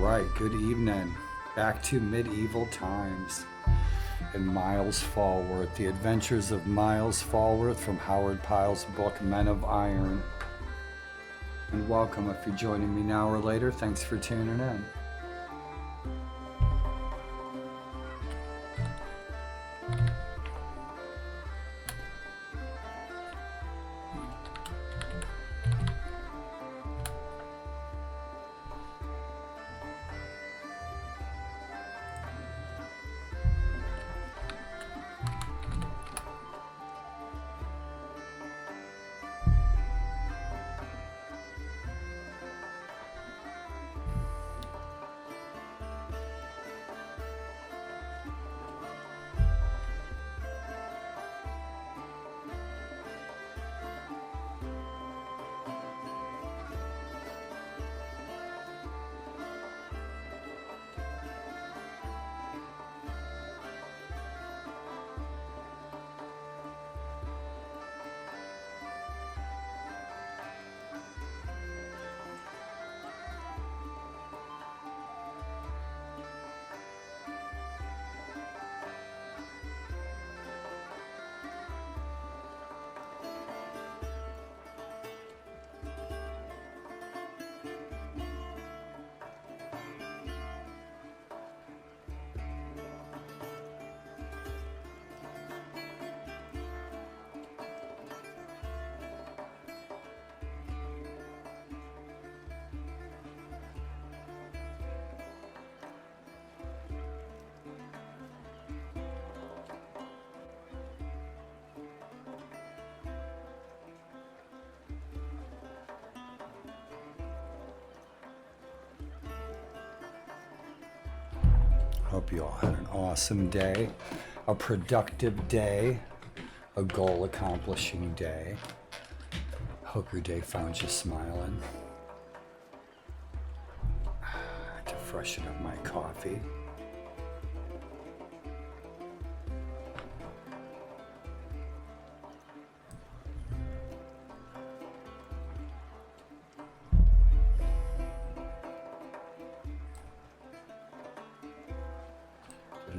right, good evening. Back to medieval times in Miles Falworth, The Adventures of Miles Falworth from Howard Pyle's book, Men of Iron. And welcome if you're joining me now or later. Thanks for tuning in. Hope you all had an awesome day, a productive day, a goal accomplishing day. Hope your day found you smiling. To freshen up my coffee.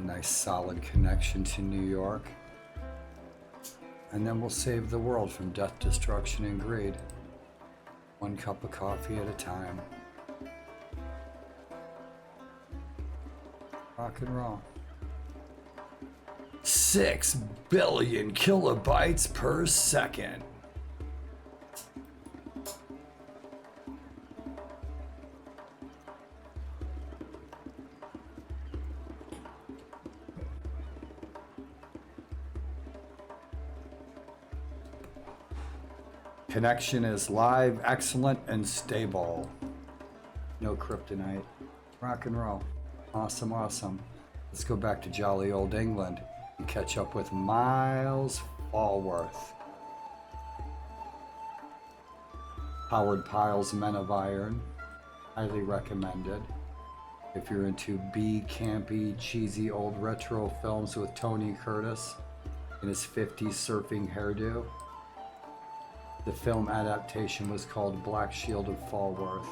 Nice solid connection to New York, and then we'll save the world from death, destruction, and greed, one cup of coffee at a time. Rock and roll. 6 billion kilobytes per second. Connection is live, excellent, and stable. No kryptonite. Rock and roll. Awesome, awesome. Let's go back to jolly old England and catch up with Miles Falworth. Howard Pyle's Men of Iron. Highly recommended. If you're into campy, cheesy old retro films with Tony Curtis in his 50s surfing hairdo. The film adaptation was called Black Shield of Falworth.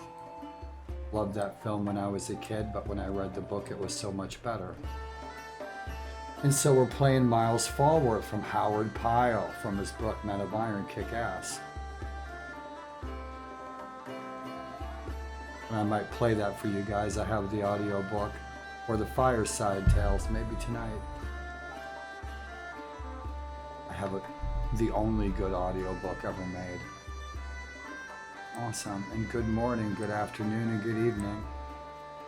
Loved that film when I was a kid, but when I read the book, it was so much better. And so we're playing Miles Falworth from Howard Pyle from his book Men of Iron, Kick Ass. And I might play that for you guys. I have the audio book or the Fireside Tales, maybe tonight. I have the only good audiobook ever made. Awesome. And good morning, good afternoon, and good evening.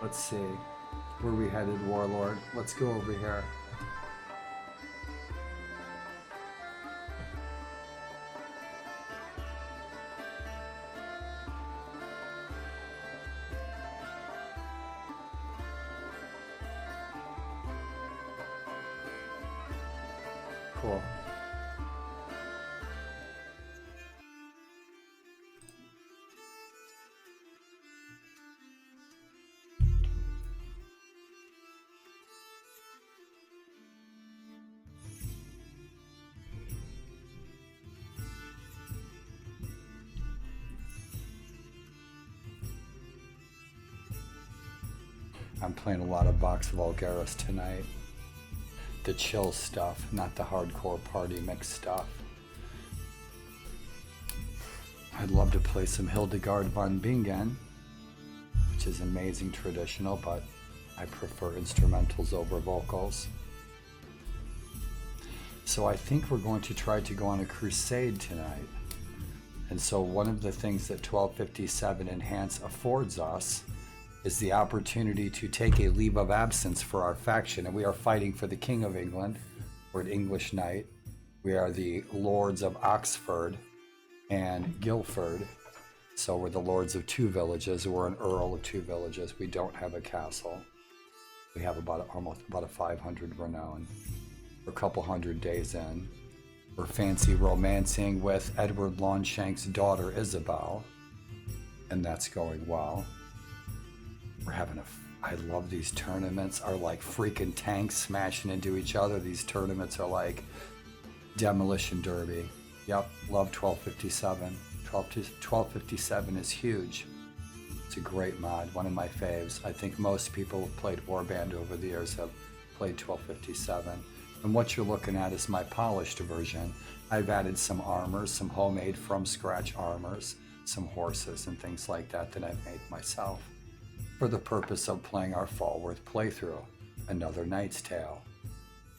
Let's see. Where are we headed, Warlord? Let's go over here. Cool. I'm playing a lot of Vox Vulgaris tonight. The chill stuff, not the hardcore party mix stuff. I'd love to play some Hildegard von Bingen, which is amazing traditional, but I prefer instrumentals over vocals. So I think we're going to try to go on a crusade tonight. And so one of the things that 1257 Enhance affords us is the opportunity to take a leave of absence for our faction. And we are fighting for the King of England. We're an English knight. We are the Lords of Oxford and Guildford. So we're the Lords of 2 villages. We're an Earl of 2 villages. We don't have a castle. We have about a 500 renown. We're a couple hundred days in. We're fancy romancing with Edward Longshank's daughter Isabel, and that's going well. We're having I love these tournaments. Are like freaking tanks smashing into each other. These tournaments are like demolition derby. Yep, love 1257. 1257 is huge. It's a great mod, one of my faves. I think most people who've played Warband over the years have played 1257. And what you're looking at is my polished version. I've added some armors, some homemade from scratch armors, some horses and things like that that I've made myself for the purpose of playing our Falworth playthrough, another Knight's Tale,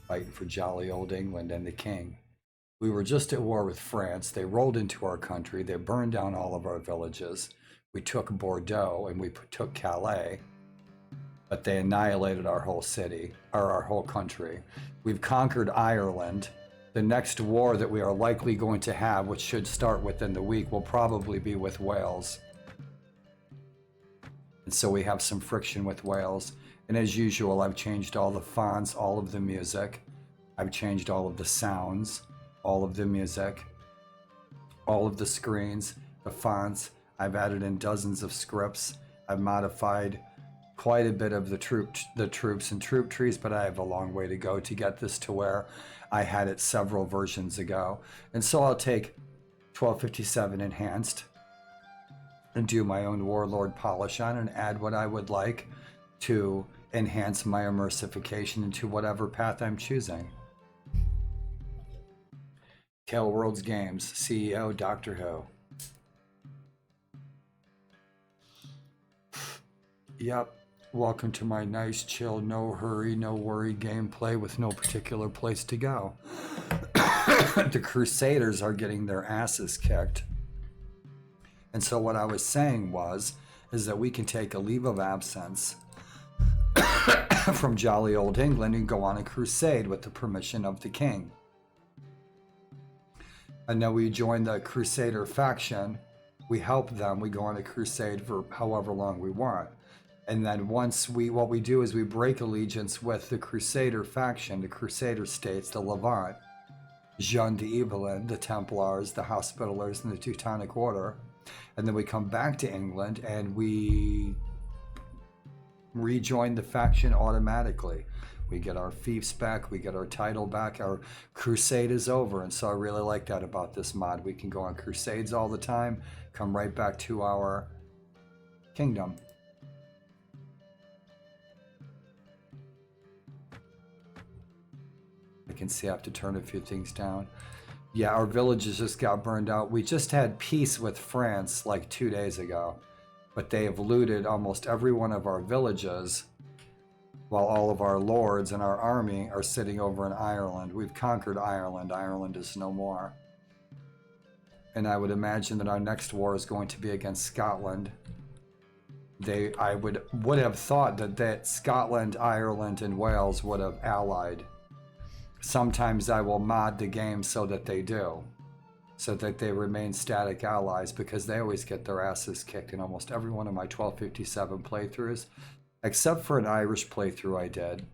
fighting for jolly old England and the King. We were just at war with France. They rolled into our country. They burned down all of our villages. We took Bordeaux and we took Calais, but they annihilated our whole city, or our whole country. We've conquered Ireland. The next war that we are likely going to have, which should start within the week, will probably be with Wales. And so we have some friction with Wales. And as usual, I've changed all the fonts, all of the music. I've changed all of the sounds, all of the music, all of the screens, the fonts. I've added in dozens of scripts. I've modified quite a bit of the troops and troop trees, but I have a long way to go to get this to where I had it several versions ago. And so I'll take 1257 Enhanced and do my own Warlord polish on and add what I would like to enhance my immersification into whatever path I'm choosing. Kale Worlds Games, CEO, Doctor Who. Yep. Welcome to my nice, chill, no hurry, no worry gameplay with no particular place to go. The Crusaders are getting their asses kicked. And so what I was saying is that we can take a leave of absence from jolly old England and go on a crusade with the permission of the King. And then we join the Crusader faction. We help them. We go on a crusade for however long we want. And then what we do is we break allegiance with the Crusader faction, the Crusader states, the Levant, Jean d'Evelyn, the Templars, the Hospitallers, and the Teutonic Order. And then we come back to England and we rejoin the faction automatically. We get our fiefs back, we get our title back, our crusade is over. And so I really like that about this mod. We can go on crusades all the time, come right back to our kingdom. I can see I have to turn a few things down. Yeah, our villages just got burned out. We just had peace with France like 2 days ago, but they have looted almost every one of our villages while all of our lords and our army are sitting over in Ireland. We've conquered Ireland. Ireland is no more. And I would imagine that our next war is going to be against Scotland. I would have thought that Scotland, Ireland, and Wales would have allied. Sometimes I will mod the game so that they do, so that they remain static allies, because they always get their asses kicked in almost every one of my 1257 playthroughs, except for an Irish playthrough I did.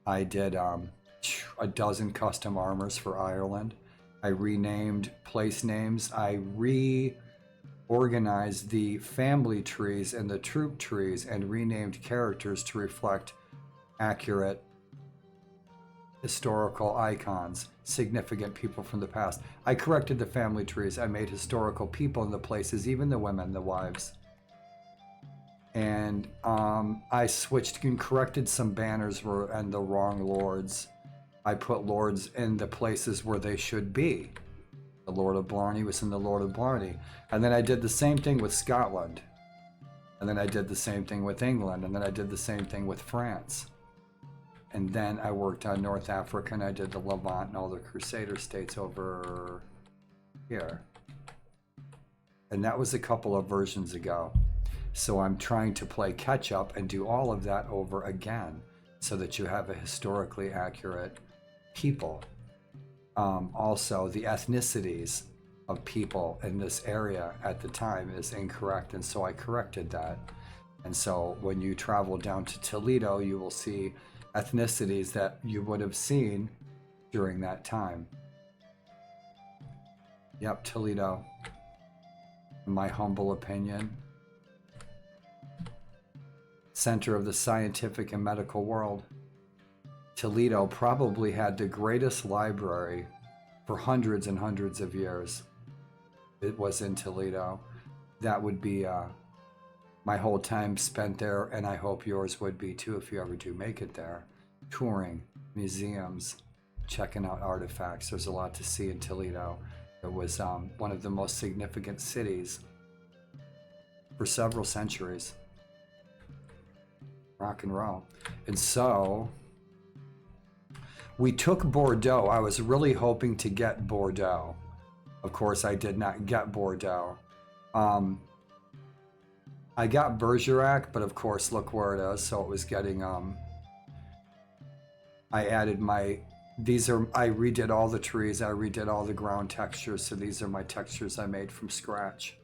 I did a dozen custom armors for Ireland. I renamed place names. I reorganized the family trees and the troop trees and renamed characters to reflect accurate historical icons, significant people from the past. I corrected the family trees. I made historical people in the places, even the women, the wives. And I switched and corrected some banners and the wrong lords. I put lords in the places where they should be. The Lord of Blarney was in the Lord of Blarney. And then I did the same thing with Scotland. And then I did the same thing with England. And then I did the same thing with France. And then I worked on North Africa, and I did the Levant and all the Crusader states over here. And that was a couple of versions ago. So I'm trying to play catch up and do all of that over again so that you have a historically accurate people. Also, the ethnicities of people in this area at the time is incorrect, and so I corrected that. And so when you travel down to Toledo, you will see ethnicities that you would have seen during that time. Yep, Toledo, in my humble opinion. Center of the scientific and medical world. Toledo probably had the greatest library for hundreds and hundreds of years. It was in Toledo. That would be my whole time spent there, and I hope yours would be too if you ever do make it there. Touring, museums, checking out artifacts. There's a lot to see in Toledo. It was one of the most significant cities for several centuries. Rock and roll. And so we took Bordeaux. I was really hoping to get Bordeaux. Of course, I did not get Bordeaux. I got Bergerac, but of course, look where it is. So it was getting, I added I redid all the trees. I redid all the ground textures. So these are my textures I made from scratch.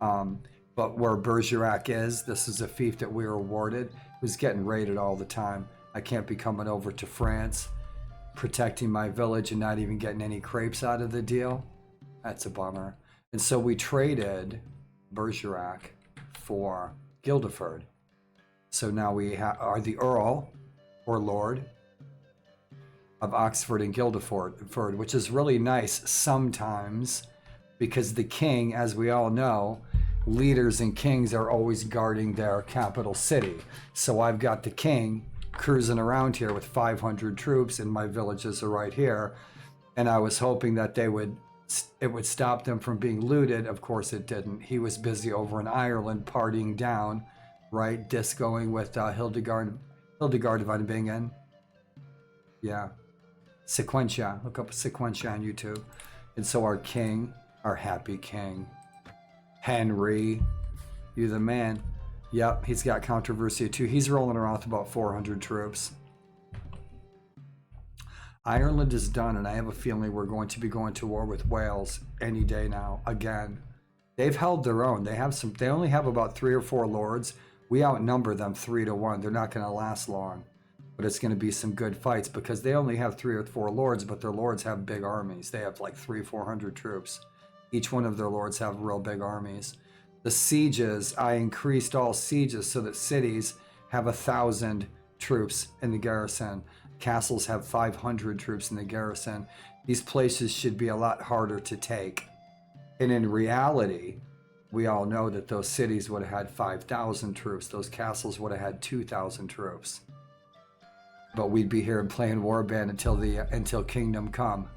But where Bergerac is, this is a fief that we were awarded. It was getting raided all the time. I can't be coming over to France, protecting my village and not even getting any crepes out of the deal. That's a bummer. And so we traded Bergerac for Guildeford. So now we are the Earl or Lord of Oxford and Guildeford, which is really nice sometimes because the king, as we all know, leaders and kings are always guarding their capital city. So I've got the king cruising around here with 500 troops, and my villages are right here. And I was hoping that it would stop them from being looted. Of course it didn't. He was busy over in Ireland partying down, right? Discoing with Hildegard von Bingen. Yeah. Sequentia. Look up Sequentia on YouTube. And so our king, our happy king, Henry, you the man. Yep, he's got controversy too. He's rolling around with about 400 troops. Ireland is done, and I have a feeling we're going to be going to war with Wales any day now. Again, they've held their own. They only have about 3 or 4 lords. We outnumber them 3-1. They're not going to last long, but it's going to be some good fights because they only have 3 or 4 lords, but their lords have big armies. They have like 300-400 troops. Each one of their lords have real big armies. The sieges, I increased all sieges so that cities have 1,000 troops in the garrison. Castles have 500 troops in the garrison. These places should be a lot harder to take. And in reality, we all know that those cities would have had 5,000 troops. Those castles would have had 2,000 troops. But we'd be here playing warband until kingdom come.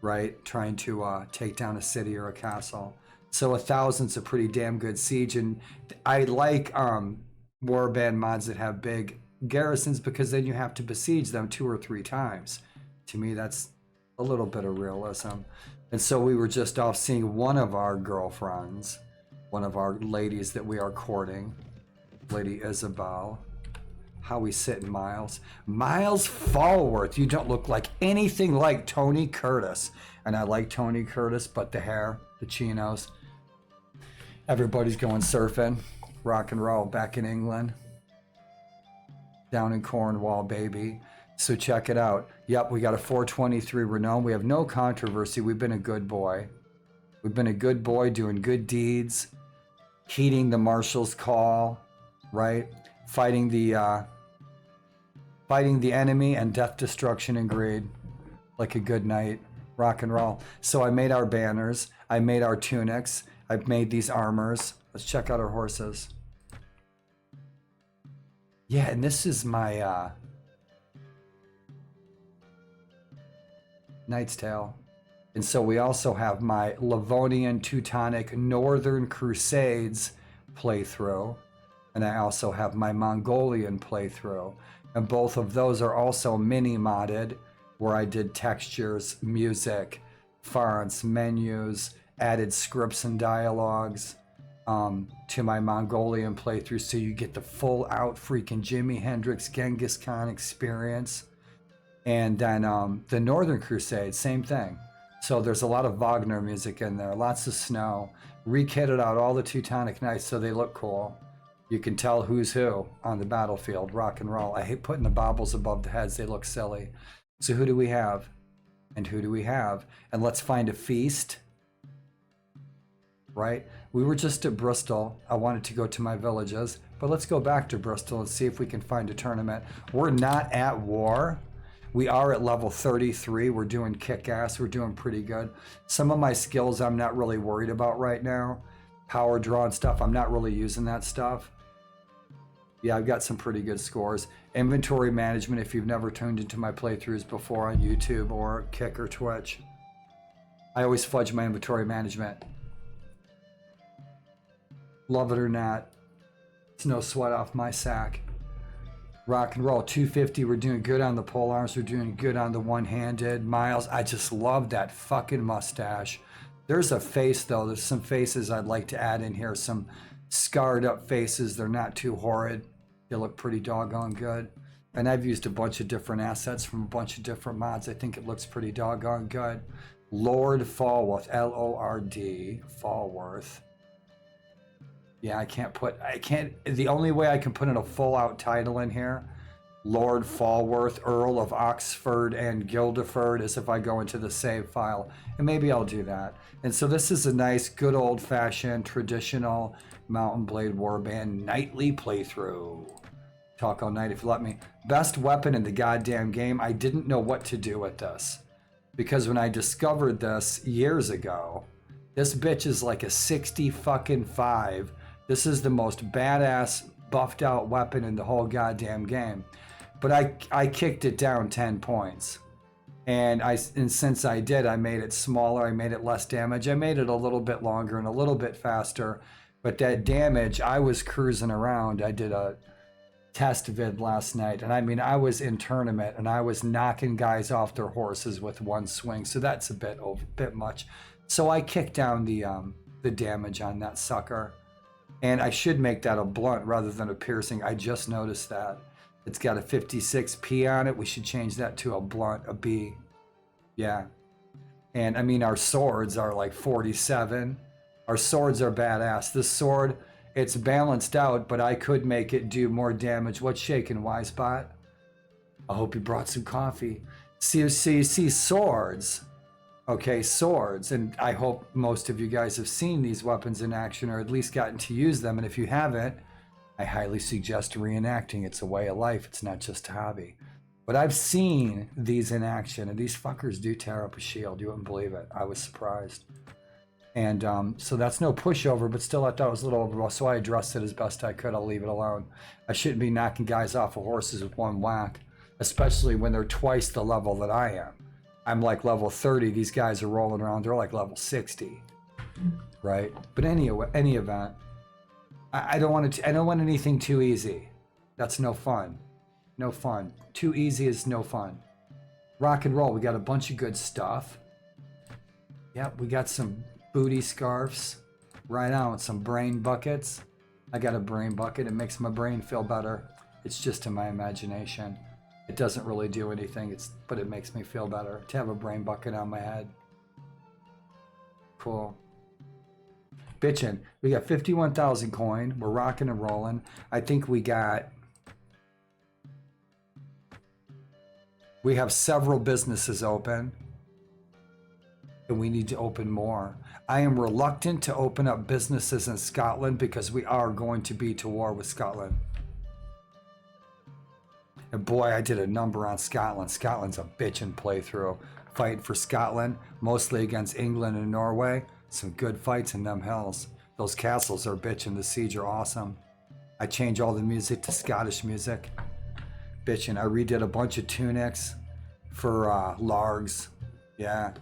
Right? Trying to take down a city or a castle. So 1,000's a pretty damn good siege. And I like warband mods that have big garrisons because then you have to besiege them 2 or 3 times. To me, that's a little bit of realism. And so we were just off seeing one of our girlfriends, one of our ladies that we are courting, Lady Isabel. How we sit in Miles. Miles Falworth, you don't look like anything like Tony Curtis. And I like Tony Curtis, but the hair, the chinos. Everybody's going surfing, rock and roll back in England. Down in Cornwall, baby. So check it out. Yep, we got a 423 Renault. We have no controversy. We've been a good boy. We've been a good boy doing good deeds, heeding the marshal's call, right? Fighting the enemy and death, destruction, and greed, like a good knight, rock and roll. So I made our banners, I made our tunics, I've made these armors. Let's check out our horses. Yeah, and this is my Knight's Tale. And so we also have my Livonian Teutonic Northern Crusades playthrough. And I also have my Mongolian playthrough. And both of those are also mini modded, where I did textures, music, fonts, menus, added scripts and dialogues to my Mongolian playthrough. So you get the full out freaking Jimi Hendrix, Genghis Khan experience. And then the Northern Crusade, same thing. So there's a lot of Wagner music in there, lots of snow. Rekitted out all the Teutonic Knights so they look cool. You can tell who's who on the battlefield, rock and roll. I hate putting the baubles above the heads, they look silly. So who do we have? And who do we have? And let's find a feast, right? We were just at Bristol. I wanted to go to my villages, but let's go back to Bristol and see if we can find a tournament. We're not at war. We are at level 33. We're doing kick-ass. We're doing pretty good. Some of my skills I'm not really worried about right now. Power draw and stuff, I'm not really using that stuff. Yeah, I've got some pretty good scores. Inventory management, if you've never tuned into my playthroughs before on YouTube or Kick or Twitch. I always fudge my inventory management. Love it or not, it's no sweat off my sack. Rock and roll, 250, we're doing good on the pole arms, we're doing good on the one-handed. Miles, I just love that fucking mustache. There's a face though, there's some faces I'd like to add in here, some scarred up faces, they're not too horrid. They look pretty doggone good. And I've used a bunch of different assets from a bunch of different mods. I think it looks pretty doggone good. Lord Falworth, L-O-R-D, Falworth. Yeah, the only way I can put in a full out title in here, Lord Falworth, Earl of Oxford and Guildford, is if I go into the save file. And maybe I'll do that. And so this is a nice, good old fashioned, traditional Mountain Blade Warband nightly playthrough. Talk all night if you let me. Best weapon in the goddamn game. I didn't know what to do with this. Because when I discovered this years ago, this bitch is like a 60 fucking 5. This is the most badass buffed out weapon in the whole goddamn game. But I kicked it down 10 points. And since I did, I made it smaller, I made it less damage. I made it a little bit longer and a little bit faster. But that damage, I was cruising around. I did a test vid last night, and I mean, I was in tournament and I was knocking guys off their horses with one swing. So that's a bit much. So I kicked down the damage on that sucker. And I should make that a blunt rather than a piercing. I just noticed that. It's got a 56p on it. We should change that to a blunt, a B. Yeah. And I mean, our swords are like 47. Our swords are badass. This sword, it's balanced out, but I could make it do more damage. What's shaking, Wisebot? I hope you brought some coffee. See, swords. Okay, swords, and I hope most of you guys have seen these weapons in action or at least gotten to use them. And if you haven't, I highly suggest reenacting. It's a way of life. It's not just a hobby. But I've seen these in action, and these fuckers do tear up a shield. You wouldn't believe it. I was surprised. And so that's no pushover, but still I thought it was a little overall, so I addressed it as best I could. I'll leave it alone. I shouldn't be knocking guys off of horses with one whack, especially when they're twice the level that I am. I'm like level 30. These guys are rolling around. They're like level 60, right? But any event, I don't want anything too easy. That's no fun. No fun. Too easy is no fun. Rock and roll. We got a bunch of good stuff. Yep, we got some booty scarves. Right on with some brain buckets. I got a brain bucket. It makes my brain feel better. It's just in my imagination. It doesn't really do anything, but it makes me feel better to have a brain bucket on my head. Cool. Bitchin'. We got 51,000 coin. We're rocking and rolling. I think we have several businesses open, and we need to open more. I am reluctant to open up businesses in Scotland because we are going to be to war with Scotland. And boy, I did a number on Scotland. Scotland's a bitchin' playthrough. Fighting for Scotland, mostly against England and Norway. Some good fights in them hills. Those castles are bitchin'. The siege are awesome. I change all the music to Scottish music. Bitchin', I redid a bunch of tunics for Largs. Yeah.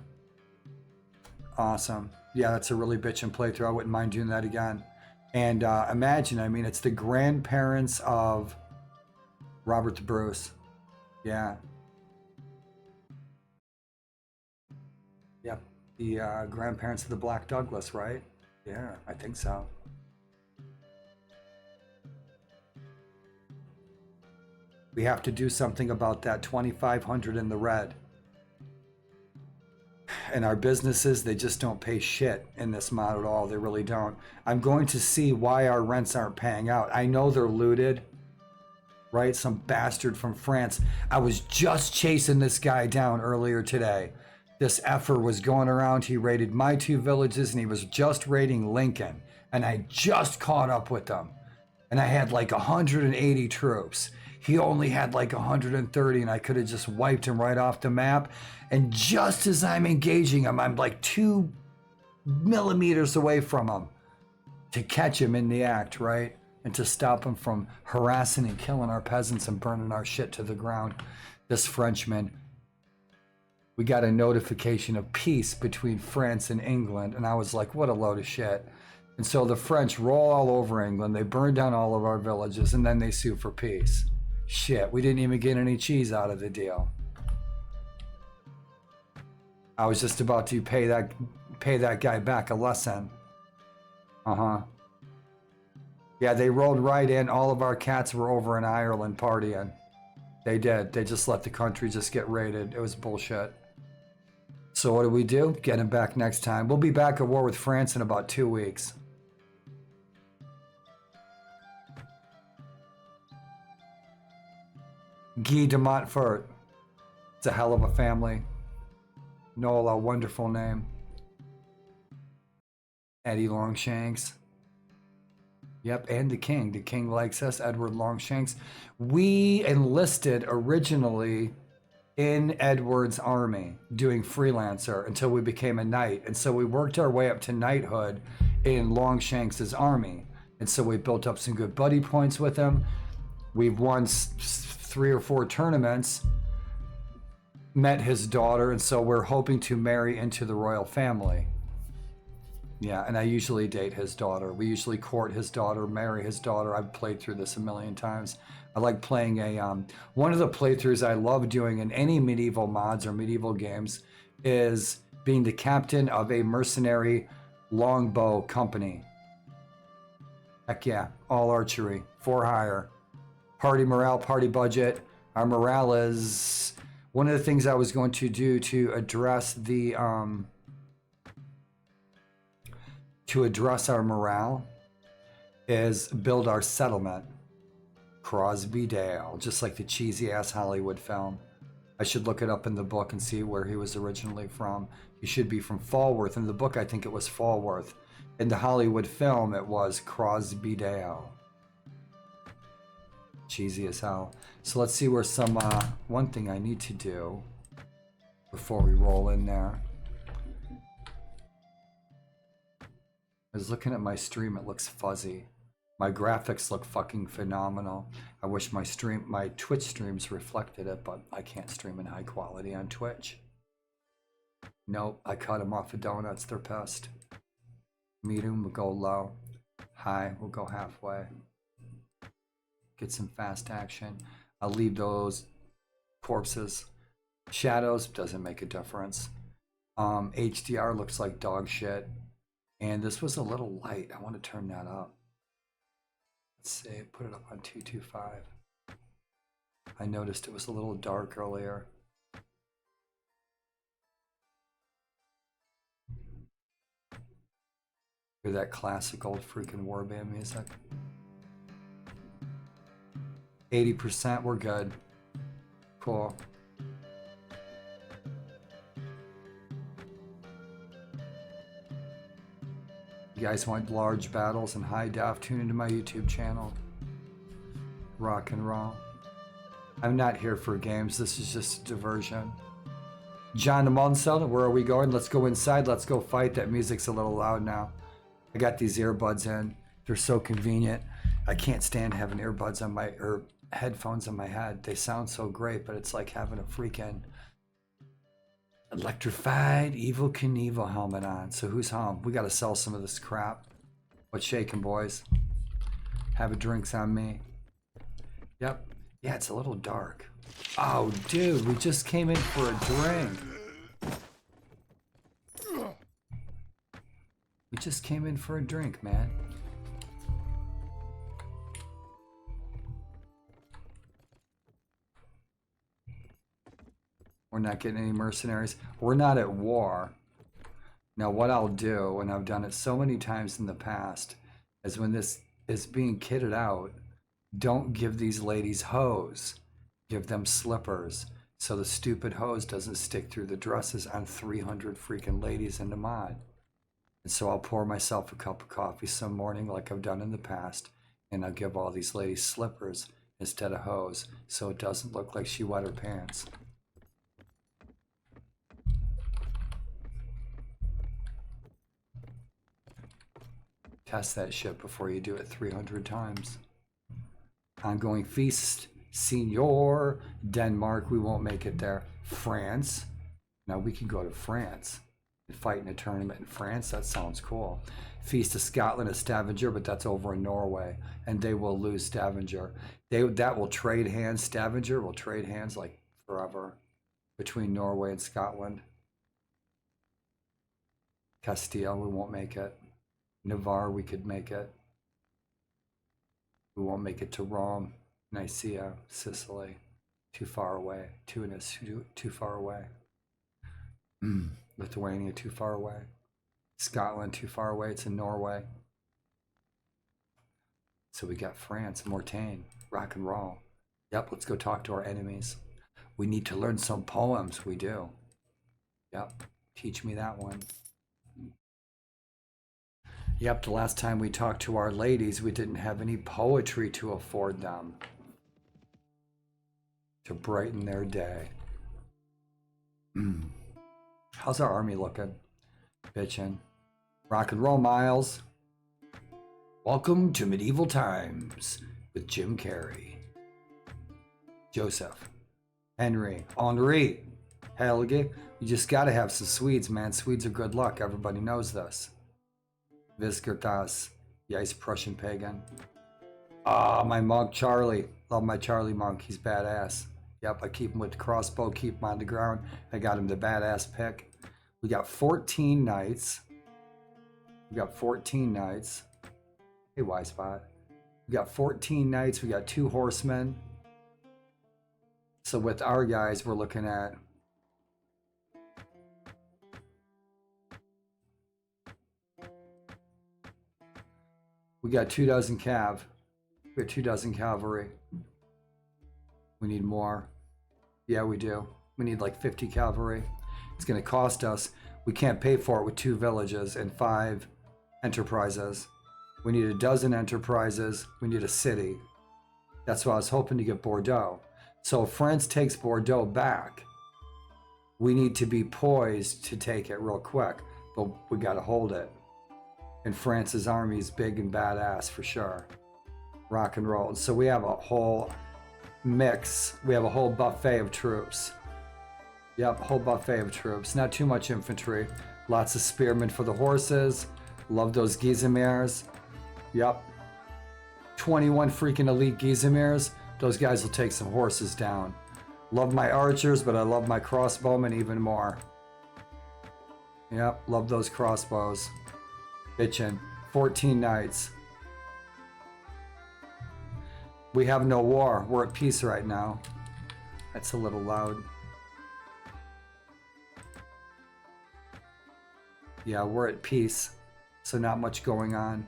Awesome. Yeah, that's a really bitchin' playthrough. I wouldn't mind doing that again. And imagine, I mean, it's the grandparents of Robert the Bruce. Yeah. Yep. The grandparents of the Black Douglas, right? Yeah, I think so. We have to do something about that 2,500 in the red. And our businesses, they just don't pay shit in this mod at all. They really don't. I'm going to see why our rents aren't paying out. I know they're looted, right? Some bastard from France. I was just chasing this guy down earlier today. This effer was going around. He raided my 2 villages and he was just raiding Lincoln. And I just caught up with them. And I had like 180 troops. He only had like 130 and I could have just wiped him right off the map. And just as I'm engaging him, I'm like 2 millimeters away from him to catch him in the act, right? And to stop him from harassing and killing our peasants and burning our shit to the ground. This Frenchman, we got a notification of peace between France and England. And I was like, what a load of shit. And so the French roll all over England. They burn down all of our villages and then they sue for peace. Shit, we didn't even get any cheese out of the deal. I was just about to pay that guy back a lesson. Yeah, they rolled right in. All of our cats were over in Ireland partying. They did. They just let the country just get raided. It was bullshit. So what do? Get him back next time. We'll be back at war with France in about 2 weeks. Guy de Montfort. It's a hell of a family. Noel, a wonderful name. Eddie Longshanks. Yep, and the king. The king likes us, Edward Longshanks. We enlisted originally in Edward's army doing freelancer until we became a knight. And so we worked our way up to knighthood in Longshanks' army. And so we built up some good buddy points with him. We've won 3 or 4 tournaments, met his daughter, and so we're hoping to marry into the royal family. Yeah, and I usually date his daughter. We usually court his daughter, marry his daughter. I've played through this a million times. I like playing one of the playthroughs I love doing in any medieval mods or medieval games is being the captain of a mercenary longbow company. Heck yeah, all archery, for hire. Party morale, party budget. Our morale is one of the things I was going to do to address the our morale is build our settlement. Crosby Dale, just like the cheesy ass Hollywood film. I should look it up in the book and see where he was originally from. He should be from Falworth. In the book, I think it was Falworth. In the Hollywood film, it was Crosby Dale. Cheesy as hell. So let's see where some, one thing I need to do before we roll in there. I was looking at my stream, it looks fuzzy. My graphics look fucking phenomenal. I wish my Twitch streams reflected it, but I can't stream in high quality on Twitch. Nope, I cut them off of donuts, they're pissed. Medium, we'll go low. High, we'll go halfway. Get some fast action. I'll leave those corpses. Shadows, doesn't make a difference. HDR looks like dog shit. And this was a little light. I want to turn that up. Let's see, put it up on 225. I noticed it was a little dark earlier. Hear that classic old freaking warband music. 80%, we're good. Cool. You guys want large battles and high def? Tune into my YouTube channel. Rock and roll. I'm not here for games. This is just diversion. John de Monsell, where are we going? Let's go inside. Let's go fight. That music's a little loud now. I got these earbuds in. They're so convenient. I can't stand having earbuds on my, or headphones on my head. They sound so great, but it's like having a freaking electrified Evil Knievel helmet on. So who's home? We got to sell some of this crap. What's shaking, boys? Have a drinks on me. Yep. Yeah, it's a little dark. Oh, dude, we just came in for a drink. We just came in for a drink, man. We're not getting any mercenaries. We're not at war. Now, what I'll do, and I've done it so many times in the past, is when this is being kitted out, don't give these ladies hose. Give them slippers, so the stupid hose doesn't stick through the dresses on 300 freaking ladies in the mod. And so I'll pour myself a cup of coffee some morning like I've done in the past, and I'll give all these ladies slippers instead of hose, so it doesn't look like she wet her pants. Test that shit before you do it 300 times. Ongoing feast, Senior, Denmark, we won't make it there. France, now we can go to France and fight in a tournament in France. That sounds cool. Feast of Scotland, a Stavanger, but that's over in Norway, and they will lose Stavanger. That will trade hands. Stavanger will trade hands like forever between Norway and Scotland. Castile, we won't make it. Navarre, we could make it. We won't make it to Rome, Nicaea, Sicily. Too far away. Tunis, too far away. Lithuania, too far away. Scotland, too far away. It's in Norway. So we got France, Mortain, rock and roll. Yep, let's go talk to our enemies. We need to learn some poems. We do. Yep, teach me that one. Yep, the last time we talked to our ladies, we didn't have any poetry to afford them to brighten their day. How's our army looking? Bitchin'. Rock and roll, Miles. Welcome to Medieval Times with Jim Carrey. Joseph. Henry. Helge. You just gotta have some Swedes, man. Swedes are good luck. Everybody knows this. Viskertas, the Ice Prussian pagan. Ah, my monk Charlie. Love my Charlie monk. He's badass. Yep, I keep him with the crossbow, keep him on the ground. I got him the badass pick. We got 14 knights. We got 14 knights. Hey, Y-Spot. We got 14 knights. We got 2 horsemen. So with our guys, we're looking at we got 2 dozen cav. We got 2 dozen cavalry. We need more. Yeah, we do. We need like 50 cavalry. It's going to cost us. We can't pay for it with 2 villages and 5 enterprises. We need a dozen enterprises. We need a city. That's why I was hoping to get Bordeaux. So if France takes Bordeaux back, we need to be poised to take it real quick. But we got to hold it. And France's army is big and badass for sure. Rock and roll. So we have a whole mix. We have a whole buffet of troops. Yep, whole buffet of troops. Not too much infantry. Lots of spearmen for the horses. Love those Gizemirs. Yep. 21 freaking elite Gizemirs. Those guys will take some horses down. Love my archers, but I love my crossbowmen even more. Yep, love those crossbows. Bitchin'. 14 knights. We have no war. We're at peace right now. That's a little loud. Yeah, we're at peace. So not much going on.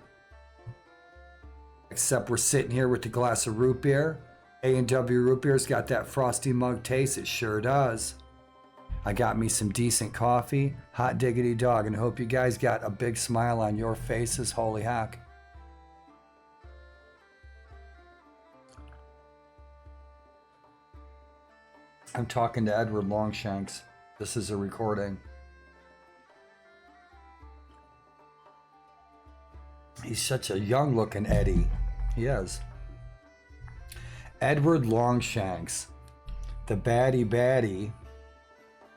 Except we're sitting here with the glass of root beer. A&W root beer's got that frosty mug taste. It sure does. I got me some decent coffee. Hot diggity dog. And I hope you guys got a big smile on your faces. Holy heck. I'm talking to Edward Longshanks. This is a recording. He's such a young looking Eddie. He is. Edward Longshanks, the baddie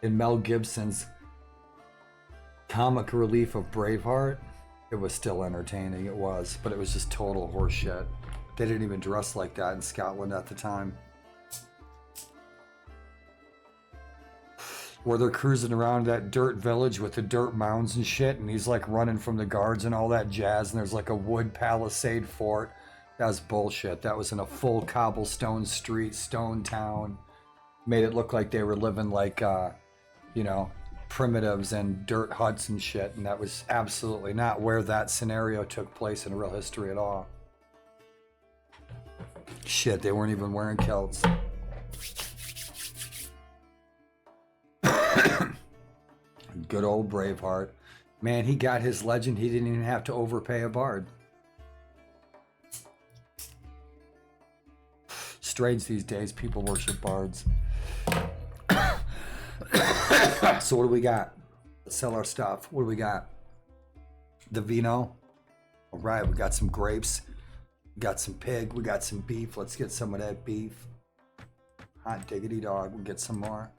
in Mel Gibson's comic relief of Braveheart. It was still entertaining, it was, but it was just total horseshit. They didn't even dress like that in Scotland at the time. Where they're cruising around that dirt village with the dirt mounds and shit, and he's like running from the guards and all that jazz, and there's like a wood palisade fort. That was bullshit. That was in a full cobblestone street, stone town. Made it look like they were living like, you know, primitives and dirt huts and shit, and that was absolutely not where that scenario took place in real history at all. Shit, they weren't even wearing kilts. Good old Braveheart. Man, he got his legend. He didn't even have to overpay a bard. Strange these days, people worship bards. So what do we got? Let's sell our stuff. What do we got? The vino. All right, we got some grapes. We got some pig. We got some beef. Let's get some of that beef. Hot diggity dog. We'll get some more.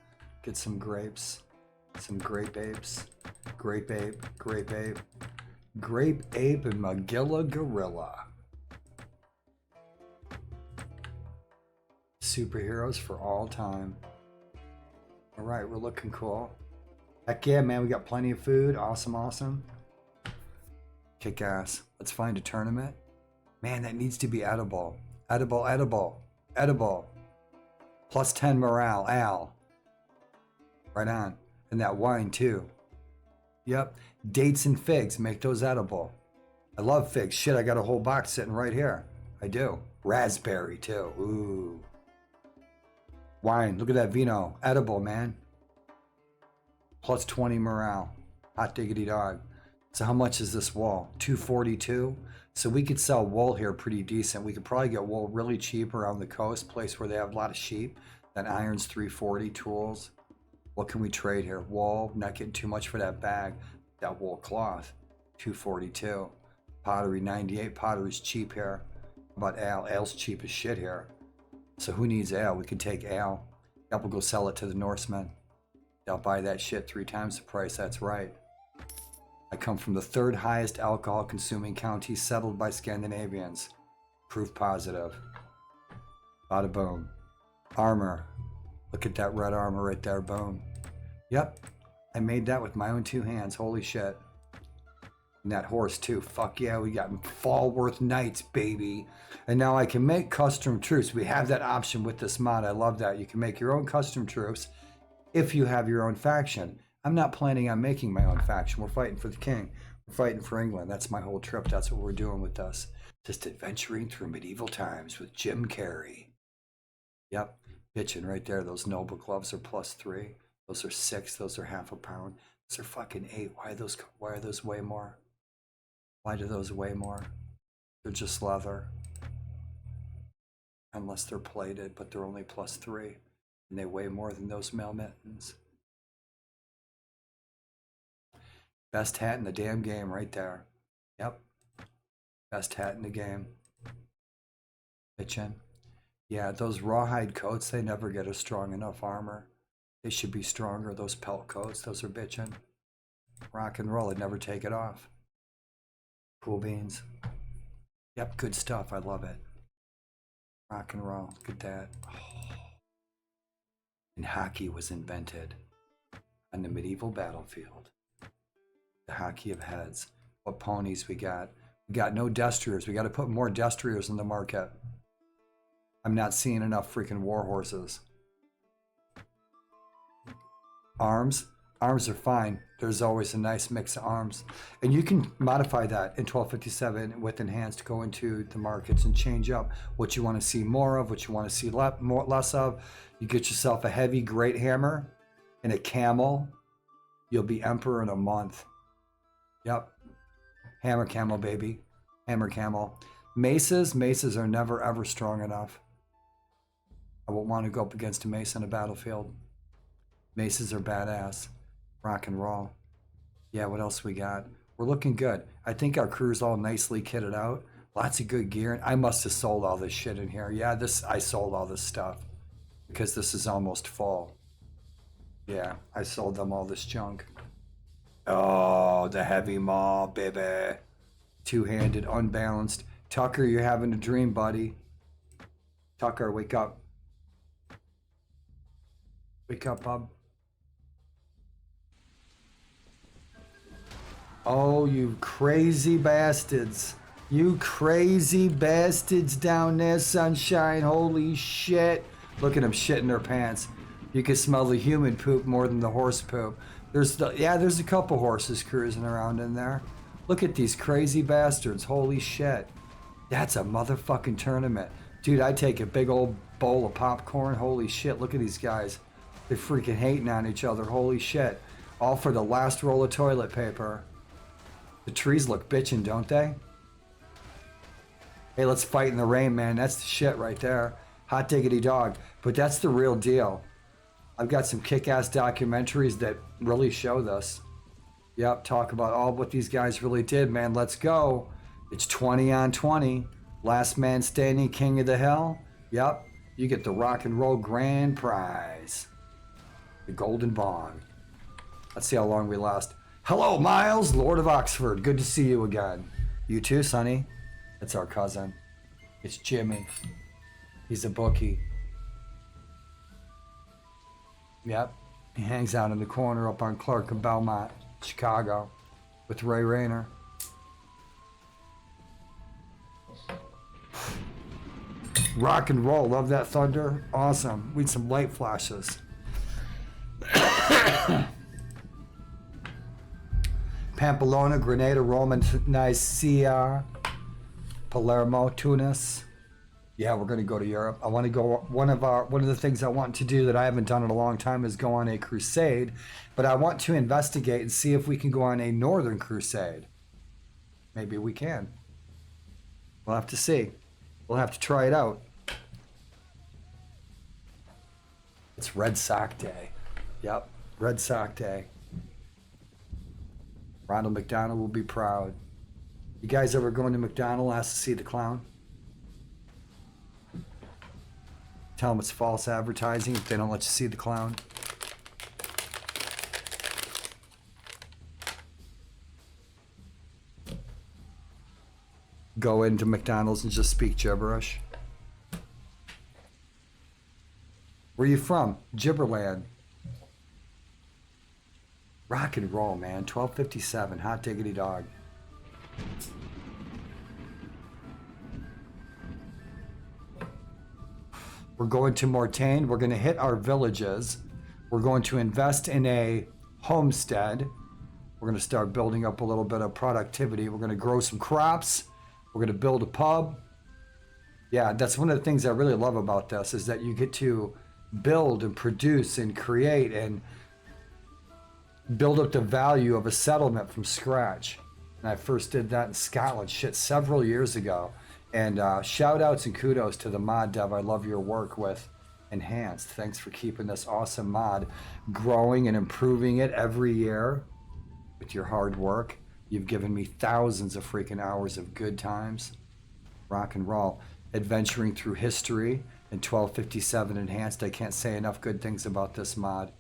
Get some grapes. Some grape apes. Grape ape. Grape ape. Grape ape and Magilla gorilla. Superheroes for all time. All right, we're looking cool. Heck yeah, man, we got plenty of food. Awesome, awesome. Kick ass. Let's find a tournament. Man, that needs to be edible. Edible, edible, edible. Plus 10 morale, Al. Right on. And that wine too. Yep. Dates and figs, make those edible. I love figs. Shit, I got a whole box sitting right here. I do. Raspberry too. Ooh. Wine, look at that vino. Edible, man. Plus 20 morale. Hot diggity dog. So how much is this wool? 242. So we could sell wool here pretty decent. We could probably get wool really cheap around the coast, place where they have a lot of sheep. That iron's 340. Tools. What can we trade here? Wool, not getting too much for that bag. That wool cloth, 242. Pottery, 98. Pottery's cheap here. How about ale? Ale's cheap as shit here. So who needs ale? We could take ale. Yep, we'll go sell it to the Norsemen. They'll buy that shit 3 times the price. That's right. I come from the 3rd highest alcohol consuming county settled by Scandinavians. Proof positive. Bada boom. Armor. Look at that red armor right there. Boom. Yep. I made that with my own 2 hands. Holy shit. And that horse too. Fuck yeah, we got Falworth Knights, baby. And now I can make custom troops. We have that option with this mod. I love that. You can make your own custom troops if you have your own faction. I'm not planning on making my own faction. We're fighting for the king. We're fighting for England. That's my whole trip. That's what we're doing with us. Just adventuring through medieval times with Jim Carrey. Yep. Bitching right there. Those noble gloves are plus 3. Those are 6. Those are half a pound. Those are fucking 8. Why are those way more? Why do those weigh more? They're just leather. Unless they're plated, but they're only plus 3. And they weigh more than those mail mittens. Best hat in the damn game right there. Yep. Best hat in the game. Bitchin'. Yeah, those rawhide coats, they never get a strong enough armor. They should be stronger. Those pelt coats, those are bitchin'. Rock and roll, I'd never take it off. Cool beans. Yep, good stuff. I love it. Rock and roll. Look at that. Oh. And hockey was invented on the medieval battlefield. The hockey of heads. What ponies we got? We got no destriers. We got to put more destriers in the market. I'm not seeing enough freaking war horses. Arms. Arms are fine. There's always a nice mix of arms. And you can modify that in 1257 with enhanced, go into the markets and change up what you want to see more of, what you want to see less of. You get yourself a heavy great hammer and a camel. You'll be emperor in a month. Yep. Hammer camel, baby. Hammer camel. Maces are never ever strong enough. I won't want to go up against a mace on a battlefield. Maces are badass. Rock and roll. Yeah, what else we got? We're looking good. I think our crew's all nicely kitted out. Lots of good gear. I must have sold all this shit in here. Yeah, I sold all this stuff because this is almost full. Yeah, I sold them all this junk. Oh, the heavy maw, baby. Two-handed, unbalanced. Tucker, you're having a dream, buddy. Tucker, wake up. Wake up, bub. Oh, you crazy bastards. You crazy bastards down there, sunshine. Holy shit. Look at them shitting their pants. You can smell the human poop more than the horse poop. There's a couple horses cruising around in there. Look at these crazy bastards. Holy shit. That's a motherfucking tournament. Dude, I'd take a big old bowl of popcorn. Holy shit, look at these guys. They're freaking hating on each other. Holy shit. All for the last roll of toilet paper. The trees look bitchin', don't they? Hey, let's fight in the rain, man. That's the shit right there. Hot diggity dog. But that's the real deal. I've got some kick-ass documentaries that really show this. Yep, talk about all what these guys really did, man. Let's go. It's 20 on 20. Last man standing, king of the hill. Yep, you get the rock and roll grand prize. The golden bong. Let's see how long we last. Hello, Miles, Lord of Oxford. Good to see you again. You too, Sonny. It's our cousin. It's Jimmy. He's a bookie. Yep, he hangs out in the corner up on Clark and Belmont, Chicago, with Ray Rayner. Rock and roll, love that thunder. Awesome. We need some light flashes. Pamplona, Grenada, Rome, Nicaea, Palermo, Tunis. Yeah, we're going to go to Europe. I want to go. One of the things I want to do that I haven't done in a long time is go on a crusade, but I want to investigate and see if we can go on a northern crusade. Maybe we can. We'll have to see. We'll have to try it out. It's Red Sock Day. Yep, Red Sock Day. Ronald McDonald will be proud. You guys ever going to McDonald, ask to see the clown? Tell them it's false advertising if they don't let you see the clown. Go into McDonald's and just speak gibberish. Where you from? Gibberland. Rock and roll, man. 1257. Hot diggity dog. We're going to Mortain. We're going to hit our villages. We're going to invest in a homestead. We're going to start building up a little bit of productivity. We're going to grow some crops. We're going to build a pub. Yeah, that's one of the things I really love about this is that you get to build and produce and create and build up the value of a settlement from scratch. And I first did that in Scotland, several years ago. And shout outs and kudos to the mod dev. I love your work with Enhanced. Thanks for keeping this awesome mod growing and improving it every year with your hard work. You've given me thousands of freaking hours of good times. Rock and roll. Adventuring through history in 1257 Enhanced. I can't say enough good things about this mod.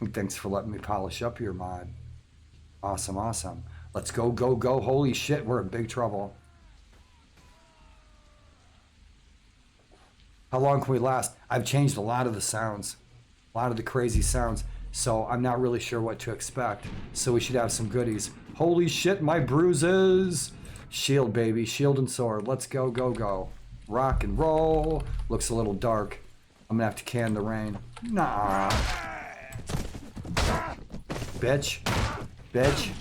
And thanks for letting me polish up your mod. Awesome, awesome. Let's go, go, go. Holy shit, we're in big trouble. How long can we last? I've changed a lot of the sounds, a lot of the crazy sounds, so I'm not really sure what to expect. So we should have some goodies. Holy shit, my bruises. Shield, baby, shield and sword. Let's go, go, go. Rock and roll. Looks a little dark. I'm gonna have to can the rain. Nah. Bitch, bitch,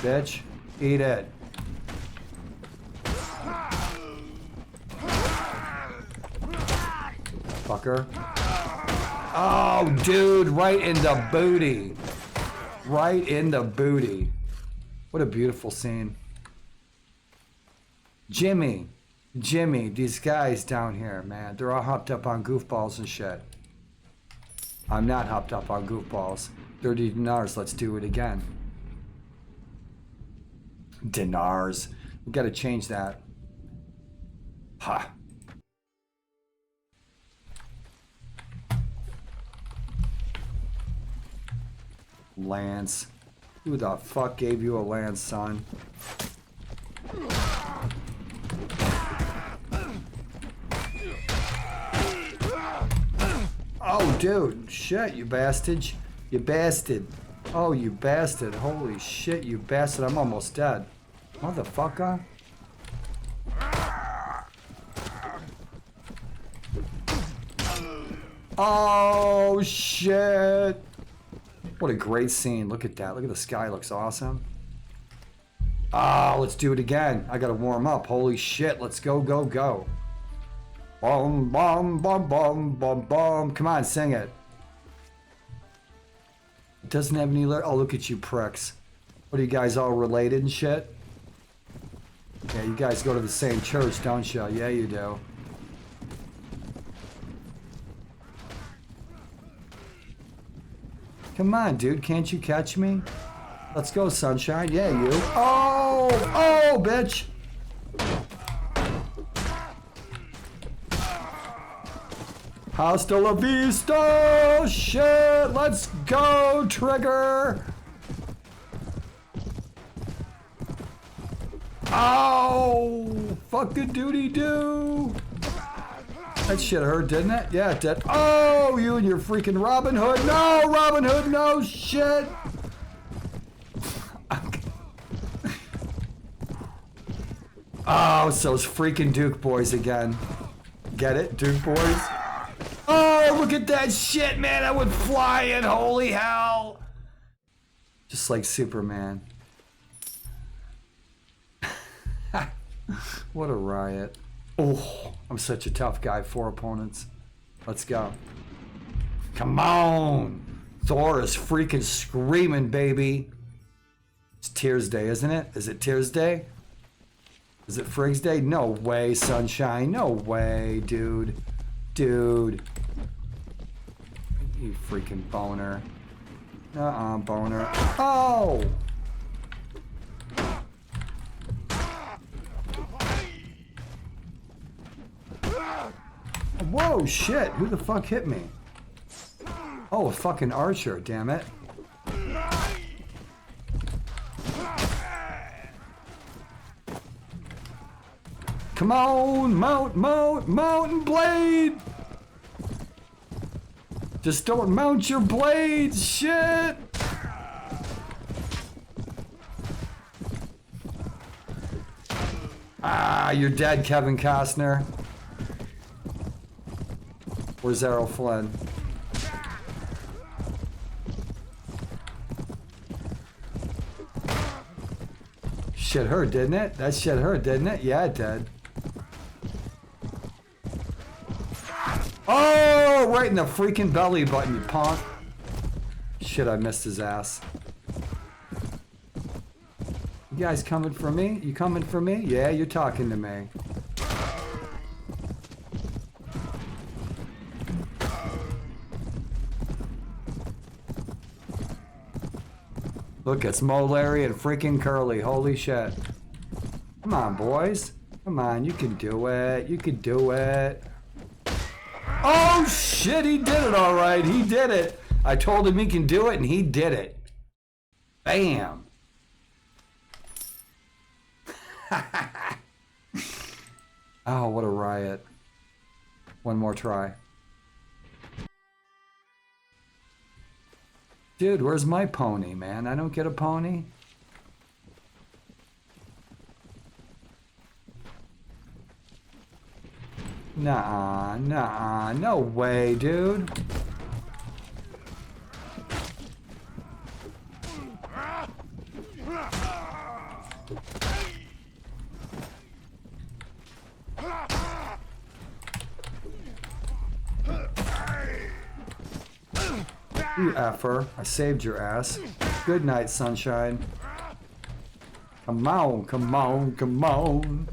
bitch, eat it. Fucker. Oh, dude, right in the booty. Right in the booty. What a beautiful scene. Jimmy, these guys down here, man, they're all hopped up on goofballs and shit. I'm not hopped up on goofballs. 30 dinars, let's do it again. Dinars. We gotta change that. Ha! Lance. Who the fuck gave you a lance, son? Oh, dude. Shit, you bastard. You bastard. Oh, you bastard. Holy shit, you bastard. I'm almost dead. Motherfucker. Oh, shit. What a great scene. Look at that. Look at the sky. Looks awesome. Oh, let's do it again. I gotta warm up. Holy shit. Let's go, go, go. Bum, bum, bum, bum, bum, bum. Come on, sing it. It doesn't have any... Oh, look at you pricks. What are you guys all related and shit? Yeah, you guys go to the same church, don't you? Yeah, you do. Come on, dude. Can't you catch me? Let's go, sunshine. Yeah, you. Oh! Oh, bitch! Hasta la vista! Shit! Let's go, Trigger! Oh! Fucking doody-doo! That shit hurt, didn't it? Yeah, it did. Oh, you and your freaking Robin Hood. No, Robin Hood, no shit. Oh, it's those freaking Duke boys again. Get it, Duke boys? Oh, look at that shit, man. I went flying. Holy hell. Just like Superman. What a riot. Oh, I'm such a tough guy. 4 opponents. Let's go. Come on. Thor is freaking screaming, baby. It's Tears Day, isn't it? Is it Tears Day? Is it Friggs Day? No way, sunshine. No way, dude. Dude. You freaking boner. Boner. Oh! Whoa, shit. Who the fuck hit me? Oh, a fucking archer, damn it. Come on, mountain blade! Just don't mount your blades, shit! Ah, you're dead, Kevin Costner. Where's Errol Flynn? Shit hurt, didn't it? That shit hurt, didn't it? Yeah, it did. Oh, right in the freaking belly button, you punk. Shit, I missed his ass. You guys coming for me? You coming for me? Yeah, you're talking to me. Look, it's Mo, Larry, and freaking Curly. Holy shit. Come on, boys. Come on, you can do it. You can do it. Oh, shit, he did it all right. He did it. I told him he can do it, and he did it. Bam. Oh, what a riot. One more try. Dude, where's my pony, man? I don't get a pony. Nah, no way, dude. You effer. I saved your ass. Good night, sunshine. Come on, come on, come on.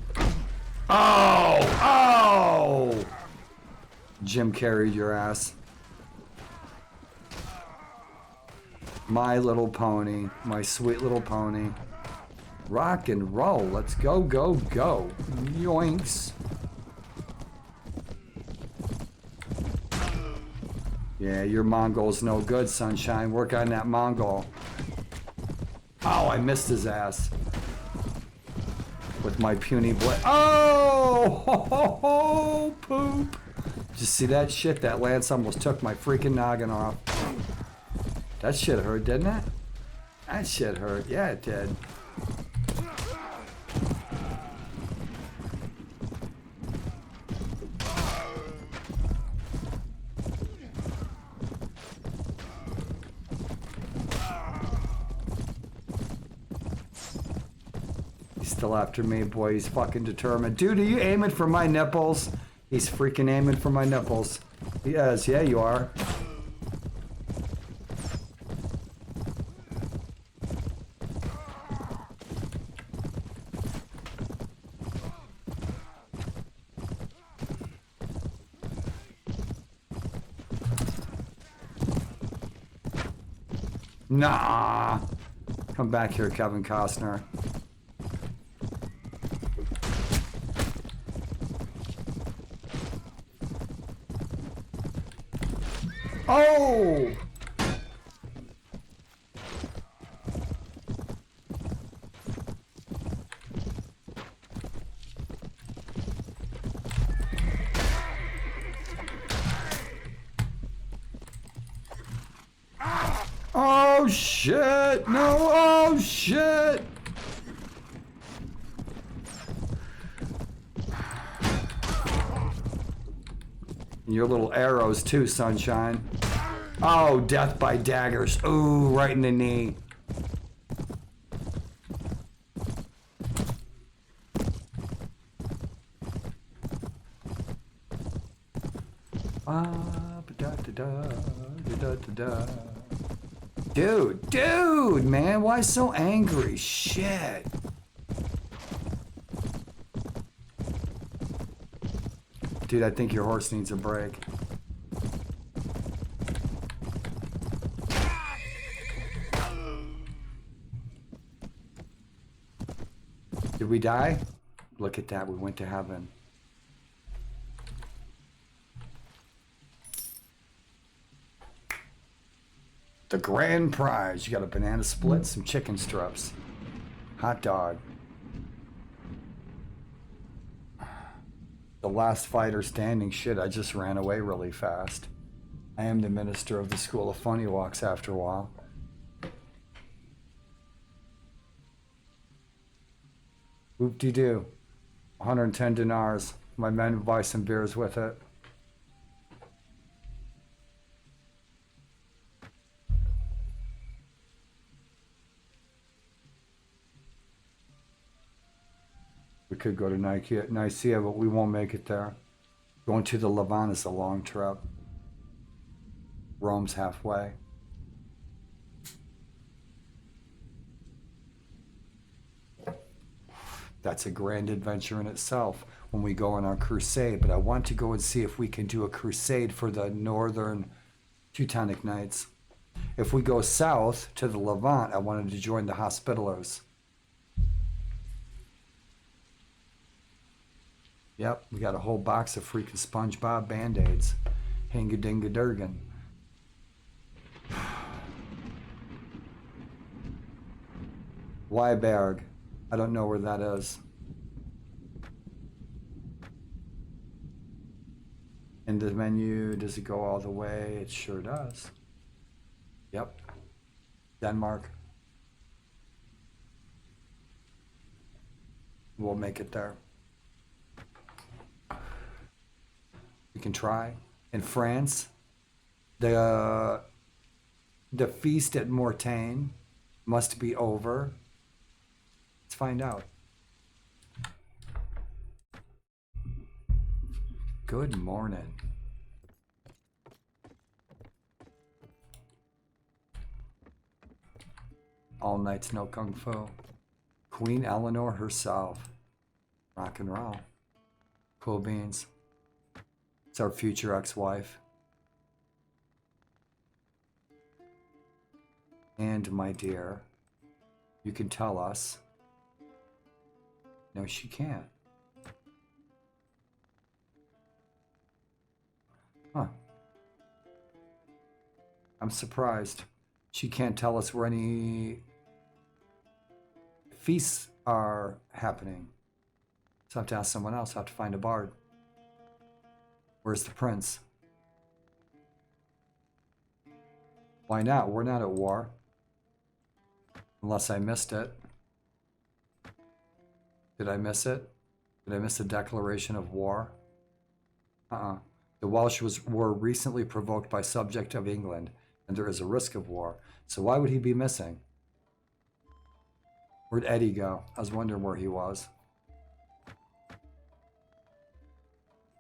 Oh! Oh! Jim carried your ass. My little pony. My sweet little pony. Rock and roll. Let's go, go, go. Yoinks. Yeah, your Mongol's no good, Sunshine. Work on that Mongol. Oh, I missed his ass. With my puny blade. Oh! Ho, ho, ho, poop! Did you see that shit? That lance almost took my freaking noggin off. That shit hurt, didn't it? That shit hurt. Yeah, it did. He's still after me, boy. He's fucking determined. Dude, are you aiming for my nipples? He's freaking aiming for my nipples. He is. Yeah, you are. Nah. Come back here, Kevin Costner. Oh! Oh shit! No! Oh shit! Your little arrows too, Sunshine. Oh, death by daggers. Ooh, right in the knee. Dude, man, why so angry? Shit. Dude, I think your horse needs a break. Did we die? Look at that, we went to heaven. The grand prize. You got a banana split, some chicken strips, hot dog. The last fighter standing. Shit, I just ran away really fast. I am the minister of the School of Funny Walks after a while. Whoop-de-doo. 110 dinars. My men buy some beers with it. We could go to Nicaea, but we won't make it there. Going to the Levant is a long trip. Rome's halfway. That's a grand adventure in itself when we go on our crusade, but I want to go and see if we can do a crusade for the Northern Teutonic Knights. If we go south to the Levant, I wanted to join the Hospitallers. Yep, we got a whole box of freaking SpongeBob Band-Aids. Hinga-dinga-durgan. Weiberg. I don't know where that is. In the menu, does it go all the way? It sure does. Yep. Denmark. We'll make it there. We can try. In France, the feast at Mortain must be over. Let's find out. Good morning. All nights, no kung fu. Queen Eleanor herself. Rock and roll. Cool beans. It's our future ex-wife. And my dear, you can tell us. No, she can't. Huh. I'm surprised. She can't tell us where any feasts are happening. So I have to ask someone else. I have to find a bard. Where's the prince? Why not? We're not at war. Unless I missed it. Did I miss it? Did I miss a declaration of war? The Welsh were recently provoked by subject of England, and there is a risk of war. So why would he be missing? Where'd Eddie go? I was wondering where he was.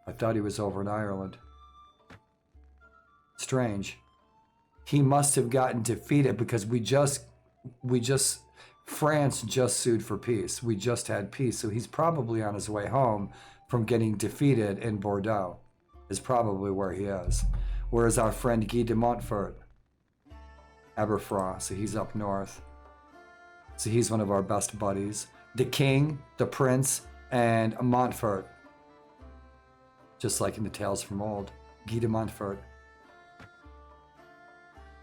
I thought he was over in Ireland. Strange. He must have gotten defeated because France just sued for peace. We just had peace. So he's probably on his way home from getting defeated in Bordeaux, is probably where he is. Whereas our friend Guy de Montfort? Aberfraw, so he's up north. So he's one of our best buddies. The king, the prince, and Montfort. Just like in the Tales from Old. Guy de Montfort.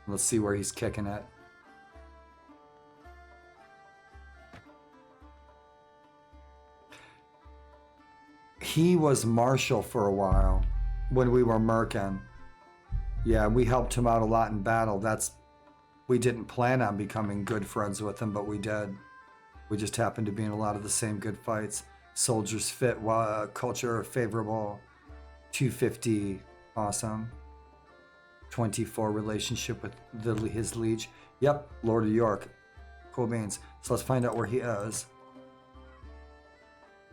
Let's see where he's kicking it. He was marshal for a while when we were merkin. Yeah, we helped him out a lot in battle. We didn't plan on becoming good friends with him, but we did. We just happened to be in a lot of the same good fights. Soldiers fit, culture favorable. 250, awesome. 24 relationship with his liege. Yep, Lord of York. Cool beans. So let's find out where he is.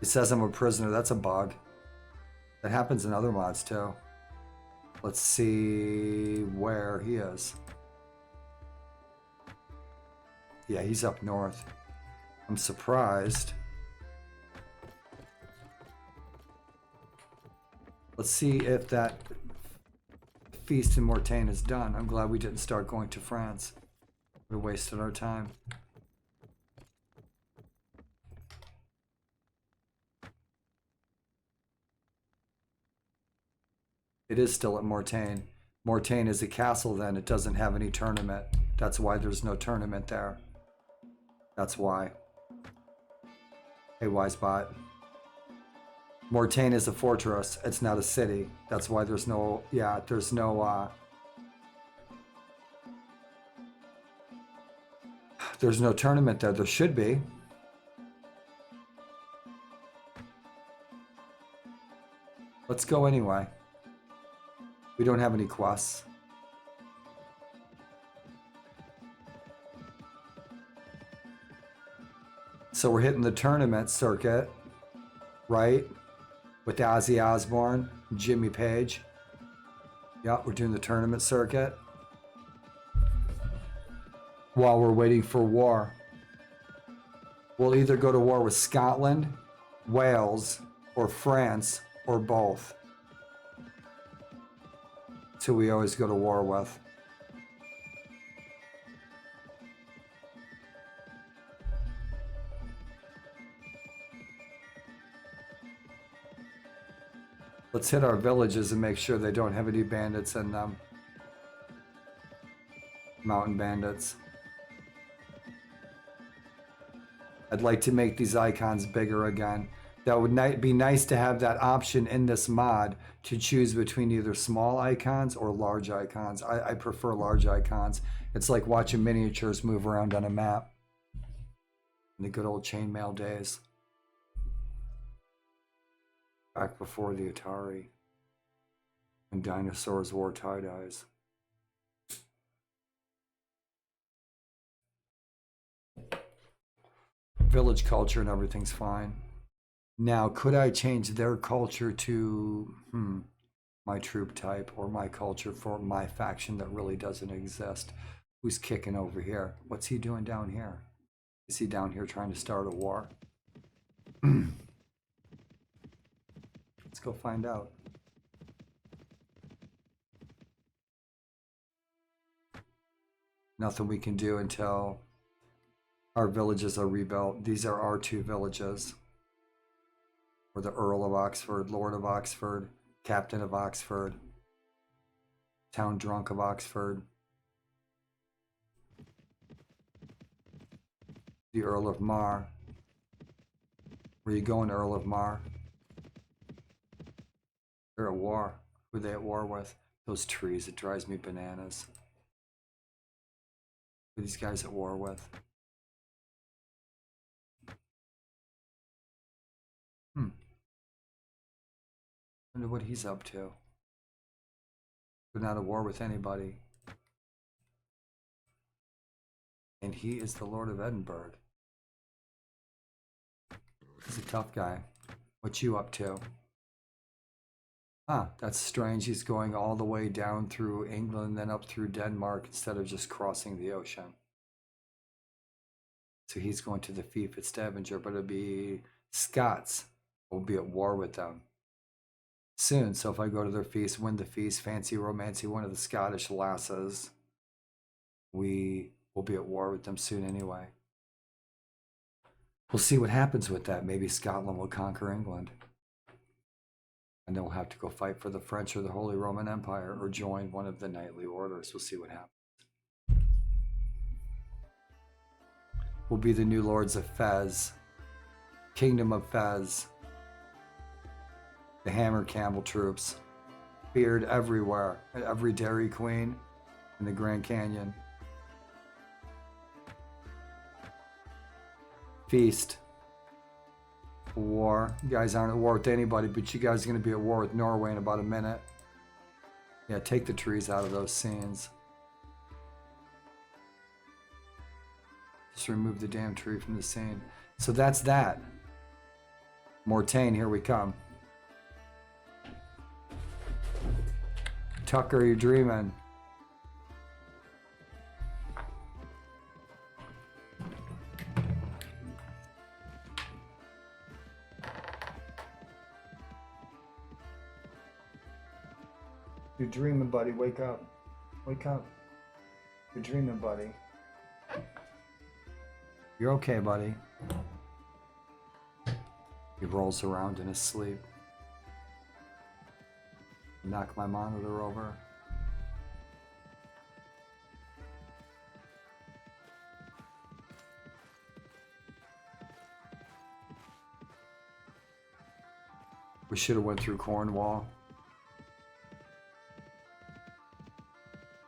It says I'm a prisoner. That's a bug. That happens in other mods too. Let's see where he is. Yeah, he's up north. I'm surprised. Let's see if that feast in Mortain is done. I'm glad we didn't start going to France. We wasted our time. It is still at Mortain. Mortain is a castle then. It doesn't have any tournament. That's why there's no tournament there. That's why. Hey, Wisebot. Mortain is a fortress. It's not a city. That's why there's no, there's no tournament there. There should be. Let's go anyway. We don't have any quests. So we're hitting the tournament circuit, right? With Ozzy Osbourne, Jimmy Page. Yeah, we're doing the tournament circuit. While we're waiting for war. We'll either go to war with Scotland, Wales, or France, or both. So we always go to war with. Let's hit our villages and make sure they don't have any bandits in them. Mountain bandits. I'd like to make these icons bigger again. That would be nice to have that option in this mod to choose between either small icons or large icons. I prefer large icons. It's like watching miniatures move around on a map. In the good old chainmail days. Back before the Atari. When dinosaurs wore tie-dyes. Village culture and everything's fine. Now, could I change their culture to my troop type or my culture for my faction that really doesn't exist? Who's kicking over here? What's he doing down here? Is he down here trying to start a war? Let's go find out. Nothing we can do until our villages are rebuilt. These are our two villages. We're the Earl of Oxford, Lord of Oxford, Captain of Oxford, Town Drunk of Oxford. The Earl of Mar. Where you going, Earl of Mar? They're at war. Who are they at war with? Those trees, it drives me bananas. Who are these guys at war with? Wonder what he's up to. We're not at war with anybody. And he is the Lord of Edinburgh. He's a tough guy. What you up to? Ah, that's strange. He's going all the way down through England, then up through Denmark, instead of just crossing the ocean. So he's going to the fief at Stavanger, but it'll be Scots. We'll be at war with them soon. So if I go to their feast, win the feast, fancy romancy one of the Scottish lasses, we will be at war with them soon anyway. We'll see what happens with that. Maybe Scotland will conquer England. And then we'll have to go fight for the French or the Holy Roman Empire, or join one of the knightly orders. We'll see what happens. We'll be the new lords of Fez. Kingdom of Fez. The Hammer Camel troops. Beard everywhere. At every Dairy Queen in the Grand Canyon. Feast. War. You guys aren't at war with anybody, but you guys are going to be at war with Norway in about a minute. Yeah, take the trees out of those scenes. Just remove the damn tree from the scene. So that's that. Mortain, here we come. Tucker, you're dreaming. You're dreaming, buddy. Wake up. Wake up. You're dreaming, buddy. You're okay, buddy. He rolls around in his sleep. Knock my monitor over. We should have went through Cornwall.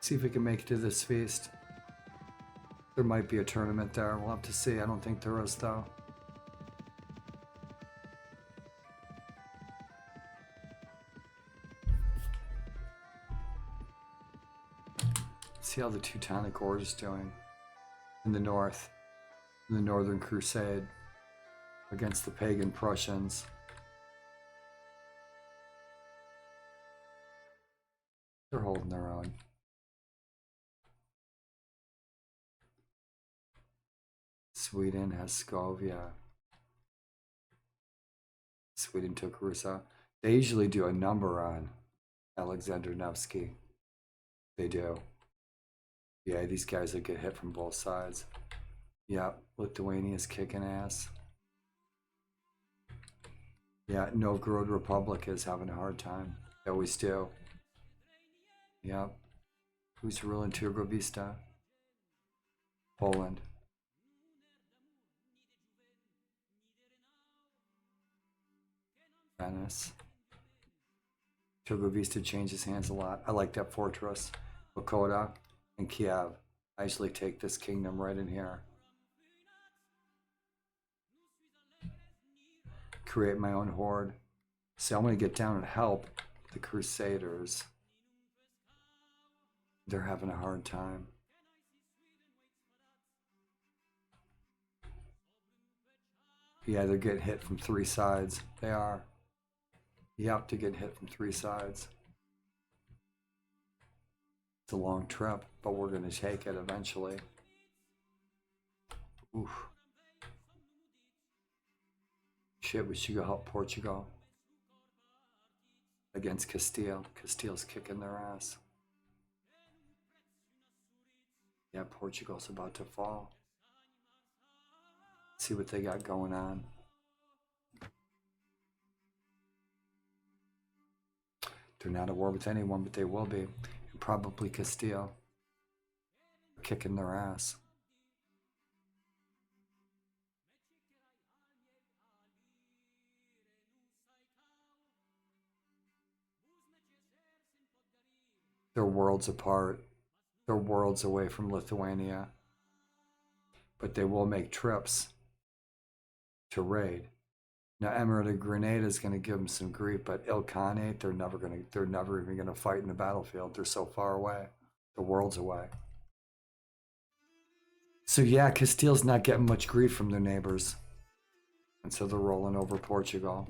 See if we can make it to this feast. There might be a tournament there. We'll have to see. I don't think there is, though. See how the Teutonic Horde is doing in the north, in the Northern Crusade against the pagan Prussians. They're holding their own. Sweden has Scovia. Sweden took Rusa. They usually do a number on Alexander Nevsky. They do. Yeah, these guys that get hit from both sides. Yeah, Lithuania's kicking ass. Yeah, Novgorod Republic is having a hard time. They always do. Yep. Who's ruling Turgovista? Poland. Venice. Turgovista changes hands a lot. I like that fortress. Vokoda and Kiev. I usually take this kingdom right in here. Create my own horde. So I'm going to get down and help the Crusaders. They're having a hard time. Yeah, they're getting hit from three sides. They are. You have to get hit from three sides. It's a long trip, but we're going to take it eventually. Oof. Shit, we should go help Portugal against Castile. Castile's kicking their ass. Yeah, Portugal's about to fall. See what they got going on. They're not at war with anyone, but they will be. And probably Castile. Kicking their ass. They're worlds apart. They're worlds away from Lithuania. But they will make trips to raid. Now Emirate of Grenada is going to give them some grief, but Ilkhanate, they're never even going to fight in the battlefield. They're so far away. They're worlds away. So yeah, Castile's not getting much grief from their neighbors. And so they're rolling over Portugal.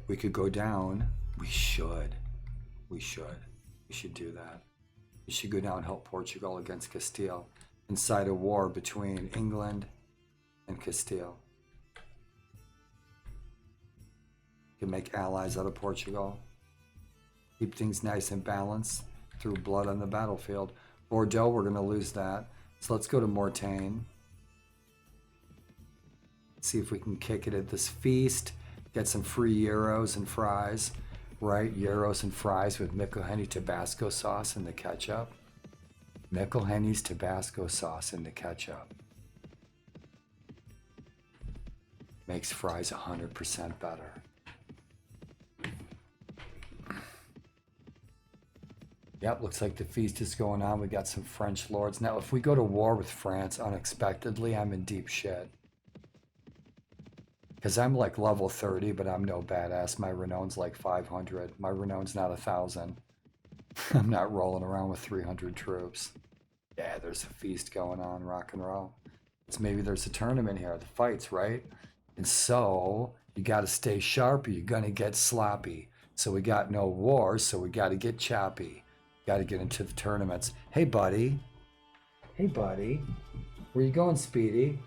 We could go down. We should. We should do that. We should go down and help Portugal against Castile inside a war between England and Castile. Can make allies out of Portugal. Keep things nice and balanced through blood on the battlefield. Bordeaux, we're going to lose that. So let's go to Mortain. See if we can kick it at this feast. Get some free gyros and fries. Right? Gyros and fries with Mikkelhenny Tabasco sauce and the ketchup. Mikkelhenny's Tabasco sauce and the ketchup. Makes fries 100% better. Yep, looks like the feast is going on. We got some French lords. Now, if we go to war with France unexpectedly, I'm in deep shit. Because I'm like level 30, but I'm no badass. My renown's like 500. My renown's not 1,000. I'm not rolling around with 300 troops. Yeah, there's a feast going on, rock and roll. It's maybe there's a tournament here, the fights, right? And so you got to stay sharp or you're going to get sloppy. So we got no wars, so we got to get choppy. Got to get into the tournaments. Hey, buddy. Hey, buddy. Where you going, Speedy?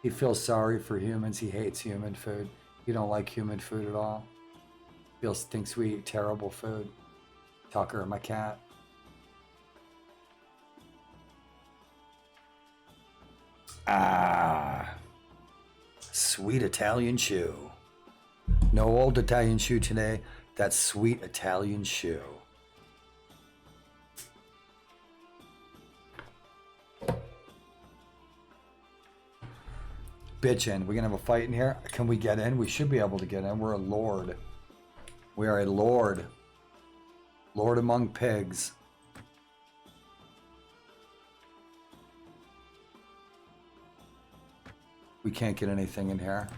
He feels sorry for humans. He hates human food. He don't like human food at all. Thinks we eat terrible food. Tucker, my cat. Ah, sweet Italian shoe. No old Italian shoe today. That sweet Italian shoe. Bitchin', we gonna have a fight in here? Can we get in? We should be able to get in. We're a lord. We are a lord. Lord among pigs. We can't get anything in here.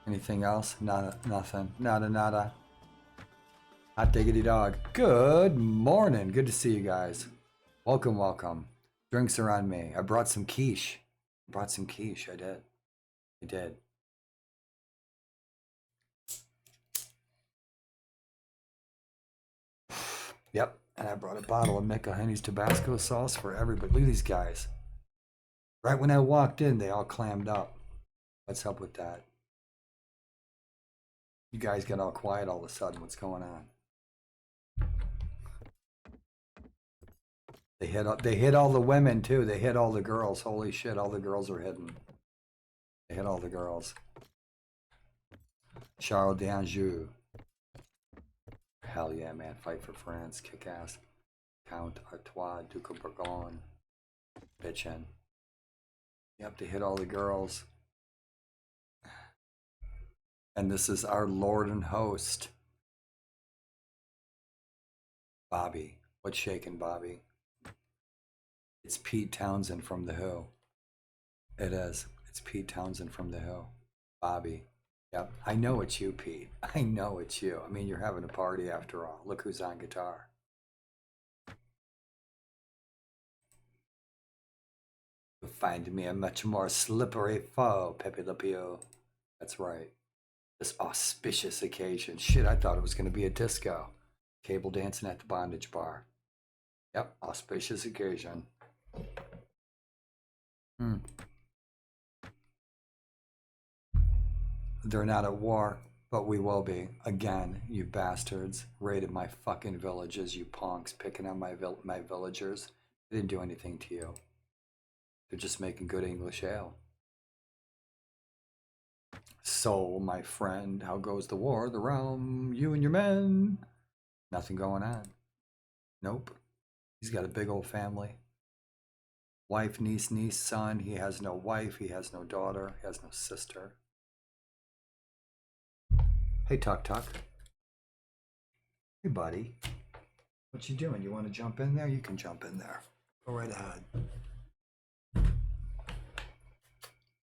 Anything else? Nada, nothing. Nada, nada. Hot diggity dog. Good morning. Good to see you guys. Welcome, welcome. Drinks are on me. I brought some quiche. I did. I did. Yep. And I brought a bottle of Mikkelhenny's Tabasco sauce for everybody. Look at these guys. Right when I walked in, they all clammed up. What's up with that? You guys got all quiet all of a sudden. What's going on? They hit all the women too. They hit all the girls. Holy shit, all the girls are hidden. They hit all the girls. Charles d'Anjou. Hell yeah, man. Fight for France. Kick ass. Count Artois, Duke of Bourgogne. Bitchin'. Yep, they hit all the girls. And this is our Lord and host. Bobby. What's shaking, Bobby? It's Pete Townsend from The Who. It is. It's Pete Townsend from The Who. Bobby. Yep. I know it's you, Pete. I know it's you. I mean, you're having a party after all. Look who's on guitar. You'll find me a much more slippery foe, Pepe Le Pew. That's right. This auspicious occasion. Shit, I thought it was going to be a disco. Cable dancing at the bondage bar. Yep, auspicious occasion. They're not at war, but we will be. Again, you bastards. Raided my fucking villages, you punks. Picking on my villagers. They didn't do anything to you. They're just making good English ale. So, my friend, how goes the war, the realm, you and your men? Nothing going on. Nope. He's got a big old family. Wife, niece, son. He has no wife. He has no daughter. He has no sister. Hey, Tuck Tuck. Hey, buddy. What you doing? You want to jump in there? You can jump in there. Go right ahead.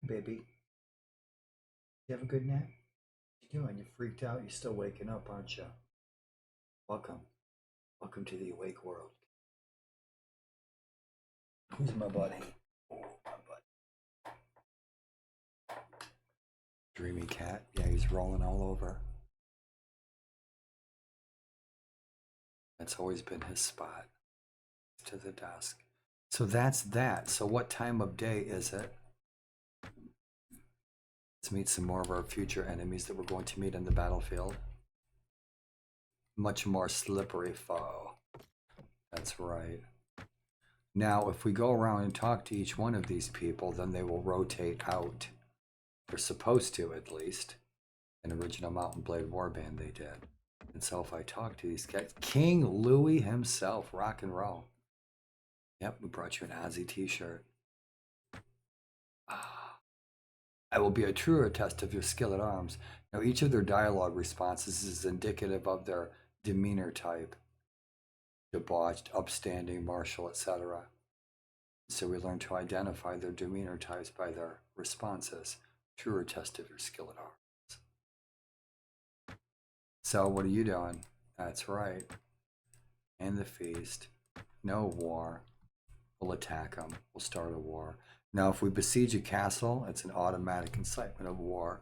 Baby. You have a good nap? What you doing? You freaked out? You're still waking up, aren't you? Welcome. Welcome to the awake world. Who's my buddy? Oh, my buddy. Dreamy cat. Yeah, he's rolling all over. That's always been his spot. To the desk. So that's that. So what time of day is it? Let's meet some more of our future enemies that we're going to meet in the battlefield. Much more slippery foe. That's right. Now, if we go around and talk to each one of these people, then they will rotate out. They're supposed to, at least. In original Mountain Blade Warband, they did. And so if I talk to these guys, King Louis himself, rock and roll. Yep, we brought you an Ozzy t-shirt. I will be a truer test of your skill at arms. Now, each of their dialogue responses is indicative of their demeanor type. Debauched, upstanding, martial, etc. So we learn to identify their demeanor types by their responses. Truer test of your skill at arms. So what are you doing? That's right. And the feast. No war. We'll attack them. We'll start a war. Now, if we besiege a castle, it's an automatic incitement of war.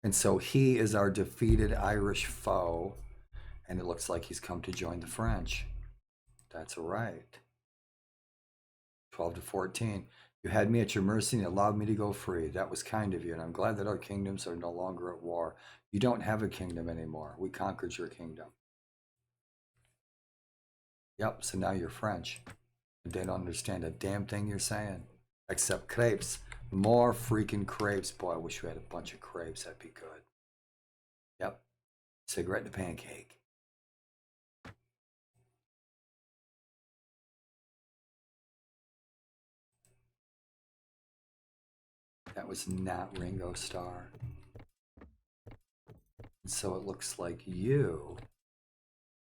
And so he is our defeated Irish foe, and it looks like he's come to join the French. That's right. 12 to 14. You had me at your mercy and allowed me to go free. That was kind of you, and I'm glad that our kingdoms are no longer at war. You don't have a kingdom anymore. We conquered your kingdom. Yep, so now you're French. They don't understand a damn thing you're saying. Except crepes. More freaking crepes. Boy, I wish we had a bunch of crepes. That'd be good. Yep. Cigarette and a pancake. That was not Ringo Starr. And so it looks like you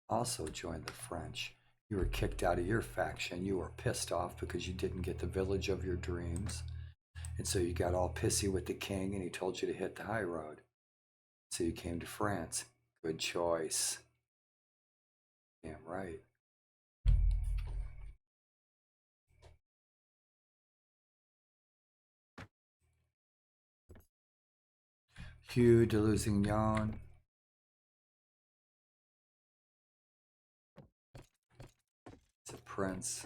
also joined the French. You were kicked out of your faction. You were pissed off because you didn't get the village of your dreams. And so you got all pissy with the king and he told you to hit the high road. So you came to France. Good choice. Damn right. Hugh de Lusignan. It's a prince.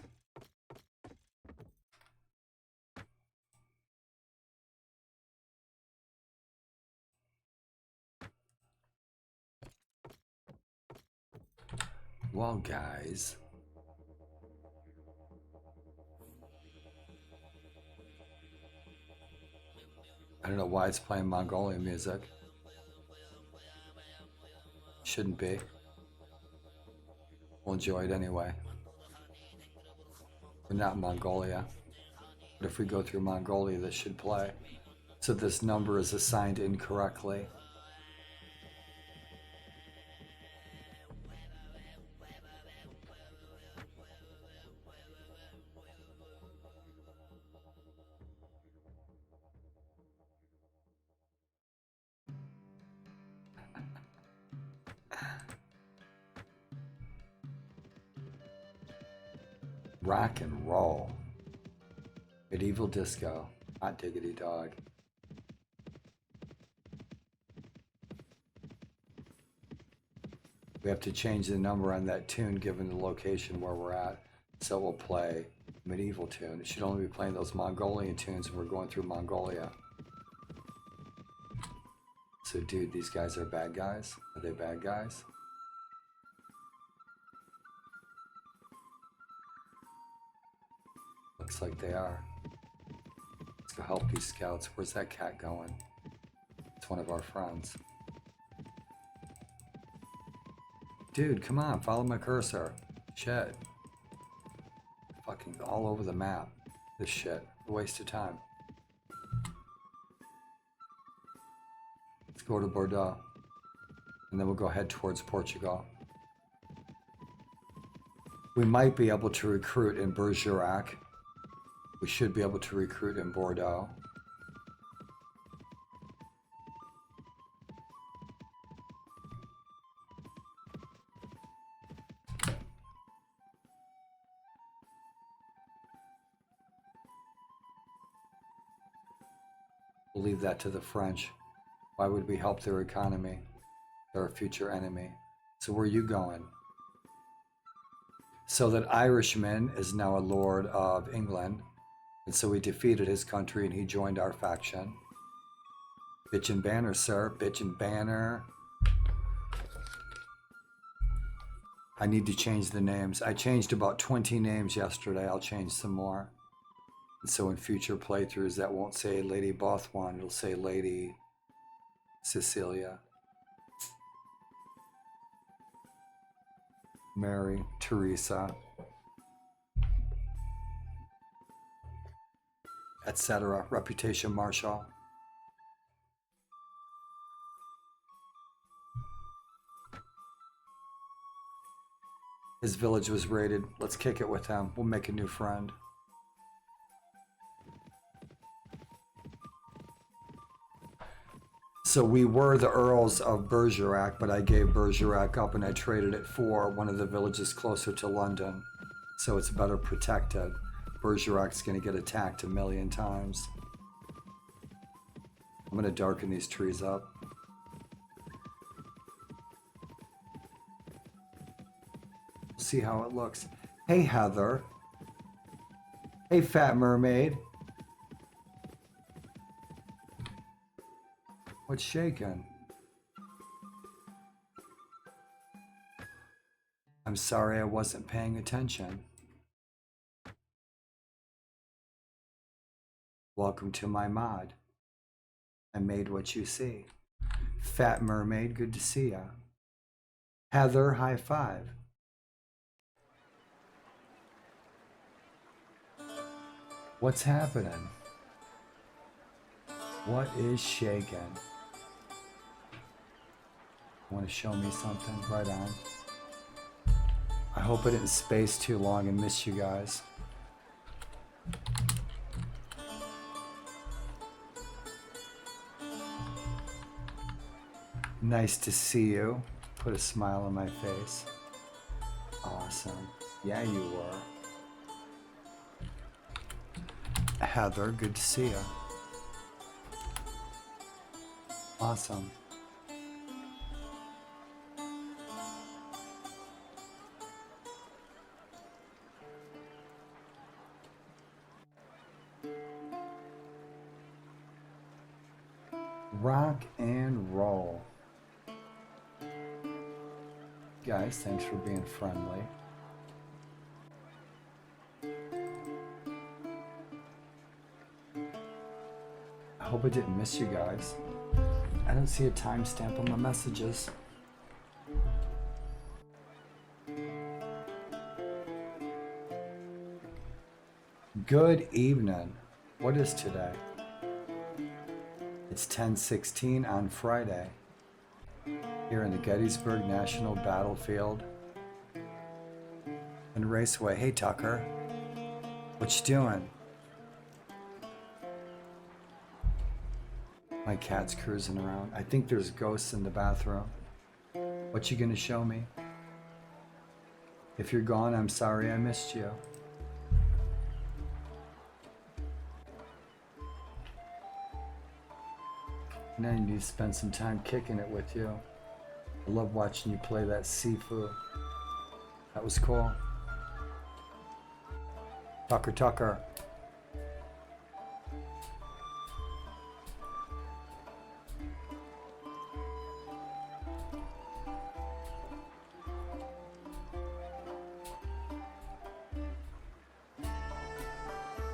Well, guys, I don't know why it's playing Mongolian music. Shouldn't be. We'll enjoy it anyway. We're not Mongolia. But if we go through Mongolia, this should play. So this number is assigned incorrectly. Rock and roll. Medieval disco. Hot diggity dog. We have to change the number on that tune given the location where we're at. So we'll play medieval tune. It should only be playing those Mongolian tunes when we're going through Mongolia. So dude, these guys are bad guys? Are they bad guys? Looks like they are. Let's go help these scouts. Where's that cat going? It's one of our friends. Dude, come on, follow my cursor. Shit. Fucking all over the map. This shit. A waste of time. Let's go to Bordeaux. And then we'll go head towards Portugal. We might be able to recruit in Bergerac. We should be able to recruit in Bordeaux. We'll leave that to the French. Why would we help their economy? They're a future enemy. So where are you going? So that Irishman is now a lord of England. And so we defeated his country and he joined our faction. Bitch and banner, sir. Bitch and banner. I need to change the names. I changed about 20 names yesterday. I'll change some more. And so in future playthroughs, that won't say Lady Bothwan. It'll say Lady Cecilia. Mary, Teresa, etc. Reputation Marshal. His village was raided. Let's kick it with him. We'll make a new friend. So we were the Earls of Bergerac, but I gave Bergerac up and I traded it for one of the villages closer to London. So it's better protected. Bergerac's going to get attacked a million times. I'm going to darken these trees up. See how it looks. Hey, Heather. Hey, Fat Mermaid. What's shaking? I'm sorry I wasn't paying attention. Welcome to my mod. I made what you see. Fat Mermaid, good to see ya. Heather, high five. What's happening? What is shaking? Want to show me something? Right on. I hope I didn't space too long and miss you guys. Nice to see you. Put a smile on my face. Awesome. Yeah, you were. Heather, good to see you. Awesome. Rock and roll. Guys, thanks for being friendly. I hope I didn't miss you guys. I don't see a timestamp on my messages. Good evening. What is today? It's 10:16 on Friday. Here in the Gettysburg National Battlefield and Raceway. Hey Tucker, what you doing? My cat's cruising around. I think there's ghosts in the bathroom. What you gonna show me? If you're gone, I'm sorry I missed you. And I need to spend some time kicking it with you. I love watching you play that Sifu. That was cool. Tucker.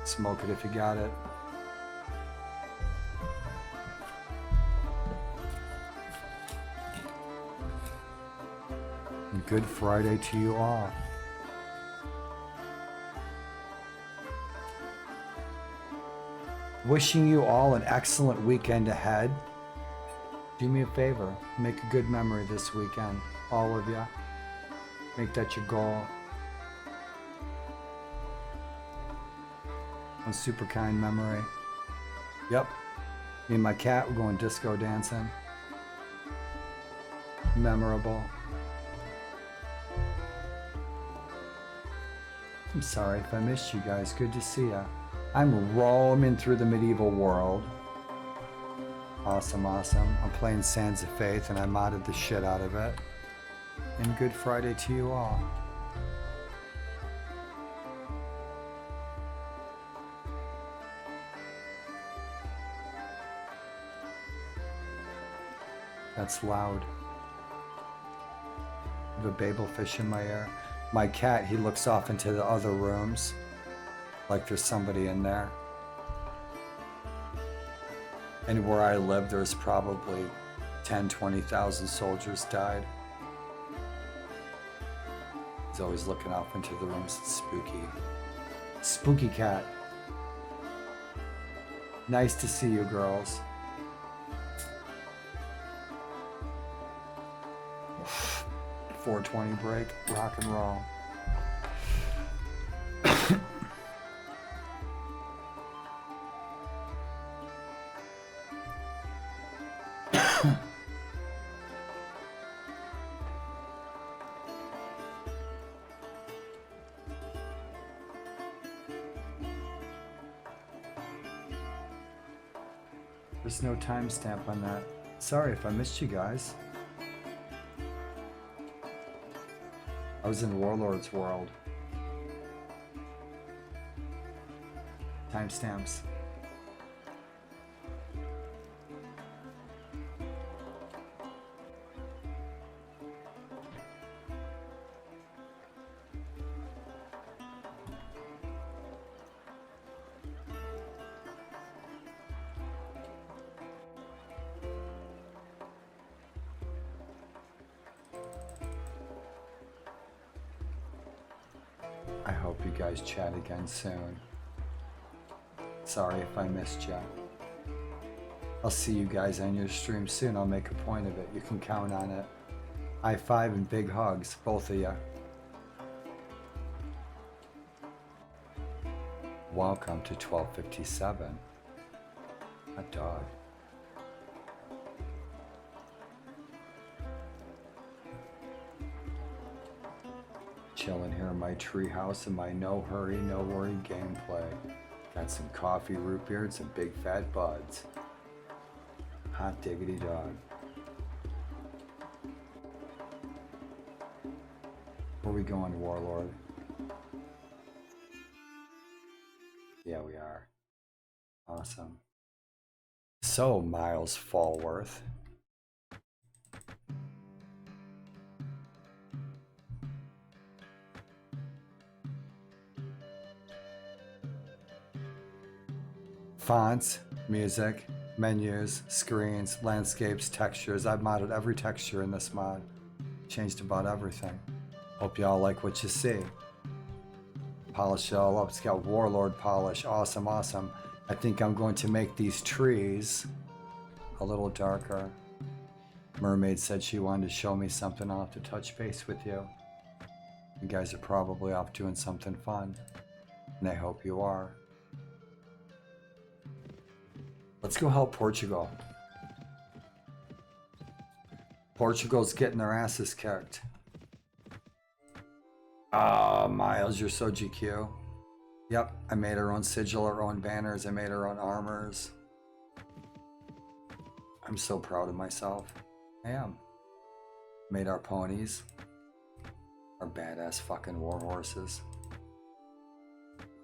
Smoke it if you got it. And good Friday to you all. Wishing you all an excellent weekend ahead. Do me a favor, make a good memory this weekend, all of you. Make that your goal. A super kind memory. Yep. Me and my cat, we're going disco dancing. Memorable. I'm sorry if I missed you guys. Good to see ya. I'm roaming through the medieval world. Awesome, awesome. I'm playing Sands of Faith and I modded the shit out of it. And good Friday to you all. That's loud. I have a babel fish in my ear. My cat, he looks off into the other rooms like there's somebody in there. And where I live, there's probably 10, 20,000 soldiers died. He's always looking off into the rooms. It's spooky. Spooky cat. Nice to see you, girls. .420 break, rock and roll. There's no timestamp on that. Sorry if I missed you guys. I was in Warlord's world. Timestamps. I hope you guys chat again soon. Sorry if I missed you. I'll see you guys on your stream soon. I'll make a point of it. You can count on it. High five and big hugs, both of you. Welcome to 1257. A dog. Chilling here in my treehouse in my no hurry, no worry gameplay. Got some coffee, root beer, and some big fat buds. Hot diggity dog. Where we going, Warlord? Yeah, we are. Awesome. So, Miles Falworth. Fonts, music, menus, screens, landscapes, textures. I've modded every texture in this mod. Changed about everything. Hope y'all like what you see. Polish it all up. It's got Warlord polish. Awesome, awesome. I think I'm going to make these trees a little darker. Mermaid said she wanted to show me something. I'll have to touch base with you. You guys are probably off doing something fun. And I hope you are. Let's go help Portugal. Portugal's getting their asses kicked. Ah, Miles, you're so GQ. Yep, I made our own sigil, our own banners, I made our own armors. I'm so proud of myself. I am. Made our ponies. Our badass fucking war horses.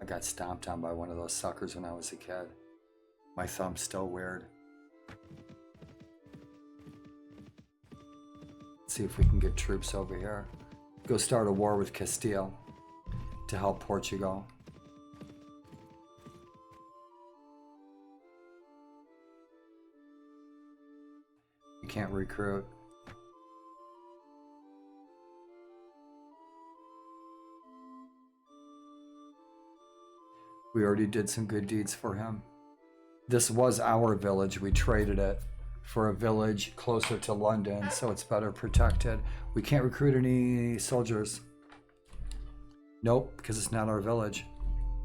I got stomped on by one of those suckers when I was a kid. My thumb's still weird. Let's see if we can get troops over here. Go start a war with Castile to help Portugal. You can't recruit. We already did some good deeds for him. This was our village. We traded it for a village closer to London, so it's better protected. We can't recruit any soldiers. Nope, because it's not our village.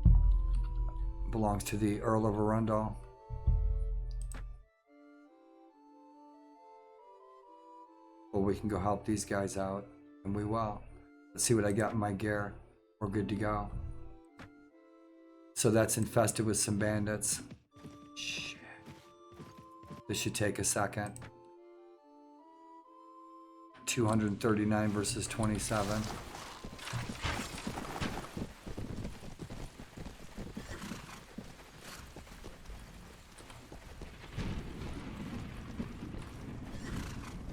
It belongs to the Earl of Arundel. Well, we can go help these guys out, and we will. Let's see what I got in my gear. We're good to go. So that's infested with some bandits. Shit. This should take a second. 239 versus 27.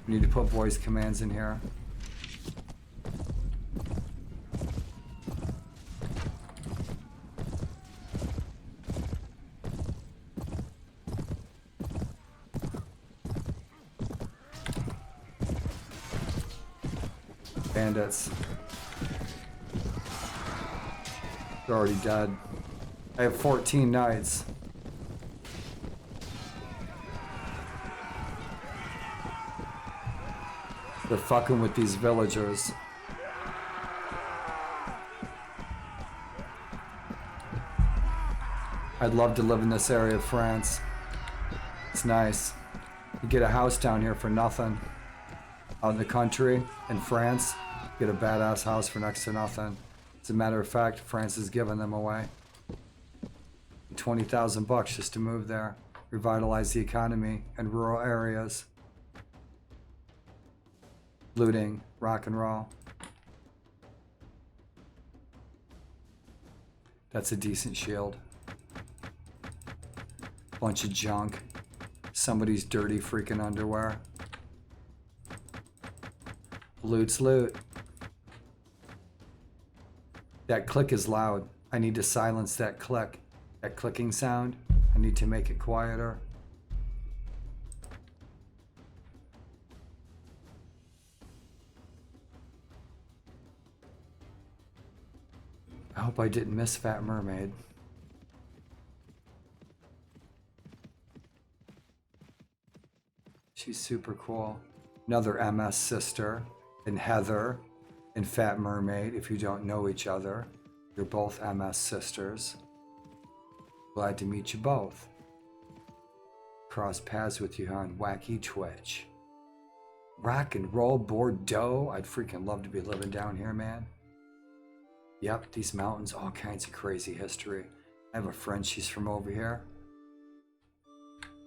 We need to put voice commands in here. Bandits. They're already dead. I have 14 knights. They're fucking with these villagers. I'd love to live in this area of France. It's nice. You get a house down here for nothing. Out in the country, in France, get a badass house for next to nothing. As a matter of fact, France is giving them away. 20,000 bucks just to move there. Revitalize the economy in rural areas. Looting, rock and roll. That's a decent shield. Bunch of junk. Somebody's dirty freaking underwear. Loot's loot. That click is loud. I need to silence that click. That clicking sound. I need to make it quieter. I hope I didn't miss Fat Mermaid. She's super cool. Another MS sister, and Heather, and Fat Mermaid. If you don't know each other, you're both MS sisters. Glad to meet you both. Cross paths with you on Wacky Twitch. Rock and roll Bordeaux. I'd freaking love to be living down here, man. Yep, these mountains, all kinds of crazy history. I have a friend, she's from over here.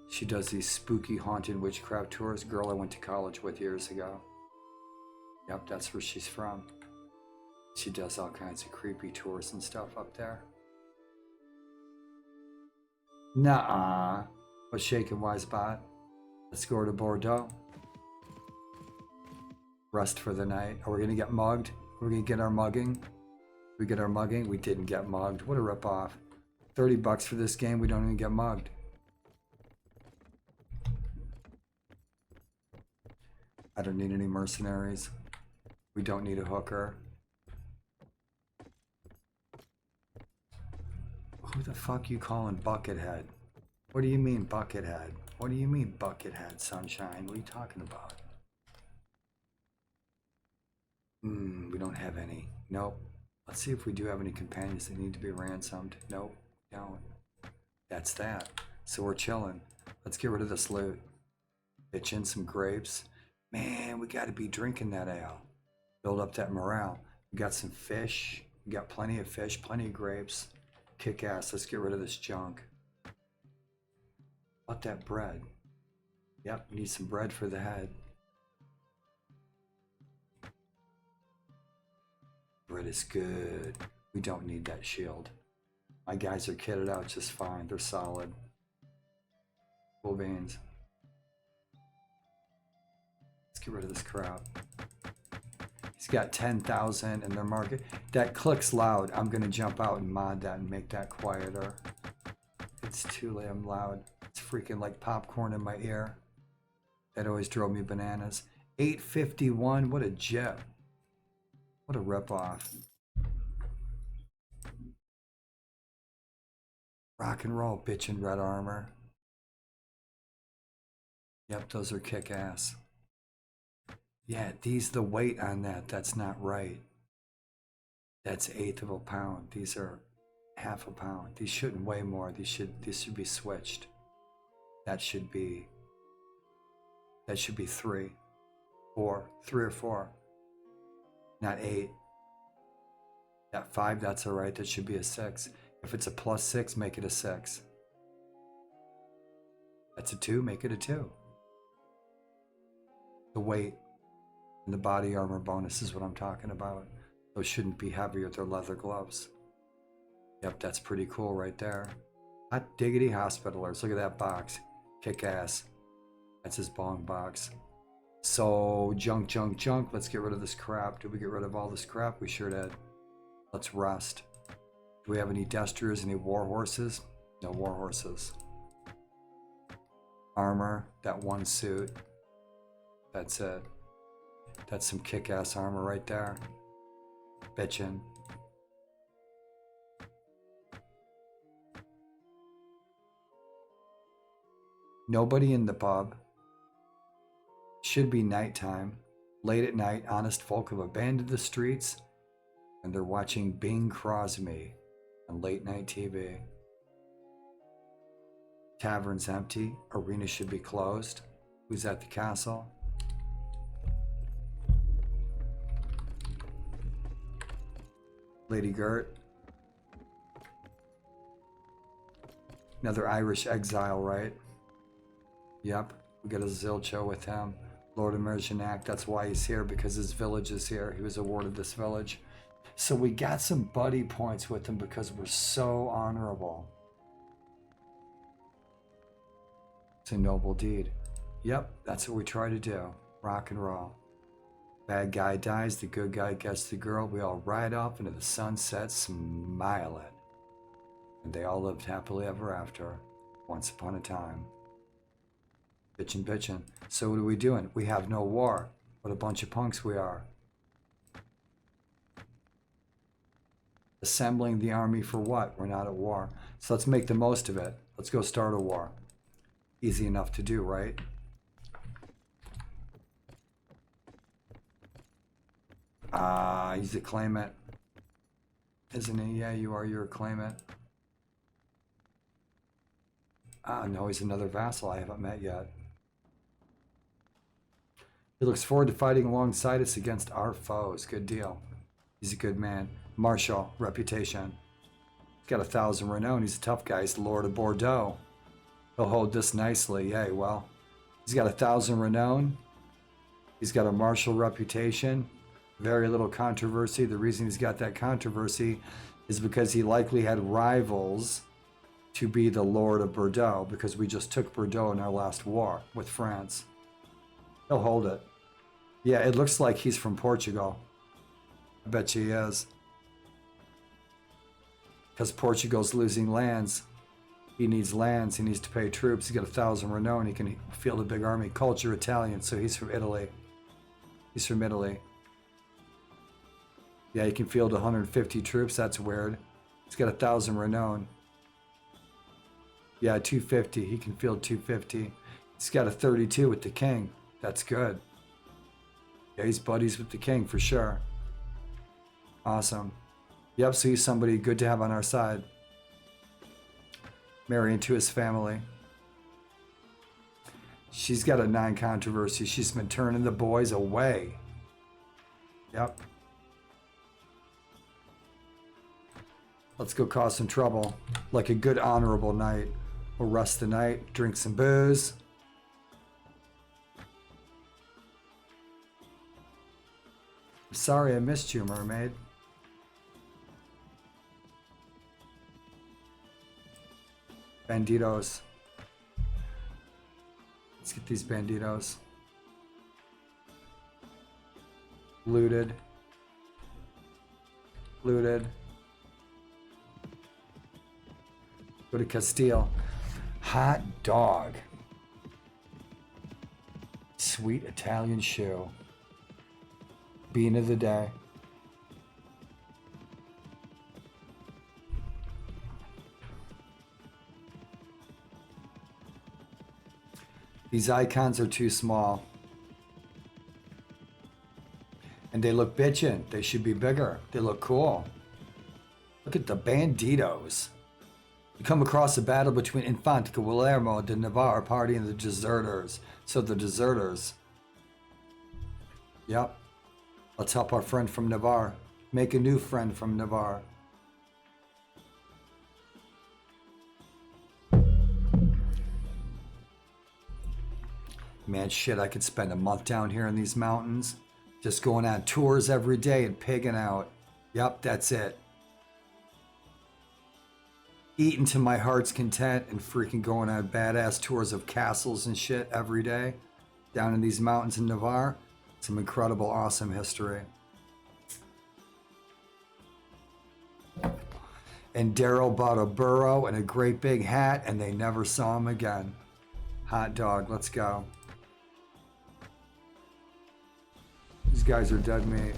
She does these spooky haunted witchcraft tours. Girl I went to college with years ago. Yep, that's where she's from. She does all kinds of creepy tours and stuff up there. Nuh-uh. What's shaking, wise bot? Let's go to Bordeaux. Rest for the night. Are we gonna get mugged? Are we gonna get our mugging? We get our mugging? We didn't get mugged. What a ripoff. 30 bucks for this game, we don't even get mugged. I don't need any mercenaries. We don't need a hooker. Who the fuck you calling Buckethead? What do you mean Buckethead? What do you mean Buckethead, Sunshine? What are you talking about? We don't have any. Nope. Let's see if we do have any companions that need to be ransomed. Nope, don't. That's that. So we're chilling. Let's get rid of this loot. Pitch in some grapes. Man, we gotta be drinking that ale. Build up that morale. We got some fish. We got plenty of fish, plenty of grapes. Kick ass. Let's get rid of this junk. What that bread? Yep, we need some bread for the head. Bread is good. We don't need that shield. My guys are kitted out just fine. They're solid. Cool beans. Let's get rid of this crap. He's got 10,000 in their market. That clicks loud. I'm gonna jump out and mod that and make that quieter. It's too damn loud. It's freaking like popcorn in my ear. That always drove me bananas. 851, what a jet. What a ripoff. Rock and roll, bitch in red armor. Yep, those are kick-ass. Yeah, the weight on that's not right. That's 1/8 of a pound. These are half a pound. These shouldn't weigh more. These should be switched. That should be 3, 4, 3 or 4, not 8. That 5, that's all right. That should be a 6. If it's a +6, make it a 6. That's a 2, make it a 2. The weight and the body armor bonus is what I'm talking about. Those shouldn't be heavier. They're leather gloves. Yep, that's pretty cool right there. Hot diggity hospitalers. Look at that box. Kick ass. That's his bong box. So, junk. Let's get rid of this crap. Did we get rid of all this crap? We sure did. Let's rest. Do we have any destriers, any war horses? No war horses. Armor, that one suit. That's it. That's some kick-ass armor right there. Bitchin'. Nobody in the pub. Should be nighttime. Late at night, honest folk have abandoned the streets and they're watching Bing Crosby on late night TV. Tavern's empty. Arena should be closed. Who's at the castle? Lady Gert. Another Irish exile, right? Yep. We got a Zilcho with him. Lord of Mergenac. That's why he's here, because his village is here. He was awarded this village. So we got some buddy points with him because we're so honorable. It's a noble deed. Yep, that's what we try to do. Rock and roll. Bad guy dies, the good guy gets the girl. We all ride off into the sunset smiling. And they all lived happily ever after, once upon a time. Bitchin'. So what are we doing? We have no war. What a bunch of punks we are. Assembling the army for what? We're not at war. So let's make the most of it. Let's go start a war. Easy enough to do, right? He's a claimant. Isn't he? Yeah, you are. You're a claimant. No, he's another vassal I haven't met yet. He looks forward to fighting alongside us against our foes. Good deal. He's a good man. Marshal, reputation. He's got 1,000 renown. He's a tough guy. He's the Lord of Bordeaux. He'll hold this nicely. Yay, well. He's got 1,000 renown. He's got a martial reputation. Very little controversy. The reason he's got that controversy is because he likely had rivals to be the Lord of Bordeaux, because we just took Bordeaux in our last war with France. He'll hold it. Yeah, it looks like he's from Portugal. I bet you he is. Because Portugal's losing lands. He needs lands. He needs to pay troops. He's got 1,000 renown. He can field a big army. Culture Italian, so he's from Italy. He's from Italy. Yeah, he can field 150 troops. That's weird. He's got 1,000 renown. Yeah, 250. He can field 250. He's got a 32 with the king. That's good. Yeah, he's buddies with the king for sure. Awesome. Yep, so he's somebody good to have on our side. Marry into his family. She's got a non-controversy. She's been turning the boys away. Yep. Let's go cause some trouble. Like a good honorable night. We'll rest the night, drink some booze. Sorry I missed you, mermaid. Banditos. Let's get these banditos. Looted. Looted. Go to Castile. Hot dog. Sweet Italian shoe. Bean of the day. These icons are too small. And they look bitchin'. They should be bigger. They look cool. Look at the banditos. You come across a battle between Infante Guillermo de Navarre party and the deserters. So the deserters. Yep. Let's help our friend from Navarre. Make a new friend from Navarre. Man, shit, I could spend a month down here in these mountains. Just going on tours every day and pigging out. Yep, that's it. Eating to my heart's content and freaking going on badass tours of castles and shit every day. Down in these mountains in Navarre. Some incredible, awesome history. And Daryl bought a burro and a great big hat and they never saw him again. Hot dog, let's go. These guys are dead meat.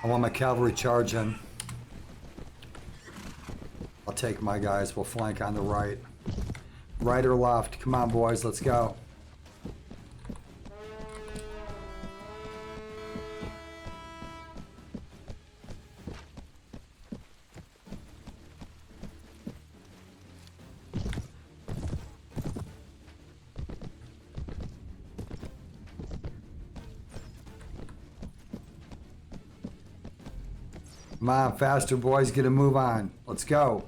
I want my cavalry charging. I'll take my guys. We'll flank on the right. Right or left? Come on, boys. Let's go. Come on, faster, boys. Get a move on. Let's go.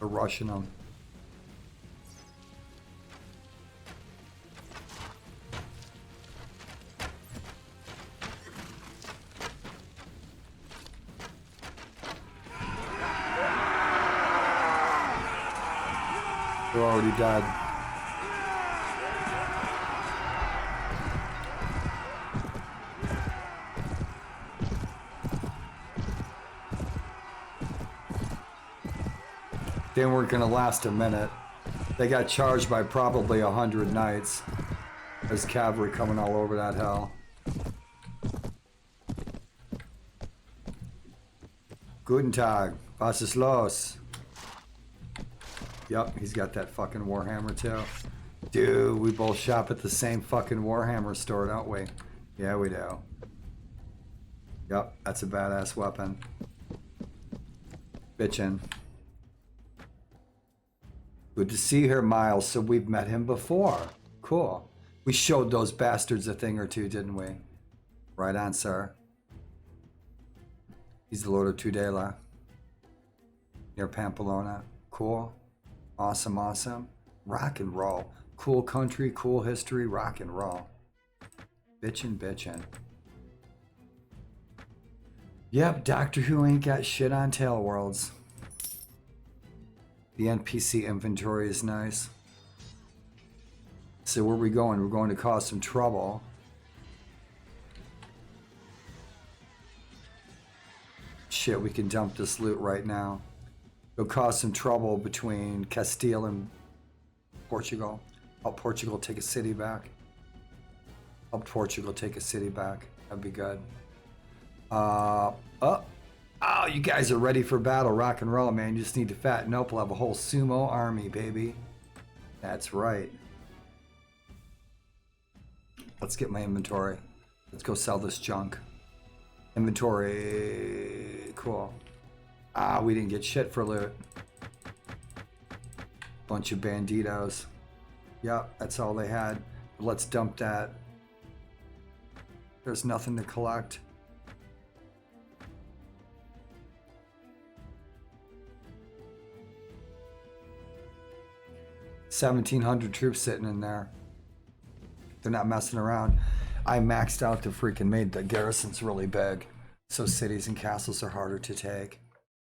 They're rushing them. They're already dead. They weren't gonna last a minute. They got charged by probably 100 knights. There's cavalry coming all over that hill. Guten Tag, was ist los? Yep, he's got that fucking Warhammer too. Dude, we both shop at the same fucking Warhammer store, don't we? Yeah, we do. Yep, that's a badass weapon. Bitchin'. Good to see her, Miles. So we've met him before. Cool. We showed those bastards a thing or two, didn't we? Right on, sir. He's the Lord of Tudela. Near Pamplona. Cool. Awesome, awesome. Rock and roll. Cool country, cool history, rock and roll. Bitchin', bitchin'. Yep, Doctor Who ain't got shit on Tail Worlds. The NPC inventory is nice. So where are we going? We're going to cause some trouble. Shit, we can dump this loot right now. It'll cause some trouble between Castile and Portugal. Help Portugal take a city back. Help Portugal take a city back. That'd be good. Oh, you guys are ready for battle. Rock and roll, man. You just need to fatten up. We'll have a whole sumo army, baby. That's right. Let's get my inventory. Let's go sell this junk. Inventory. Cool. We didn't get shit for loot. Bunch of banditos. Yep, that's all they had. Let's dump that. There's nothing to collect. $1,700 troops sitting in there. They're not messing around. I maxed out the freaking made the garrisons really big. So cities and castles are harder to take.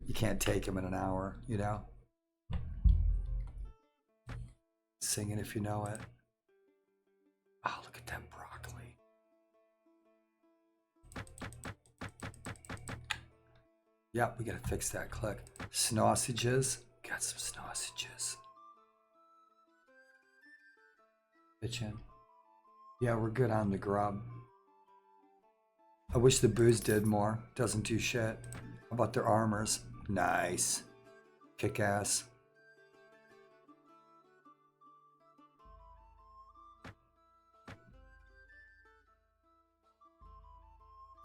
You can't take them in an hour, you know? Sing it if you know it. Oh, look at that broccoli. Yep, we gotta fix that click. Sausages. Got some sausages. Kitchen. Yeah, we're good on the grub. I wish the booze did more. Doesn't do shit. How about their armors? Nice. Kick ass.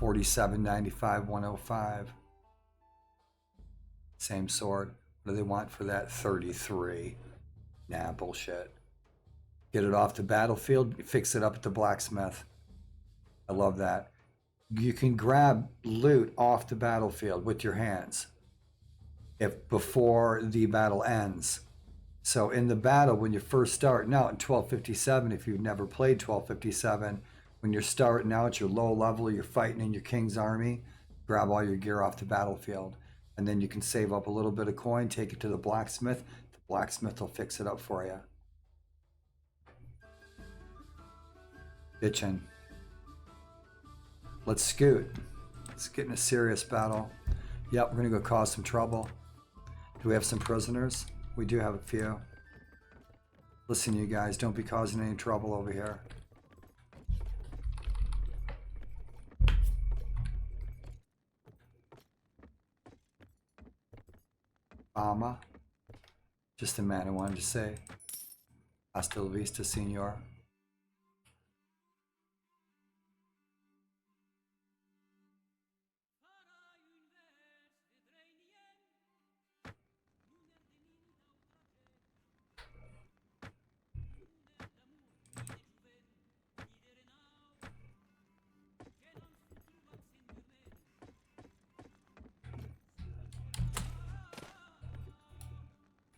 $47.95, 105. Same sword. What do they want for that? 33. Nah, bullshit. Get it off the battlefield, fix it up at the blacksmith. I love that. You can grab loot off the battlefield with your hands if before the battle ends. So in the battle, when you're first starting out in 1257, if you've never played 1257, when you're starting out, you're low level, you're fighting in your king's army, grab all your gear off the battlefield. And then you can save up a little bit of coin, take it to the blacksmith. The blacksmith will fix it up for you. Bitchin'. Let's scoot. Let's get in a serious battle. Yep, we're gonna go cause some trouble. Do we have some prisoners? We do have a few. Listen, you guys, don't be causing any trouble over here. Mama. Just a man who wanted to say, hasta la vista, senor.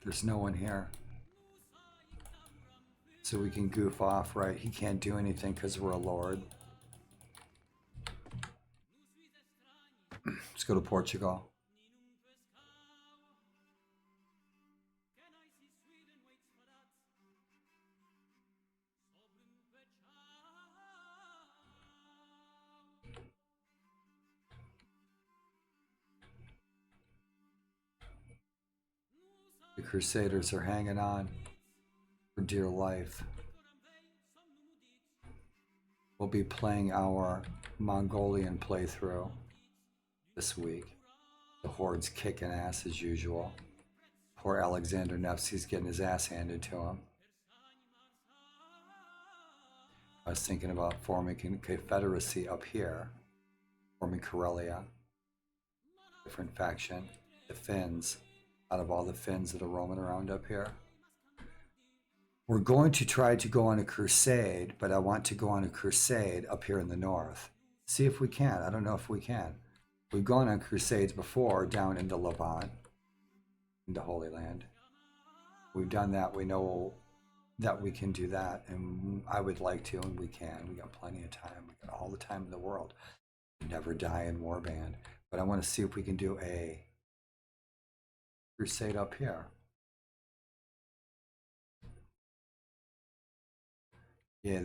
There's no one here. So we can goof off, right? He can't do anything because we're a lord. Let's go to Portugal. The Crusaders are hanging on for dear life. We'll be playing our Mongolian playthrough this week. The Horde's kicking ass as usual. Poor Alexander Nevsky's getting his ass handed to him. I was thinking about forming a confederacy up here, forming Karelia. Different faction, the Finns. Out of all the Finns that are roaming around up here. We're going to try to go on a crusade, but I want to go on a crusade up here in the north. See if we can. I don't know if we can. We've gone on crusades before down into Levant, into Holy Land. We've done that. We know that we can do that, and I would like to, and we can. We got plenty of time. We got all the time in the world. Never die in warband. But I want to see if we can do a crusade up here. Yeah,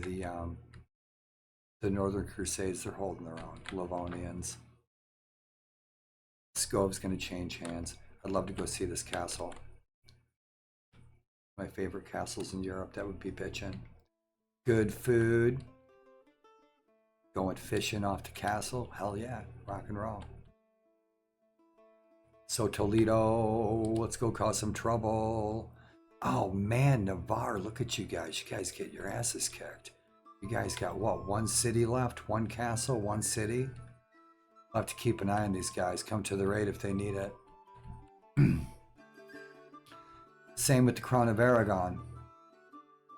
the Northern Crusades, they're holding their own. Livonians. Scove's going to change hands. I'd love to go see this castle. My favorite castles in Europe, that would be bitchin'. Good food. Going fishing off the castle. Hell yeah, rock and roll. So Toledo, let's go cause some trouble. Oh man, Navarre, look at you guys. You guys get your asses kicked. You guys got what, one city left? One castle, one city? I'll have to keep an eye on these guys. Come to the raid if they need it. Same with the Crown of Aragon.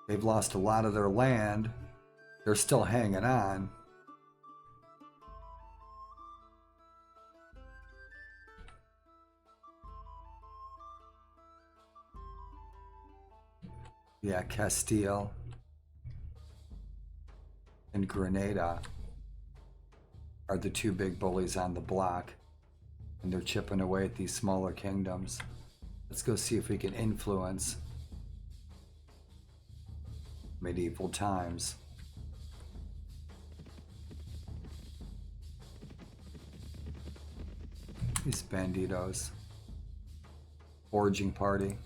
They've lost a lot of their land. They're still hanging on. Yeah, Castile and Grenada are the two big bullies on the block, and they're chipping away at these smaller kingdoms. Let's go see if we can influence Medieval times. These banditos. Foraging party.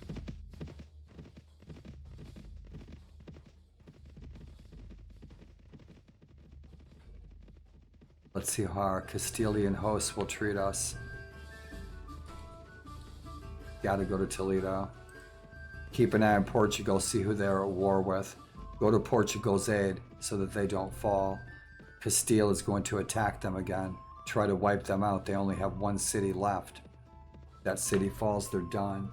Let's see how our Castilian hosts will treat us. Gotta go to Toledo. Keep an eye on Portugal, see who they're at war with. Go to Portugal's aid so that they don't fall. Castile is going to attack them again. Try to wipe them out. They only have one city left. That city falls, they're done.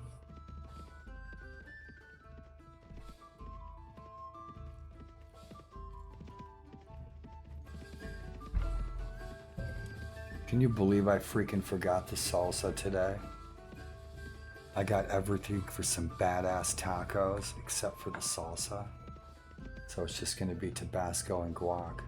Can you believe I freaking forgot the salsa today? I got everything for some badass tacos except for the salsa. So it's just gonna be Tabasco and guac.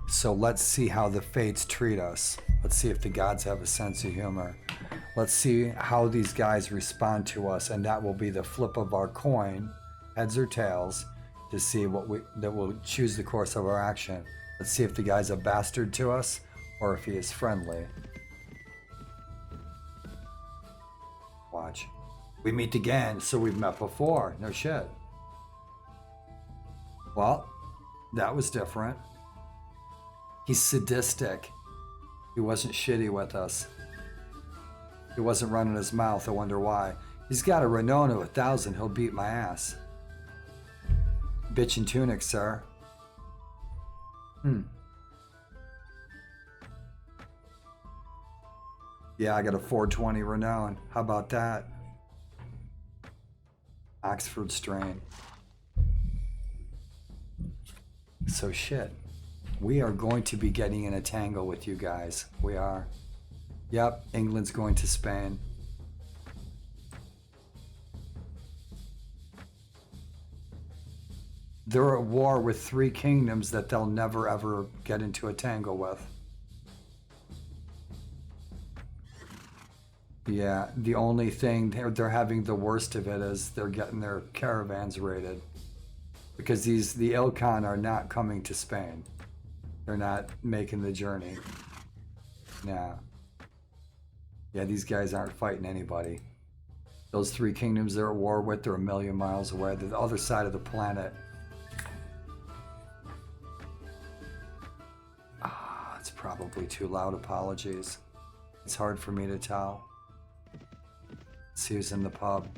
So let's see how the fates treat us. Let's see if the gods have a sense of humor. Let's see how these guys respond to us, and that will be the flip of our coin, heads or tails, to see that will choose the course of our action. Let's see if the guy's a bastard to us or if he is friendly. Watch. We meet again, so we've met before. No shit. Well, that was different. He's sadistic. He wasn't shitty with us. He wasn't running his mouth. I wonder why. He's got a Renona 1000. He'll beat my ass. Bitch in tunic, sir. Yeah, I got a 420 Renown. How about that? Oxford strain. So shit. We are going to be getting in a tangle with you guys. We are. Yep, England's going to Spain. They're at war with 3 kingdoms that they'll never ever get into a tangle with. Yeah, the only thing they're having the worst of it is they're getting their caravans raided. Because the Ilkhan are not coming to Spain. They're not making the journey. No. Yeah, these guys aren't fighting anybody. Those 3 kingdoms they're at war with, they're a million miles away. They're the other side of the planet. It's probably too loud. Apologies. It's hard for me to tell. Let's see who's in the pub.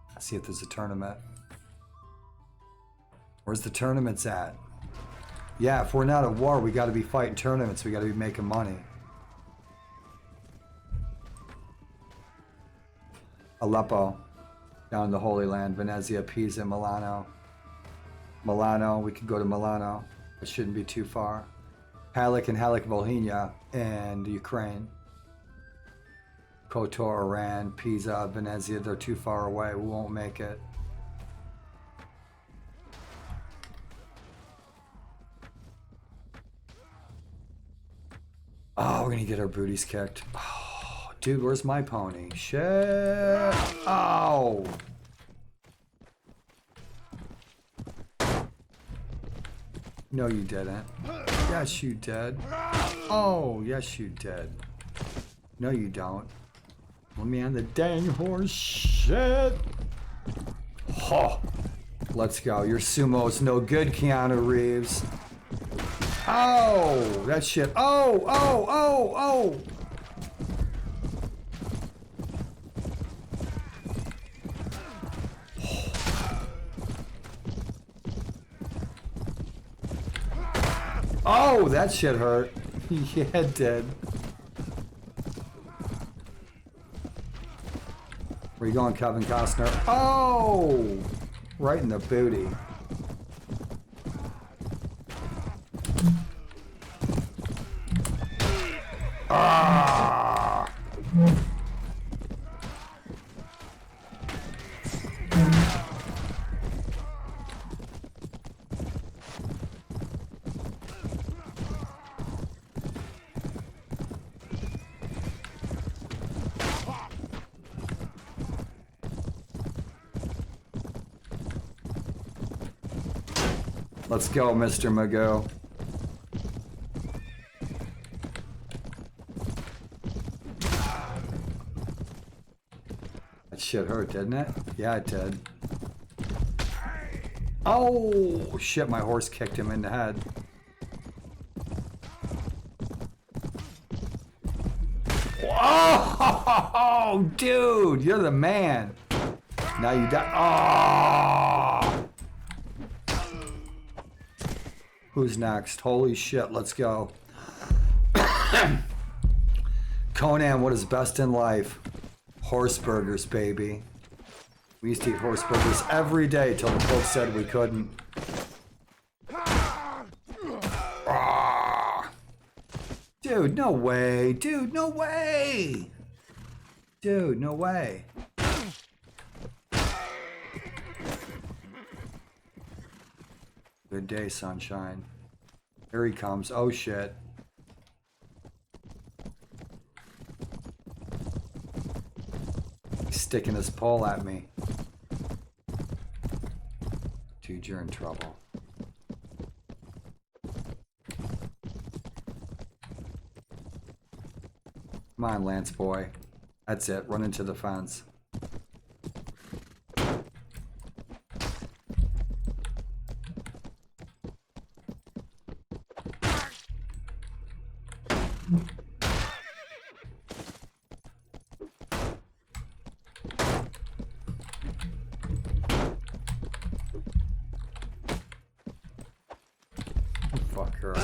Let's see if there's a tournament. Where's the tournaments at? Yeah, if we're not at war, we got to be fighting tournaments. We got to be making money. Aleppo, down in the Holy Land, Venezia, Pisa, Milano. Milano, we could go to Milano. It shouldn't be too far. Halleck and Halleck, Volhynia, and Ukraine. Kotor, Iran, Pisa, Venezia, they're too far away. We won't make it. Oh, we're gonna get our booties kicked. Oh, dude, where's my pony? Shit. Oh. No, you didn't. Yes, you did. Oh, yes, you did. No, you don't. Let me on the dang horse. Shit. Oh. Let's go. Your sumo's no good, Keanu Reeves. Oh, that shit. Oh, oh, oh, oh. Oh, that shit hurt. Yeah, it did. Where you going, Kevin Costner? Oh, right in the booty. Ah! Let's go, Mr. Magoo. That shit hurt, didn't it? Yeah, it did. Oh, shit, my horse kicked him in the head. Oh, dude, you're the man. Now you die. Oh. Who's next? Holy shit, let's go. Conan, what is best in life? Horse burgers, baby. We used to eat horse burgers every day till the Pope said we couldn't. Dude, no way. Dude, no way. Dude, no way. Good day, sunshine. Here he comes. Oh, shit. He's sticking his pole at me. Dude, you're in trouble. Come on, Lance boy. That's it. Run into the fence. Fuck her.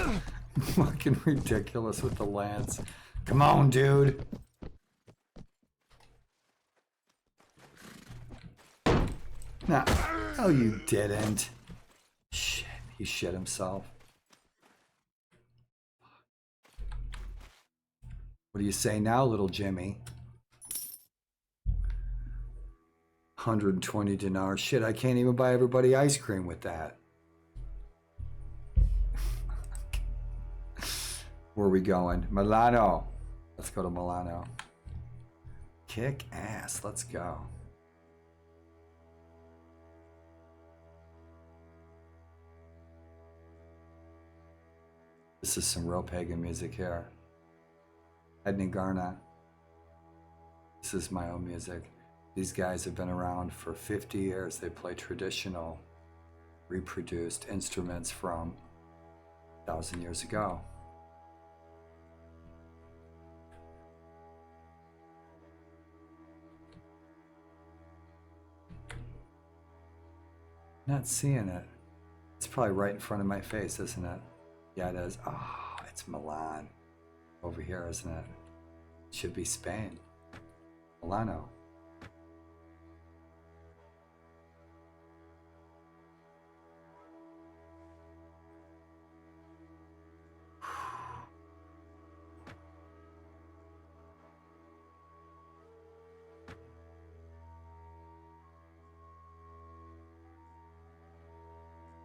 Fucking ridiculous with the lance. Come on, dude. Nah. No, you didn't. Shit. He shit himself. What do you say now, little Jimmy? 120 dinars. Shit, I can't even buy everybody ice cream with that. Where are we going? Milano. Let's go to Milano. Kick ass. Let's go. This is some real pagan music here. Edna Garna. This is my own music. These guys have been around for 50 years. They play traditional, reproduced instruments from 1,000 years ago. Not seeing it. It's probably right in front of my face, isn't it? Yeah, it is. Oh, it's Milan. Over here, isn't it? It should be Spain. Milano.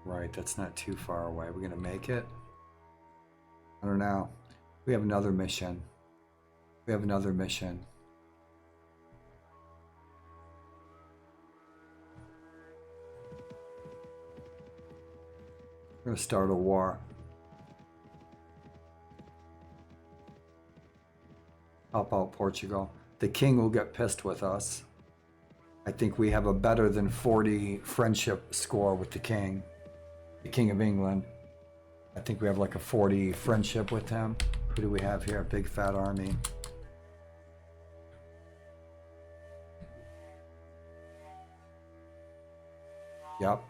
Right, that's not too far away. We're gonna make it? I don't know. We have another mission. We have another mission. We're gonna start a war. Help out Portugal. The king will get pissed with us. I think we have a better than 40 friendship score with the king. The King of England. I think we have like a 40 friendship with him. Who do we have here? Big fat army. Yep.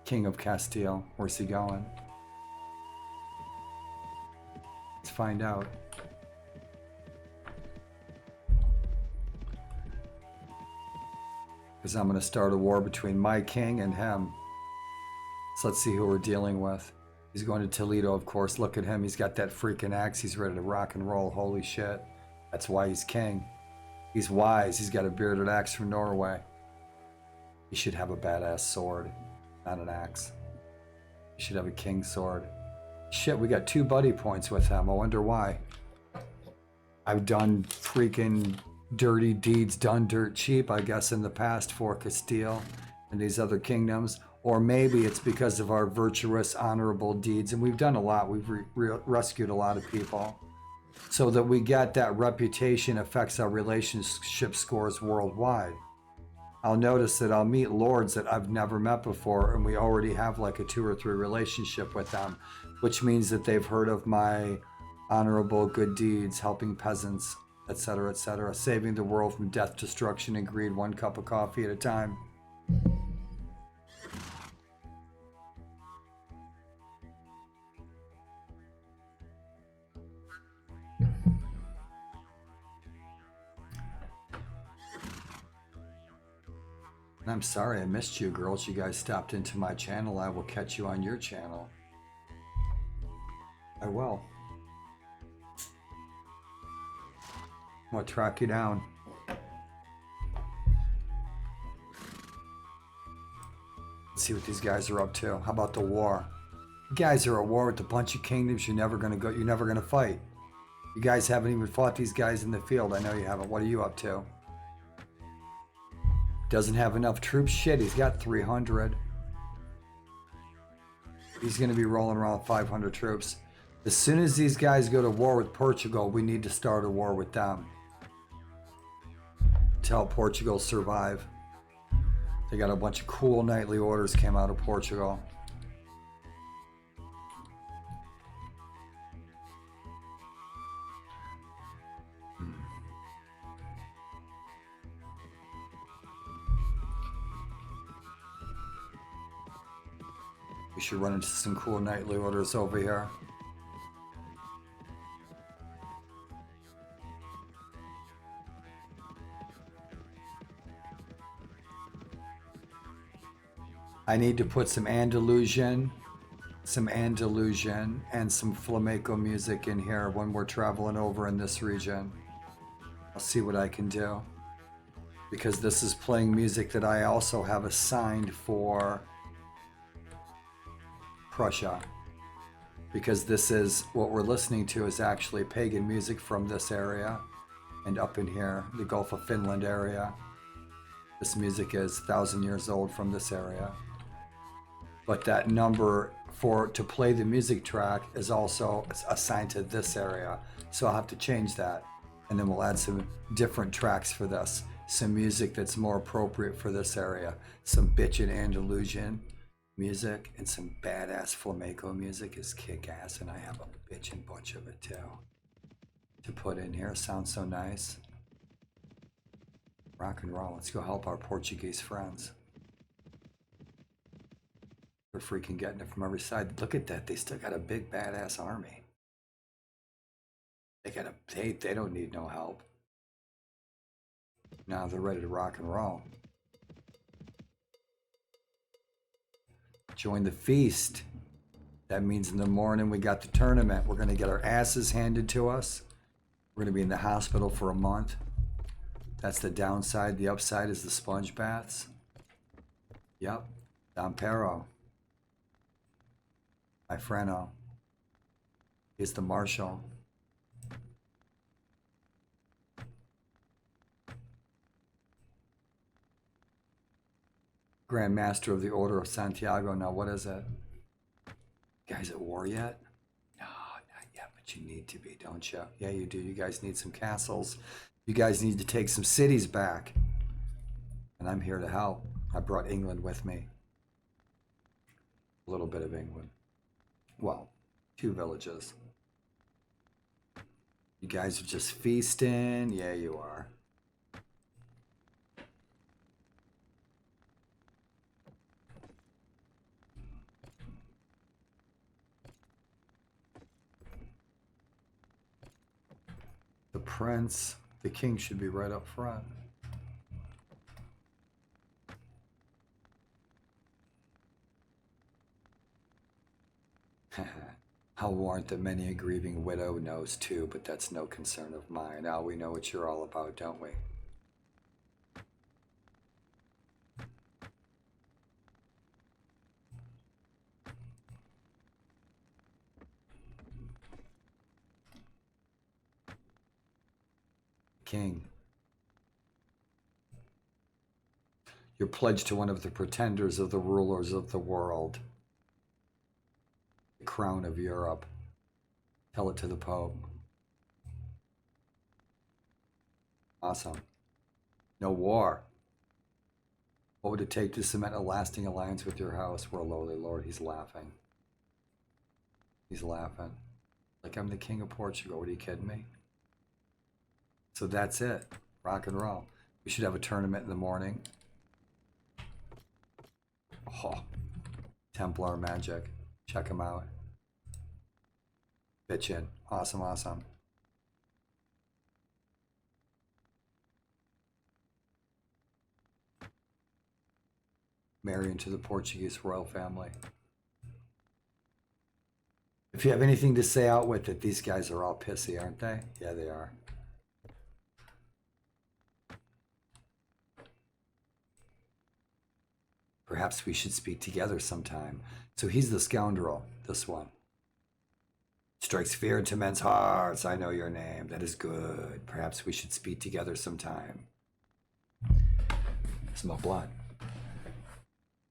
King of Castile. Where's he going? Let's find out. Because I'm going to start a war between my king and him. So let's see who we're dealing with. He's going to Toledo, of course. Look at him. He's got that freaking axe. He's ready to rock and roll. Holy shit. That's why he's king. He's wise. He's got a bearded axe from Norway. He should have a badass sword, not an axe. He should have a king sword. Shit, we got 2 buddy points with him. I wonder why. I've done freaking dirty deeds done dirt cheap, I guess, in the past for Castile and these other kingdoms. Or maybe it's because of our virtuous, honorable deeds. And we've done a lot. We've rescued a lot of people. So that we get that reputation affects our relationship scores worldwide. I'll notice that I'll meet lords that I've never met before, and we already have like a 2 or 3 relationship with them, which means that they've heard of my honorable good deeds, helping peasants, etc., etc., saving the world from death, destruction, and greed, 1 cup of coffee at a time. I'm sorry I missed you, girls. You guys stopped into my channel. I will catch you on your channel. I will. I'll track you down. Let's see what these guys are up to. How about the war? You guys are at war with a bunch of kingdoms you're never gonna fight. You guys haven't even fought these guys in the field. I know you haven't. What are you up to? Doesn't have enough troops? Shit, he's got 300. He's going to be rolling around 500 troops. As soon as these guys go to war with Portugal, we need to start a war with them to help Portugal survive. They got a bunch of cool nightly orders came out of Portugal. We should run into some cool nightly orders over here. I need to put some Andalusian and some flamenco music in here when we're traveling over in this region. I'll see what I can do. Because this is playing music that I also have assigned for Prussia, because this is what we're listening to is actually pagan music from this area and up in here, the Gulf of Finland area. This music is 1,000 years old from this area. But that number to play the music track is also assigned to this area. So I'll have to change that. And then we'll add some different tracks for this. Some music that's more appropriate for this area. Some bitchin' Andalusian music and some badass flamenco music is kick-ass, and I have a bitchin' bunch of it too to put in here. Sounds so nice. Rock and roll. Let's go help our Portuguese friends. They're freaking getting it from every side. Look at that. They still got a big badass army. They don't need no help. Now they're ready to rock and roll. Join the feast. That means in the morning we got the tournament. We're going to get our asses handed to us. We're going to be in the hospital for a month. That's the downside. The upside is the sponge baths. Yep. Don Pero. My friendo. He's the marshal. Grand Master of the Order of Santiago. Now, what is it? Guys at war yet? No, not yet, but you need to be, don't you? Yeah, you do. You guys need some castles. You guys need to take some cities back. And I'm here to help. I brought England with me. A little bit of England. Well, 2 villages. You guys are just feasting. Yeah, you are. The prince, the king should be right up front. I'll warrant that many a grieving widow knows too, but that's no concern of mine. Now we know what you're all about, don't we? King. You're pledged to one of the pretenders of the rulers of the world. The crown of Europe. Tell it to the Pope. Awesome. No war. What would it take to cement a lasting alliance with your house? We're a lowly lord. He's laughing. He's laughing. Like I'm the king of Portugal. What, are you kidding me? So that's it. Rock and roll. We should have a tournament in the morning. Oh, Templar magic. Check them out. Bitchin'. Awesome, awesome. Marry into the Portuguese royal family. If you have anything to say out with it, these guys are all pissy, aren't they? Yeah, they are. Perhaps we should speak together sometime. So he's the scoundrel, this one. Strikes fear into men's hearts. I know your name. That is good. Perhaps we should speak together sometime. Smell blood.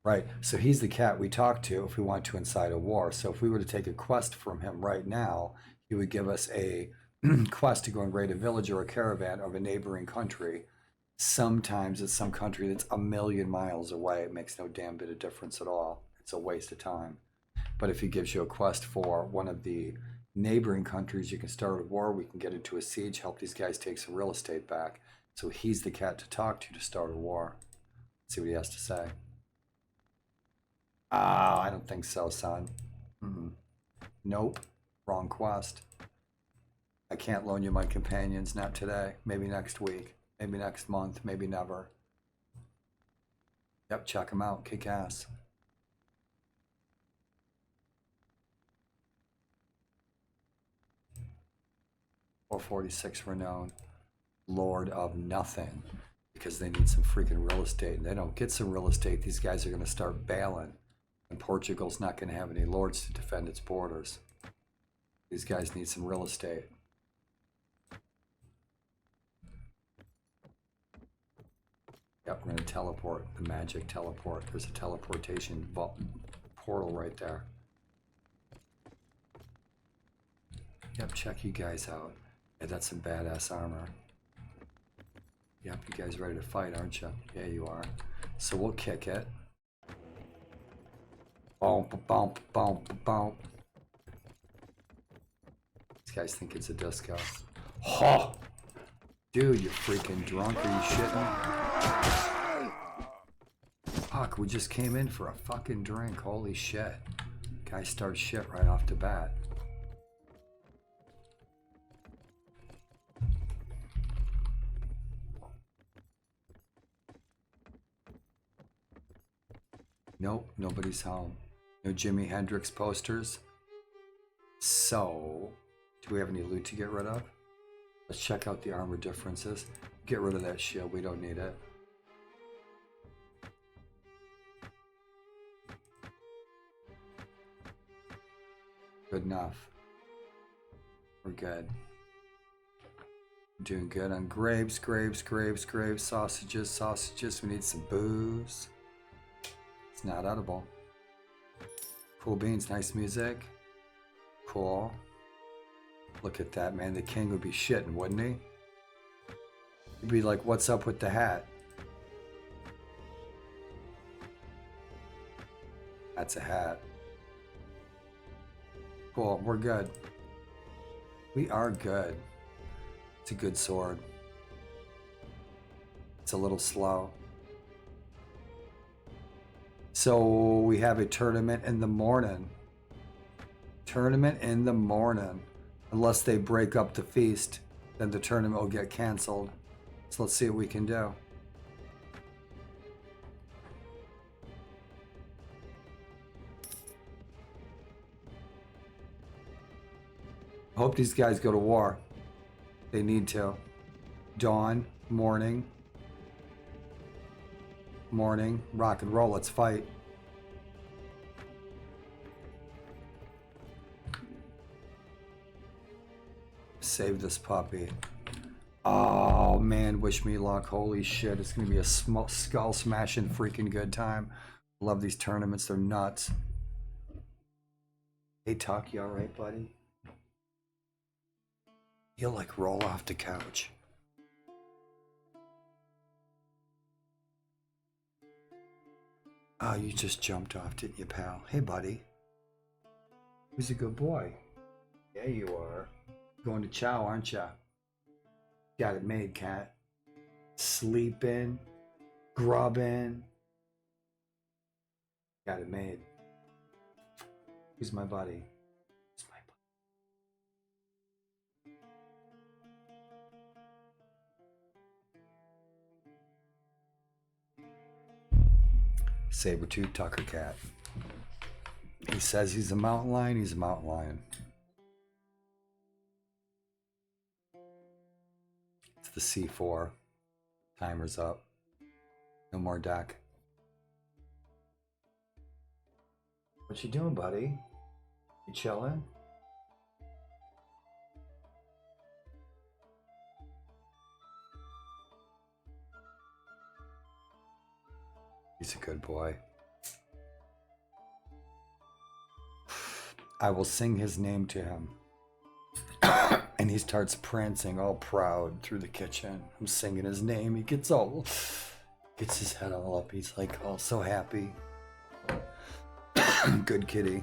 Right, so he's the cat we talk to if we want to incite a war. So if we were to take a quest from him right now, he would give us a quest to go and raid a village or a caravan of a neighboring country. Sometimes it's some country that's a million miles away. It makes no damn bit of difference at all. It's a waste of time. But if he gives you a quest for one of the neighboring countries, you can start a war. We can get into a siege, help these guys take some real estate back. So he's the cat to talk to start a war. Let's see what he has to say. Ah, I don't think so, son. Nope. Wrong quest. I can't loan you my companions, not today. Maybe next week. Maybe next month. Maybe never. Yep, check them out. Kick ass. .446 renown. Lord of nothing. Because they need some freaking real estate. And they don't get some real estate, these guys are going to start bailing. And Portugal's not going to have any lords to defend its borders. These guys need some real estate. Yep, we're going to teleport. The magic teleport. There's a teleportation portal right there. Yep, check you guys out. Yeah, that's some badass armor. Yep, you guys ready to fight, aren't you? Yeah, you are. So we'll kick it. Boom, boom, boom, boom. These guys think it's a disco. Oh! Dude, you freaking drunk? Are you shitting? Fuck, we just came in for a fucking drink. Holy shit. Guy starts shit right off the bat. Nope, nobody's home. No Jimi Hendrix posters. So, do we have any loot to get rid of? Let's check out the armor differences. Get rid of that shield, we don't need it. Good enough. We're good. Doing good on grapes, sausages, sausages. We need some booze. It's not edible. Cool beans, nice music. Cool. Look at that, man. The king would be shitting, wouldn't he? He'd be like, what's up with the hat? That's a hat. Cool, we're good. We are good. It's a good sword. It's a little slow. So we have a tournament in the morning. Tournament in the morning. Unless they break up the feast, then the tournament will get canceled. So let's see what we can do. I hope these guys go to war. They need to. Dawn, morning, rock and roll, let's fight. Save this puppy. Oh man, wish me luck. Holy shit, it's gonna be a skull smashing freaking good time. Love these tournaments, they're nuts. Hey Tuck, you alright, buddy? You'll like roll off the couch. Oh, you just jumped off, didn't you, pal? Hey buddy. Who's a good boy? Yeah, you are. Going to chow, aren't ya? Got it made, cat. Sleeping, grubbing. Got it made. Who's my buddy? Who's my buddy? Saber-tooth Tucker cat. He says he's a mountain lion, he's a mountain lion. It's the C4. Timer's up. No more deck. What you doing, buddy? You chilling? He's a good boy. I will sing his name to him. And he starts prancing all proud through the kitchen. I'm singing his name. He gets his head all up. He's like, oh, so happy. Good kitty.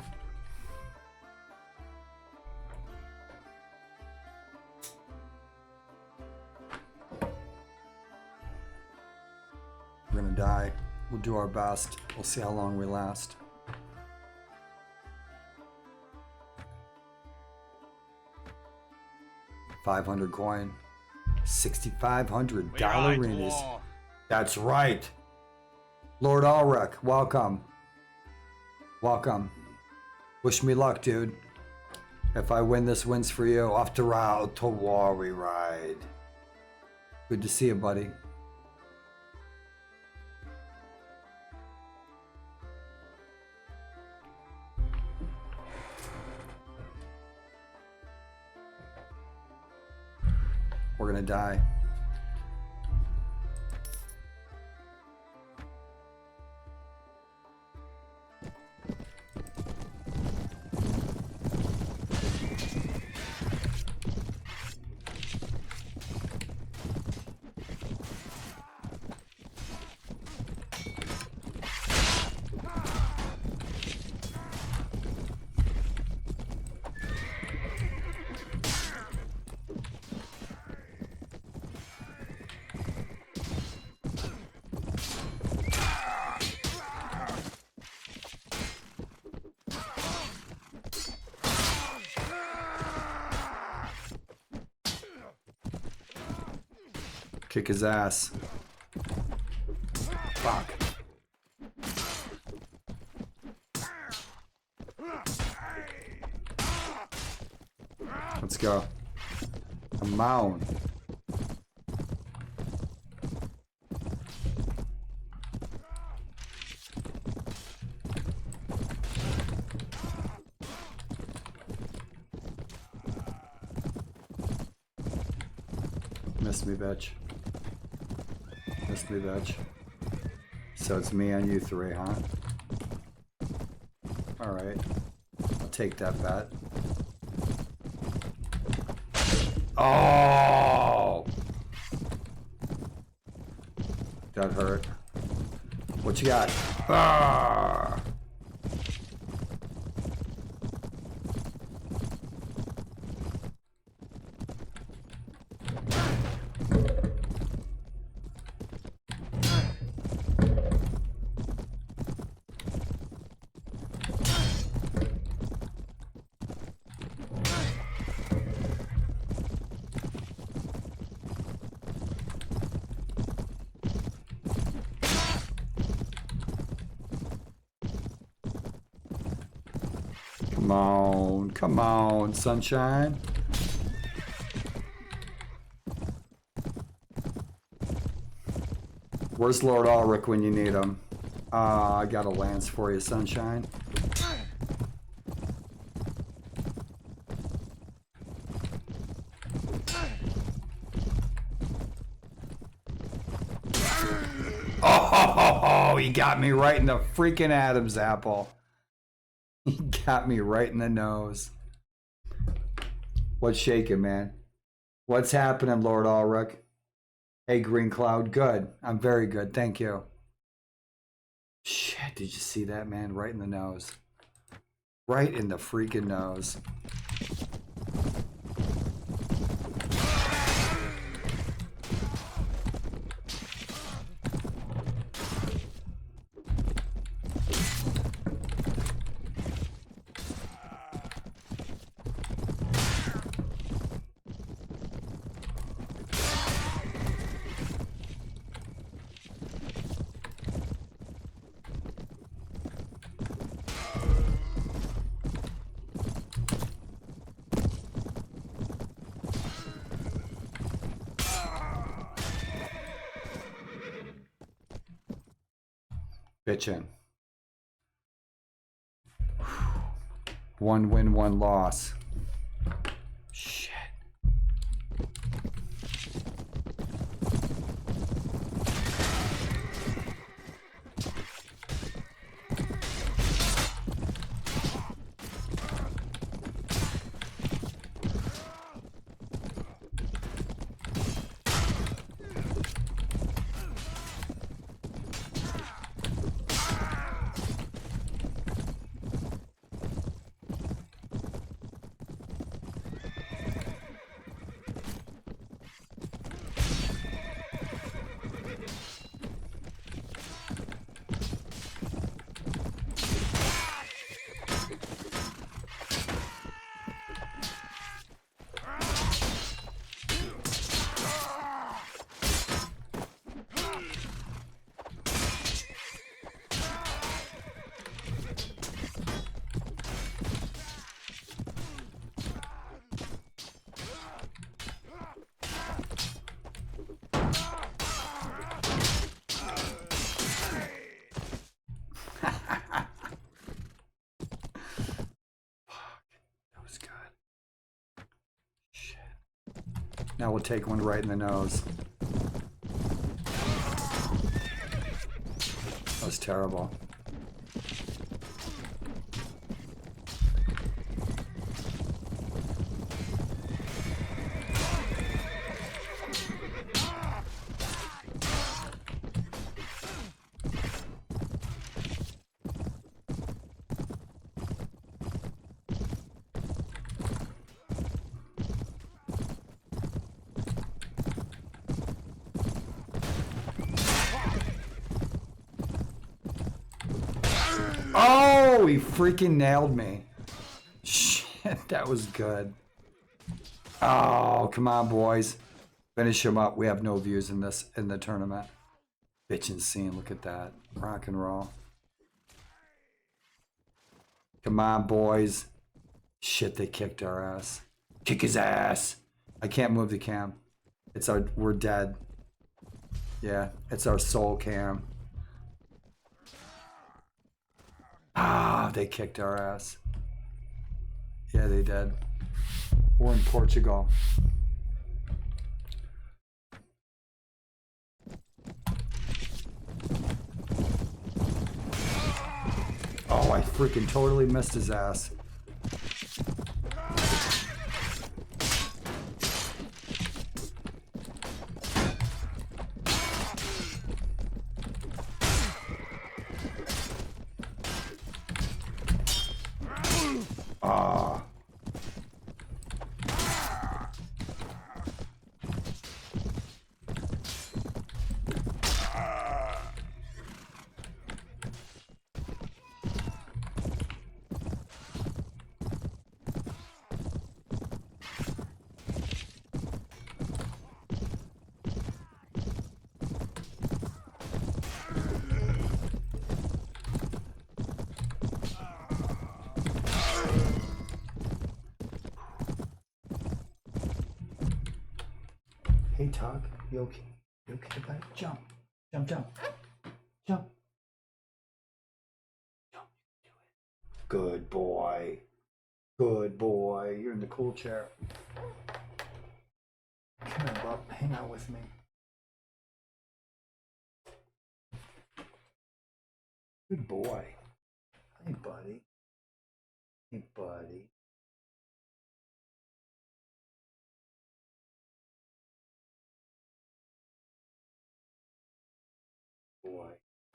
We're gonna die. We'll do our best. We'll see how long we last. $500 coin. $6,500 dollarinas. That's right. Lord Ulrich, welcome. Welcome. Wish me luck, dude. If I win, this wins for you. Off the route to war we ride. Good to see you, buddy. We're gonna die. Kick his ass. Fuck. Let's go. Come on. Miss me, bitch. Miss me, bitch. So it's me on you three, huh? Alright. I'll take that bet. Oh! That hurt. What you got? Ah! Come on, sunshine. Where's Lord Ulrich when you need him? I got a lance for you, sunshine. Oh, he got me right in the freaking Adam's apple. He got me right in the nose. What's shaking, man? What's happening, Lord Ulrich? Hey, Green Cloud. Good. I'm very good. Thank you. Shit, did you see that, man? Right in the nose. Right in the freaking nose. Bitchin'. One win, one loss. Shit. Now we'll take one right in the nose. That was terrible. Oh, he freaking nailed me. Shit, that was good. Oh, come on, boys. Finish him up. We have no views in the tournament. Bitchin' scene, look at that. Rock and roll. Come on, boys. Shit, they kicked our ass. Kick his ass. I can't move the cam. We're dead. Yeah, it's our soul cam. Ah, they kicked our ass. Yeah, they did. We're in Portugal. Oh, I freaking totally missed his ass. Ah. Hey, Tug, you okay? You okay, buddy? Jump. Jump, jump. Jump. Jump. Good boy. Good boy. You're in the cool chair. Come here, bub. Hang out with me. Good boy. Hey, buddy. Hey, buddy. Boy.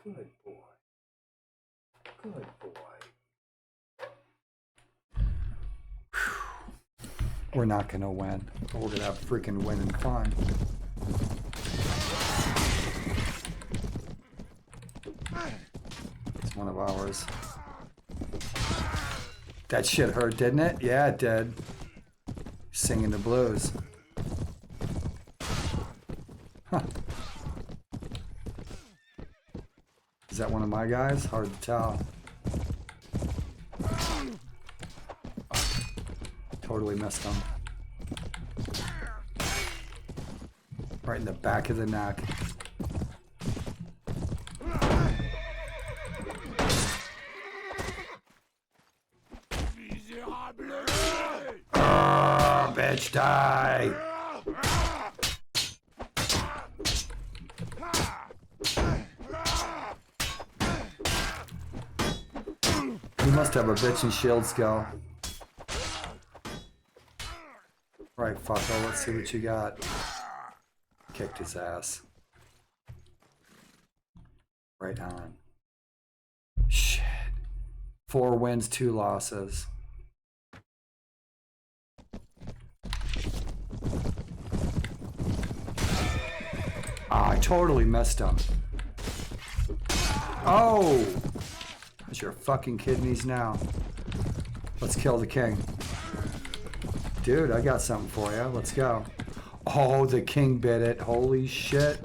Good boy. Good boy. Whew. We're not gonna win, but we're gonna have freaking winning fun. It's one of ours. That shit hurt, didn't it? Yeah, it did. Singing the blues. Huh. Is that one of my guys? Hard to tell. Totally missed him. Right in the back of the neck. Oh, bitch, die! You must have a bitch and shield skill. Right, fucko, let's see what you got. Kicked his ass. Right on. Shit. 4 wins, 2 losses. Ah, I totally messed up. Oh! How's your fucking kidneys now? Let's kill the king. Dude, I got something for you. Let's go. Oh, the king bit it. Holy shit.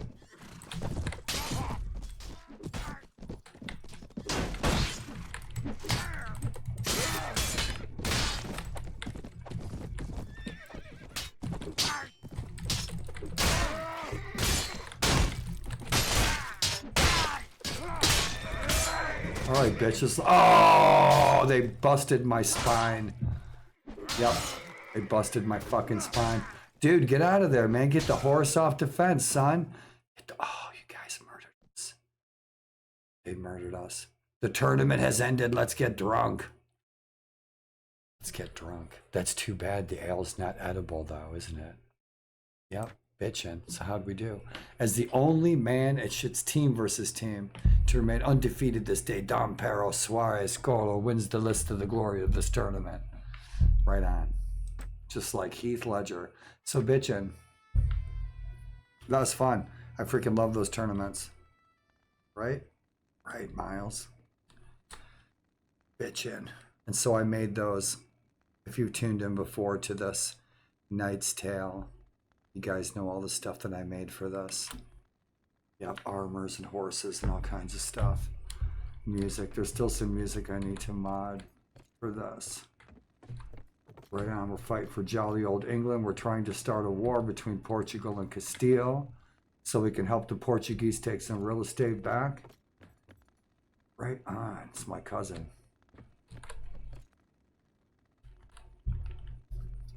All right, bitches. Oh, they busted my spine. Yep. They busted my fucking spine. Dude, get out of there, man. Get the horse off the fence, son. Oh, you guys murdered us. They murdered us. The tournament has ended. Let's get drunk. Let's get drunk. That's too bad. The ale's not edible, though, isn't it? Yep, bitchin'. So how'd we do? As the only man at shit's team versus team to remain undefeated this day, Dom Pero Suarez Colo wins the list of the glory of this tournament. Right on. Just like Heath Ledger. So bitchin'. That was fun. I freaking love those tournaments. Right? Right, Miles. Bitchin'. And so I made those. If you've tuned in before to this Knight's Tale, you guys know all the stuff that I made for this. Yep, armors and horses and all kinds of stuff. Music. There's still some music I need to mod for this. Right on, we're fighting for jolly old England. We're trying to start a war between Portugal and Castile so we can help the Portuguese take some real estate back. Right on, it's my cousin.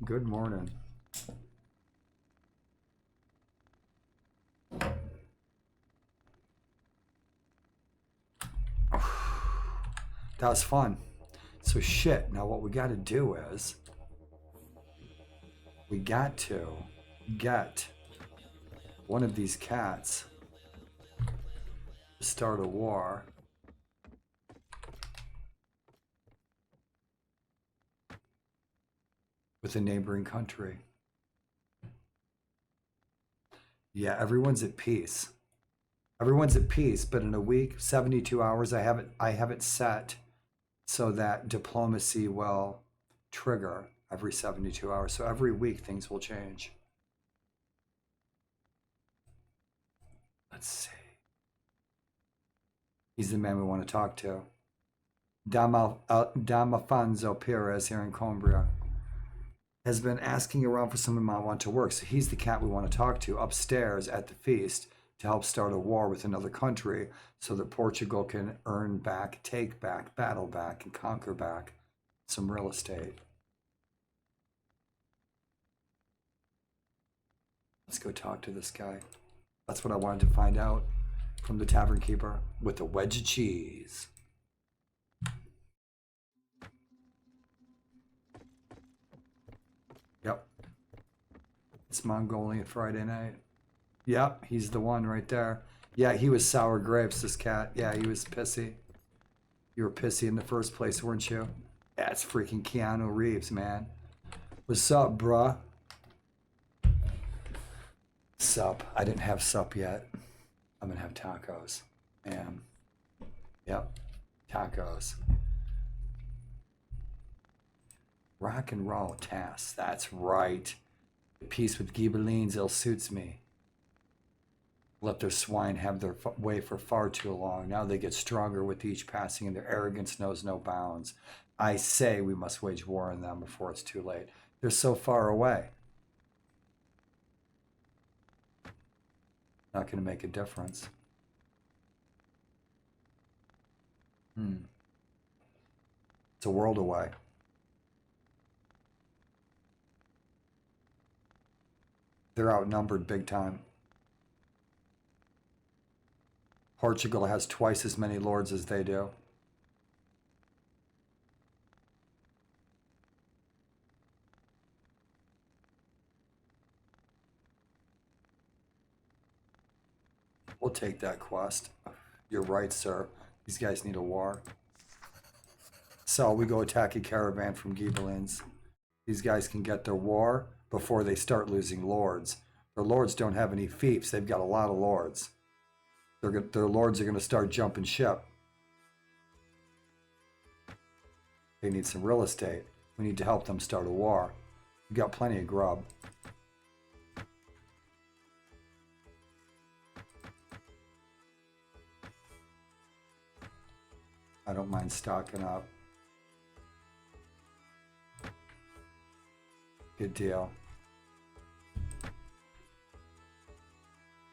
Good morning. That was fun. So shit, now what we got to do is we got to get one of these cats to start a war with a neighboring country. Yeah, everyone's at peace. Everyone's at peace, but in a week, 72 hours, I have it set so that diplomacy will trigger every 72 hours. So every week things will change. Let's see. He's the man we want to talk to. Damafanzo Perez here in Cumbria has been asking around for someone might want to work. So he's the cat we want to talk to upstairs at the feast to help start a war with another country so that Portugal can earn back, take back, battle back, and conquer back some real estate. Let's go talk to this guy. That's what I wanted to find out from the tavern keeper with a wedge of cheese. It's Mongolian Friday night. Yep, he's the one right there. Yeah, he was sour grapes, this cat. Yeah, he was pissy. You were pissy in the first place, weren't you? That's freaking Keanu Reeves, man. What's up, bruh? Sup. I didn't have sup yet. I'm gonna have tacos. Man. Yep. Tacos. Rock and roll tasks. That's right. Peace with Ghibellines ill suits me. Let their swine have their way for far too long. Now they get stronger with each passing, and their arrogance knows no bounds. I say we must wage war on them before it's too late. They're so far away. Not going to make a difference. It's a world away. They're outnumbered big time. Portugal has twice as many lords as they do. We'll take that quest. You're right, sir. These guys need a war. So we go attack a caravan from Ghibellines. These guys can get their war before they start losing lords. Their lords don't have any fiefs. They've got a lot of lords. Their lords are going to start jumping ship. They need some real estate. We need to help them start a war. We've got plenty of grub. I don't mind stocking up. Good deal.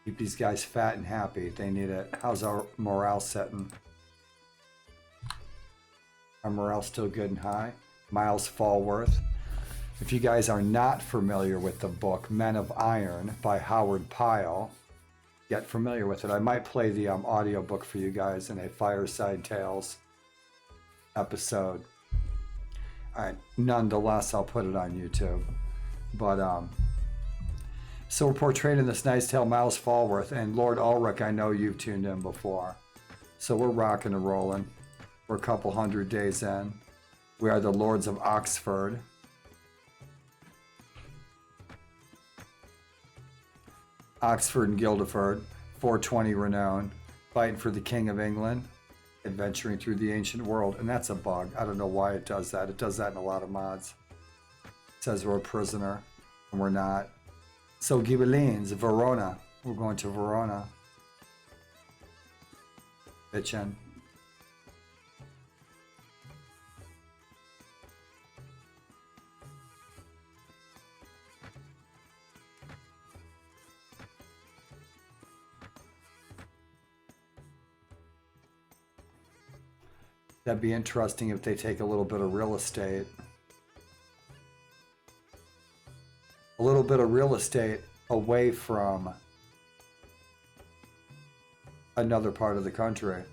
Keep these guys fat and happy. They need it. How's our morale setting? Our morale still good and high? Miles Falworth. If you guys are not familiar with the book Men of Iron by Howard Pyle, get familiar with it. I might play the audio book for you guys in a Fireside Tales episode. All right, nonetheless, I'll put it on YouTube. But so we're portrayed in this nice tale, Miles Falworth, and Lord Ulrich. I know you've tuned in before, so we're rocking and rolling. We're a couple hundred days in. We are the Lords of Oxford. Oxford and Guildford, 420 renown, fighting for the King of England, adventuring through the ancient world. And that's a bug. I don't know why it does that. It does that in a lot of mods. It says we're a prisoner, and we're not. So Ghibellines, Verona. We're going to Verona. Bitchin'. That'd be interesting if they take a little bit of real estate. A little bit of real estate away from another part of the country.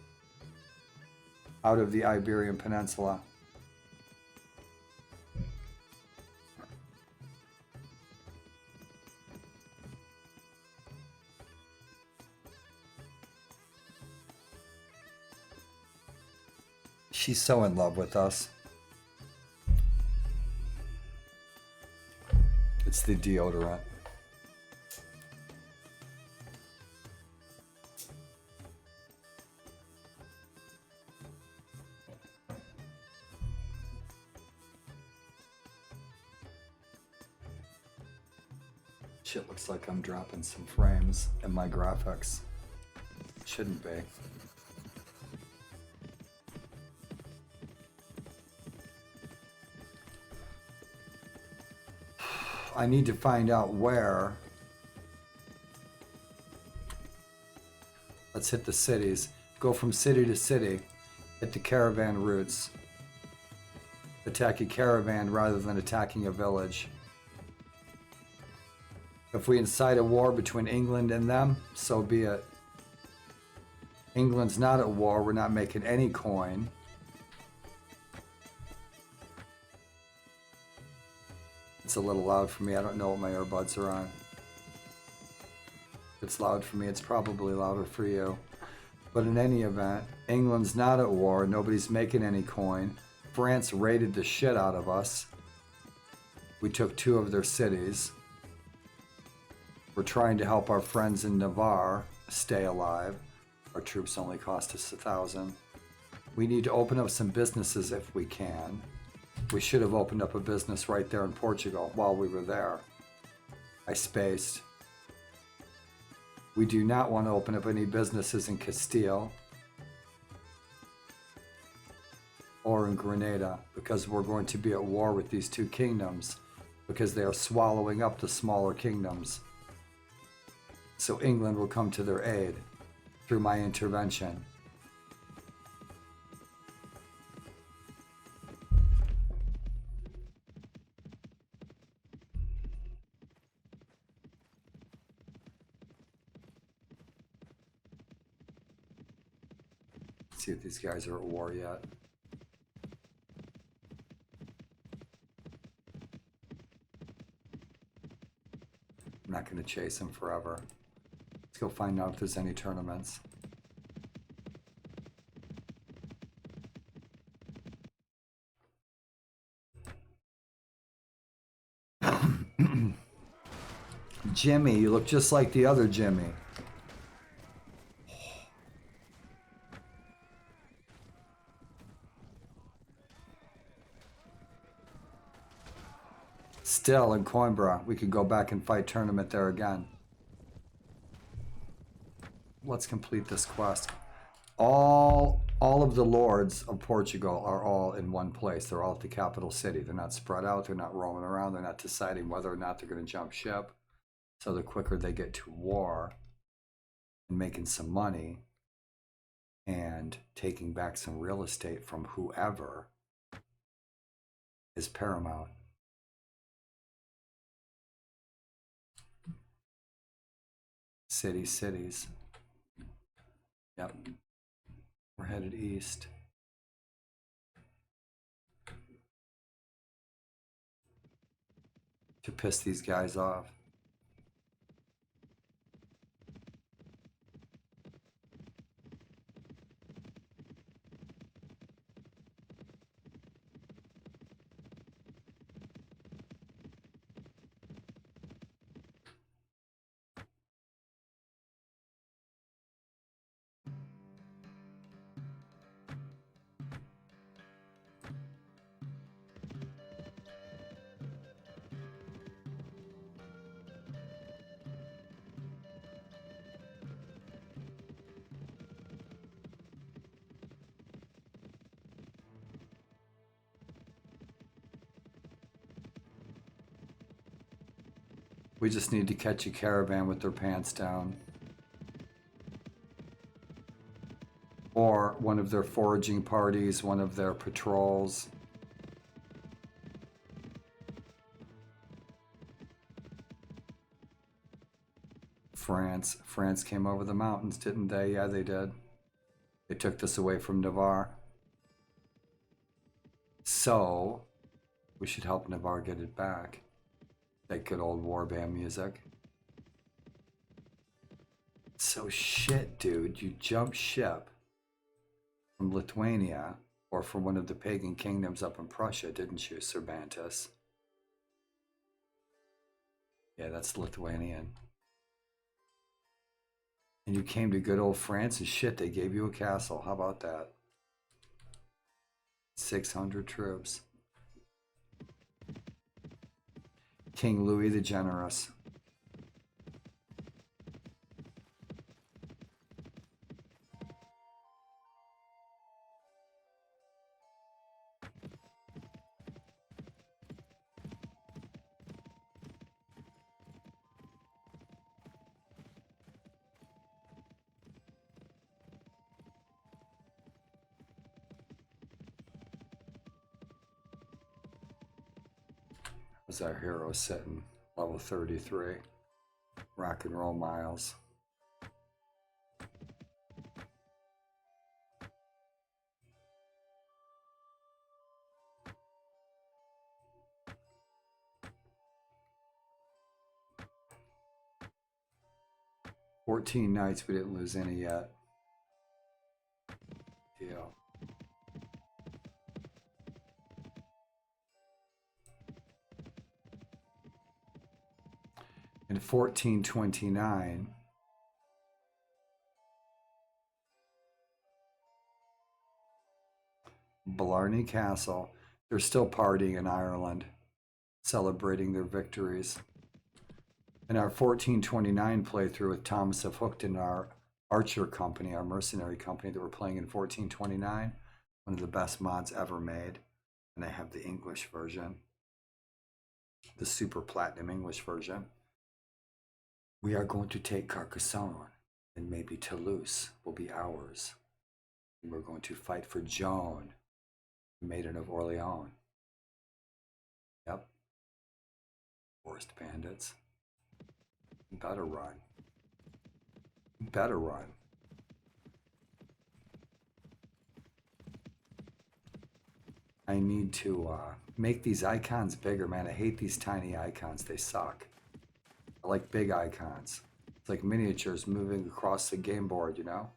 Out of the Iberian Peninsula. She's so in love with us. It's the deodorant. Shit looks like I'm dropping some frames in my graphics. Shouldn't be. I need to find out where. Let's hit the cities. Go from city to city. Hit the caravan routes. Attack a caravan rather than attacking a village. If we incite a war between England and them, so be it. England's not at war. We're not making any coin. It's a little loud for me. I don't know what my earbuds are on. If it's loud for me, it's probably louder for you. But in any event, England's not at war. Nobody's making any coin. France raided the shit out of us. We took 2 of their cities. We're trying to help our friends in Navarre stay alive. Our troops only cost us 1,000. We need to open up some businesses if we can. We should have opened up a business right there in Portugal while we were there. I spaced. We do not want to open up any businesses in Castile or in Grenada because we're going to be at war with these 2 kingdoms because they are swallowing up the smaller kingdoms. So England will come to their aid through my intervention. Let's see if these guys are at war yet. I'm not going to chase them forever. Let's go find out if there's any tournaments. Jimmy, you look just like the other Jimmy. Still in Coimbra, we could go back and fight tournament there again. Let's complete this quest. All of the lords of Portugal are all in one place. They're all at the capital city. They're not spread out. They're not roaming around. They're not deciding whether or not they're going to jump ship. So the quicker they get to war and making some money and taking back some real estate from whoever is paramount. Cities. Yep. We're headed east. To piss these guys off. We just need to catch a caravan with their pants down. Or one of their foraging parties, one of their patrols. France came over the mountains, didn't they? Yeah, they did. They took this away from Navarre. So, we should help Navarre get it back. That good old warband music. So shit, dude, you jump ship from Lithuania or from one of the pagan kingdoms up in Prussia, didn't you, Cervantes? Yeah, that's Lithuanian. And you came to good old France and shit, they gave you a castle. How about that? 600 troops. King Louis the Generous. Was our hero sitting? Level 33. Rock and roll miles. 14 nights, we didn't lose any yet. Yeah. In 1429, Blarney Castle, they're still partying in Ireland, celebrating their victories. In our 1429 playthrough with Thomas of Hookton, our archer company, our mercenary company that we're playing in 1429, one of the best mods ever made, and they have the English version, the super platinum English version. We are going to take Carcassonne, and maybe Toulouse will be ours. And we're going to fight for Joan, Maiden of Orleans. Yep. Forest bandits. Better run. Better run. I need to make these icons bigger, man. I hate these tiny icons. They suck. I like big icons. It's like miniatures moving across the game board, you know?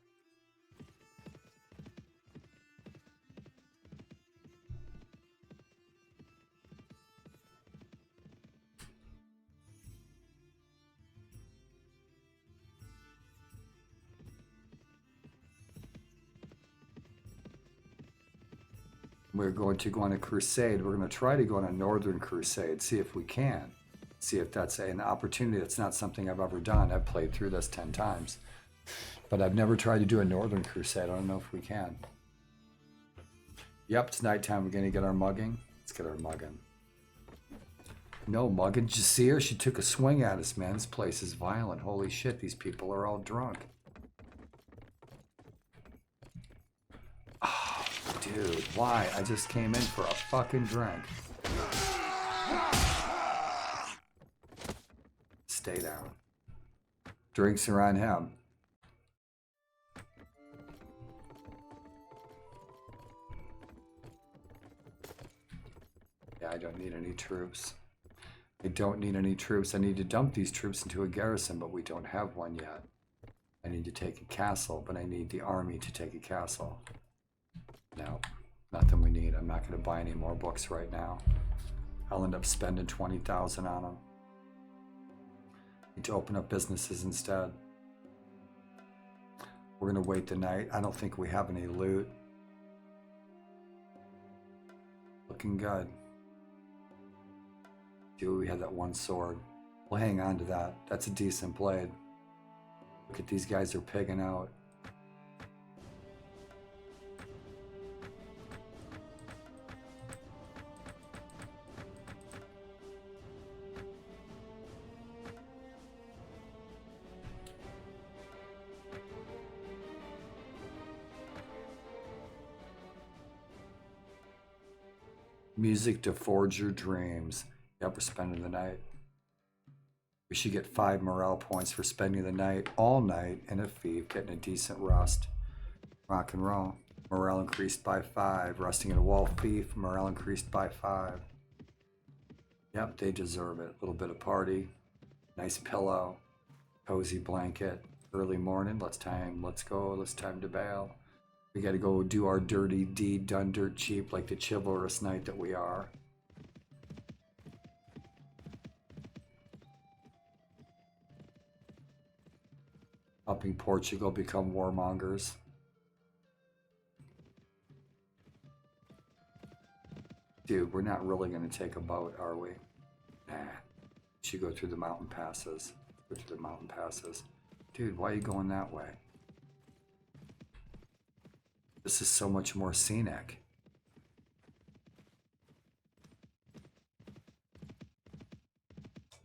We're going to go on a crusade. We're going to try to go on a northern crusade, see if we can. See if that's an opportunity. That's not something I've ever done. I've played through this 10 times. But I've never tried to do a northern crusade. I don't know if we can. Yep, it's nighttime. We're going to get our mugging. Let's get our mugging. No mugging. Did you see her? She took a swing at us, man. This place is violent. Holy shit, these people are all drunk. Oh, dude, why? I just came in for a fucking drink. Stay down. Drinks are on him. Yeah, I don't need any troops. I don't need any troops. I need to dump these troops into a garrison, but we don't have one yet. I need to take a castle, but I need the army to take a castle. No, nothing we need. I'm not going to buy any more books right now. I'll end up spending 20,000 on them. Need to open up businesses instead. We're going to wait the night. I don't think we have any loot. Looking good. Dude, we had that one sword. We'll hang on to that. That's a decent blade. Look at these guys, are pigging out. Music to forge your dreams. Yep, we're spending the night. We should get 5 morale points for spending the night, all night, in a fief, getting a decent rust. Rock and roll. Morale increased by 5. Rusting in a wall fief, morale increased by 5. Yep, they deserve it. A little bit of party. Nice pillow. Cozy blanket. Early morning. Let's go. Let's time to bail. We gotta go do our dirty deed done dirt cheap like the chivalrous knight that we are. Helping Portugal become warmongers. Dude, we're not really gonna take a boat, are we? Nah. Should go through the mountain passes. Go through the mountain passes. Dude, why are you going that way? This is so much more scenic.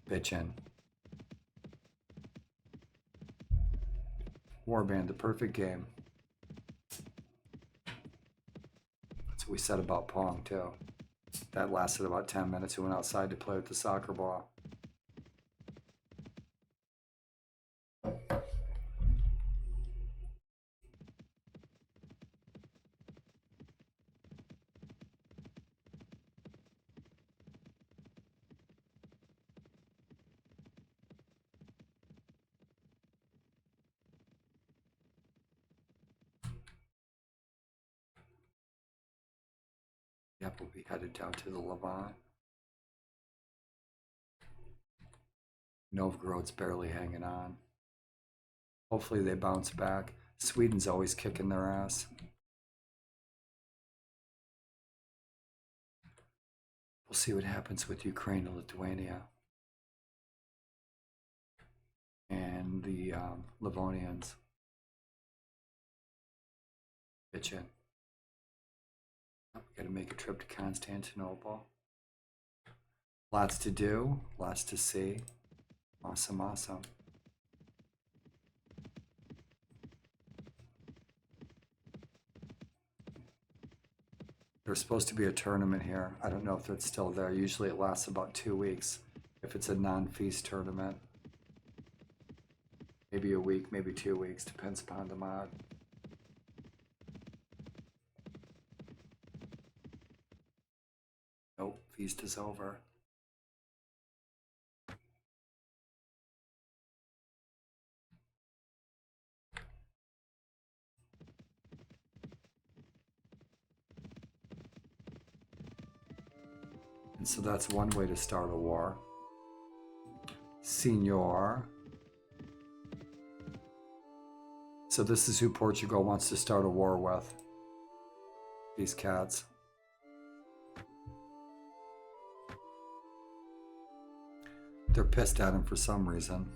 Bitchin'. Warband, the perfect game. That's what we said about Pong, too. That lasted about 10 minutes. We went outside to play with the soccer ball. Yep, we'll be headed down to the Levant. Novgorod's barely hanging on. Hopefully they bounce back. Sweden's always kicking their ass. We'll see what happens with Ukraine and Lithuania. And the Livonians. Pitch in. We gotta make a trip to Constantinople. Lots to do, lots to see. Awesome, awesome. There's supposed to be a tournament here. I don't know if it's still there. Usually it lasts about 2 weeks if it's a non-feast tournament. Maybe a week, maybe 2 weeks, depends upon the mod. Nope, feast is over. And so that's one way to start a war. Senor. So this is who Portugal wants to start a war with. These cats. They're pissed at him for some reason.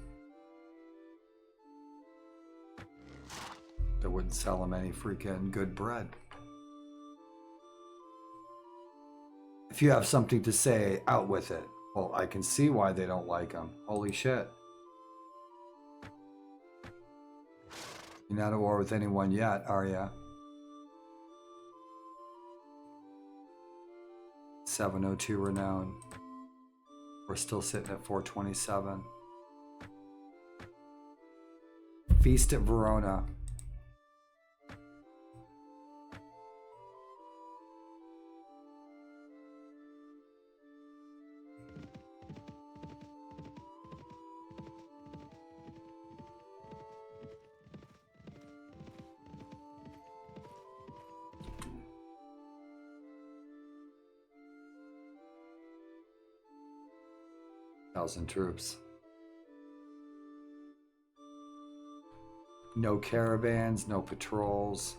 They wouldn't sell him any freaking good bread. If you have something to say, out with it. Well, I can see why they don't like him. Holy shit. You're not at war with anyone yet, are ya? 702 renown. We're still sitting at 427. Feast at Verona. Thousand troops. No caravans, no patrols.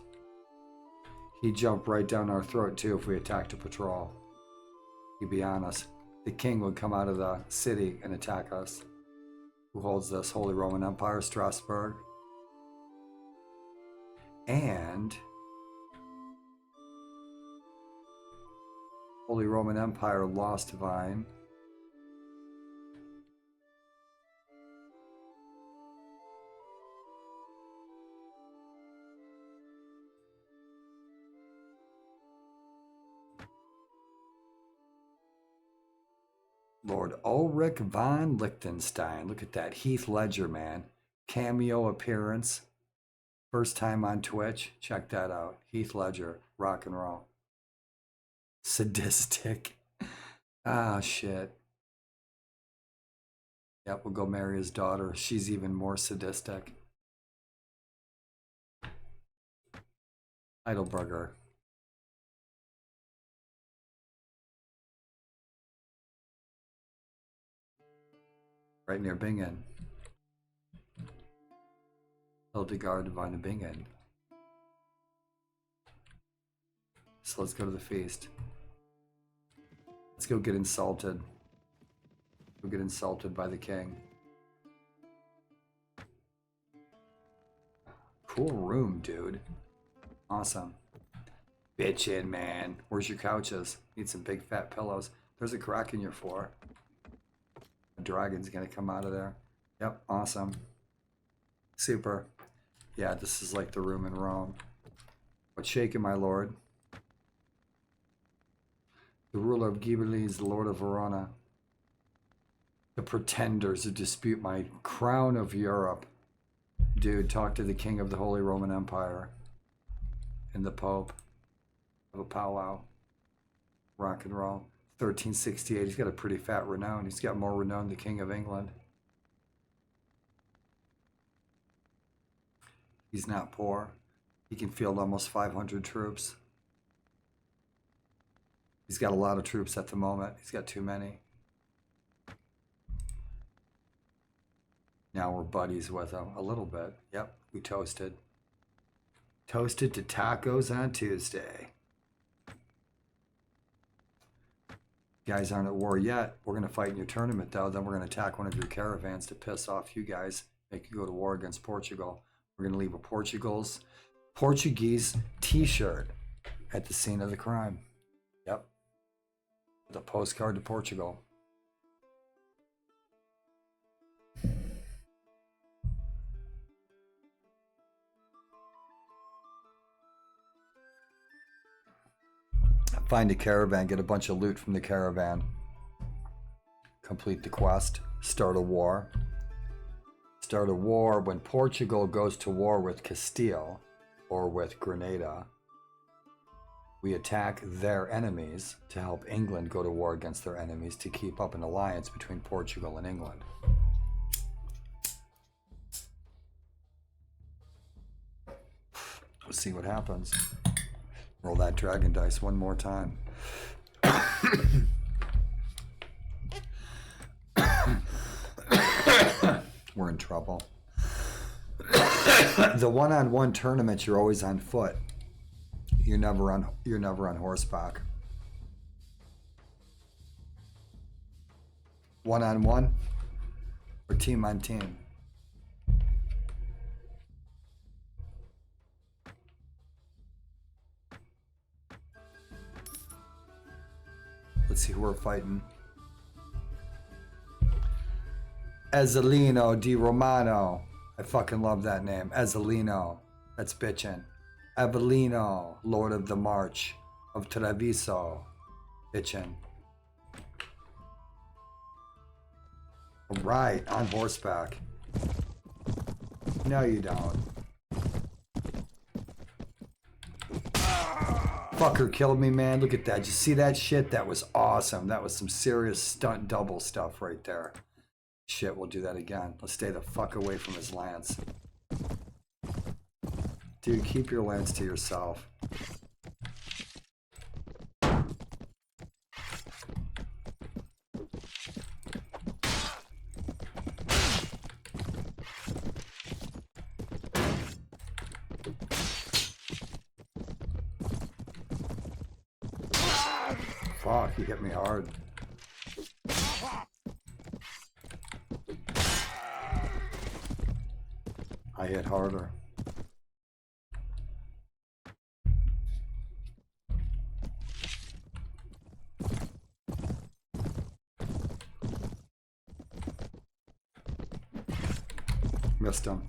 He'd jump right down our throat too if we attacked a patrol. He'd be on us. The king would come out of the city and attack us. Who holds this? Holy Roman Empire, Strasbourg. And Holy Roman Empire lost Vine. Lord Ulrich von Liechtenstein. Look at that. Heath Ledger, man. Cameo appearance. First time on Twitch. Check that out. Heath Ledger. Rock and roll. Sadistic. Ah, shit. Yep, we'll go marry his daughter. She's even more sadistic. Heidelberger. Right near Bingen. Hildegard Divine Bingen. So let's go to the feast. Let's go get insulted. We'll get insulted by the king. Cool room, dude. Awesome. Bitchin', man. Where's your couches? Need some big fat pillows. There's a crack in your floor. A dragon's gonna come out of there. Yep, awesome. Super. Yeah, this is like the room in Rome. What's shaking, my lord? The ruler of Ghibellines, the lord of Verona. The pretenders who dispute my crown of Europe. Dude, talk to the king of the Holy Roman Empire. And the Pope. Have a powwow. Rock and roll. 1368. He's got a pretty fat renown. He's got more renown than the King of England. He's not poor. He can field almost 500 troops. He's got a lot of troops at the moment. He's got too many. Now we're buddies with him a little bit. Yep, we toasted. Toasted to tacos on Tuesday. You guys aren't at war yet. We're going to fight in your tournament, though. Then we're going to attack one of your caravans to piss off you guys. Make you go to war against Portugal. We're going to leave a Portuguese t-shirt at the scene of the crime. Yep. With a postcard to Portugal. Find a caravan, get a bunch of loot from the caravan. Complete the quest. Start a war. Start a war when Portugal goes to war with Castile or with Grenada. We attack their enemies to help England go to war against their enemies to keep up an alliance between Portugal and England. We'll see what happens. Roll that dragon dice one more time. We're in trouble. The one-on-one tournaments, you're always on foot. You're never on horseback. One-on-one or team-on-team. Let's see who we're fighting. Ezzelino di Romano. I fucking love that name. Ezzelino. That's bitchin'. Avellino, Lord of the March of Treviso. Bitchin'. Right, on horseback. No, you don't. Fucker killed me, man. Look at that. Did you see that shit? That was awesome. That was some serious stunt double stuff right there. Shit, we'll do that again. Let's stay the fuck away from his lance. Dude, keep your lance to yourself. Fuck, he hit me hard. I hit harder. Missed him.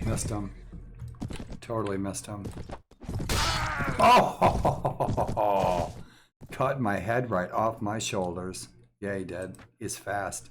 Missed him. Totally missed him. Oh! Cut my head right off my shoulders. Yeah, he did. He's fast.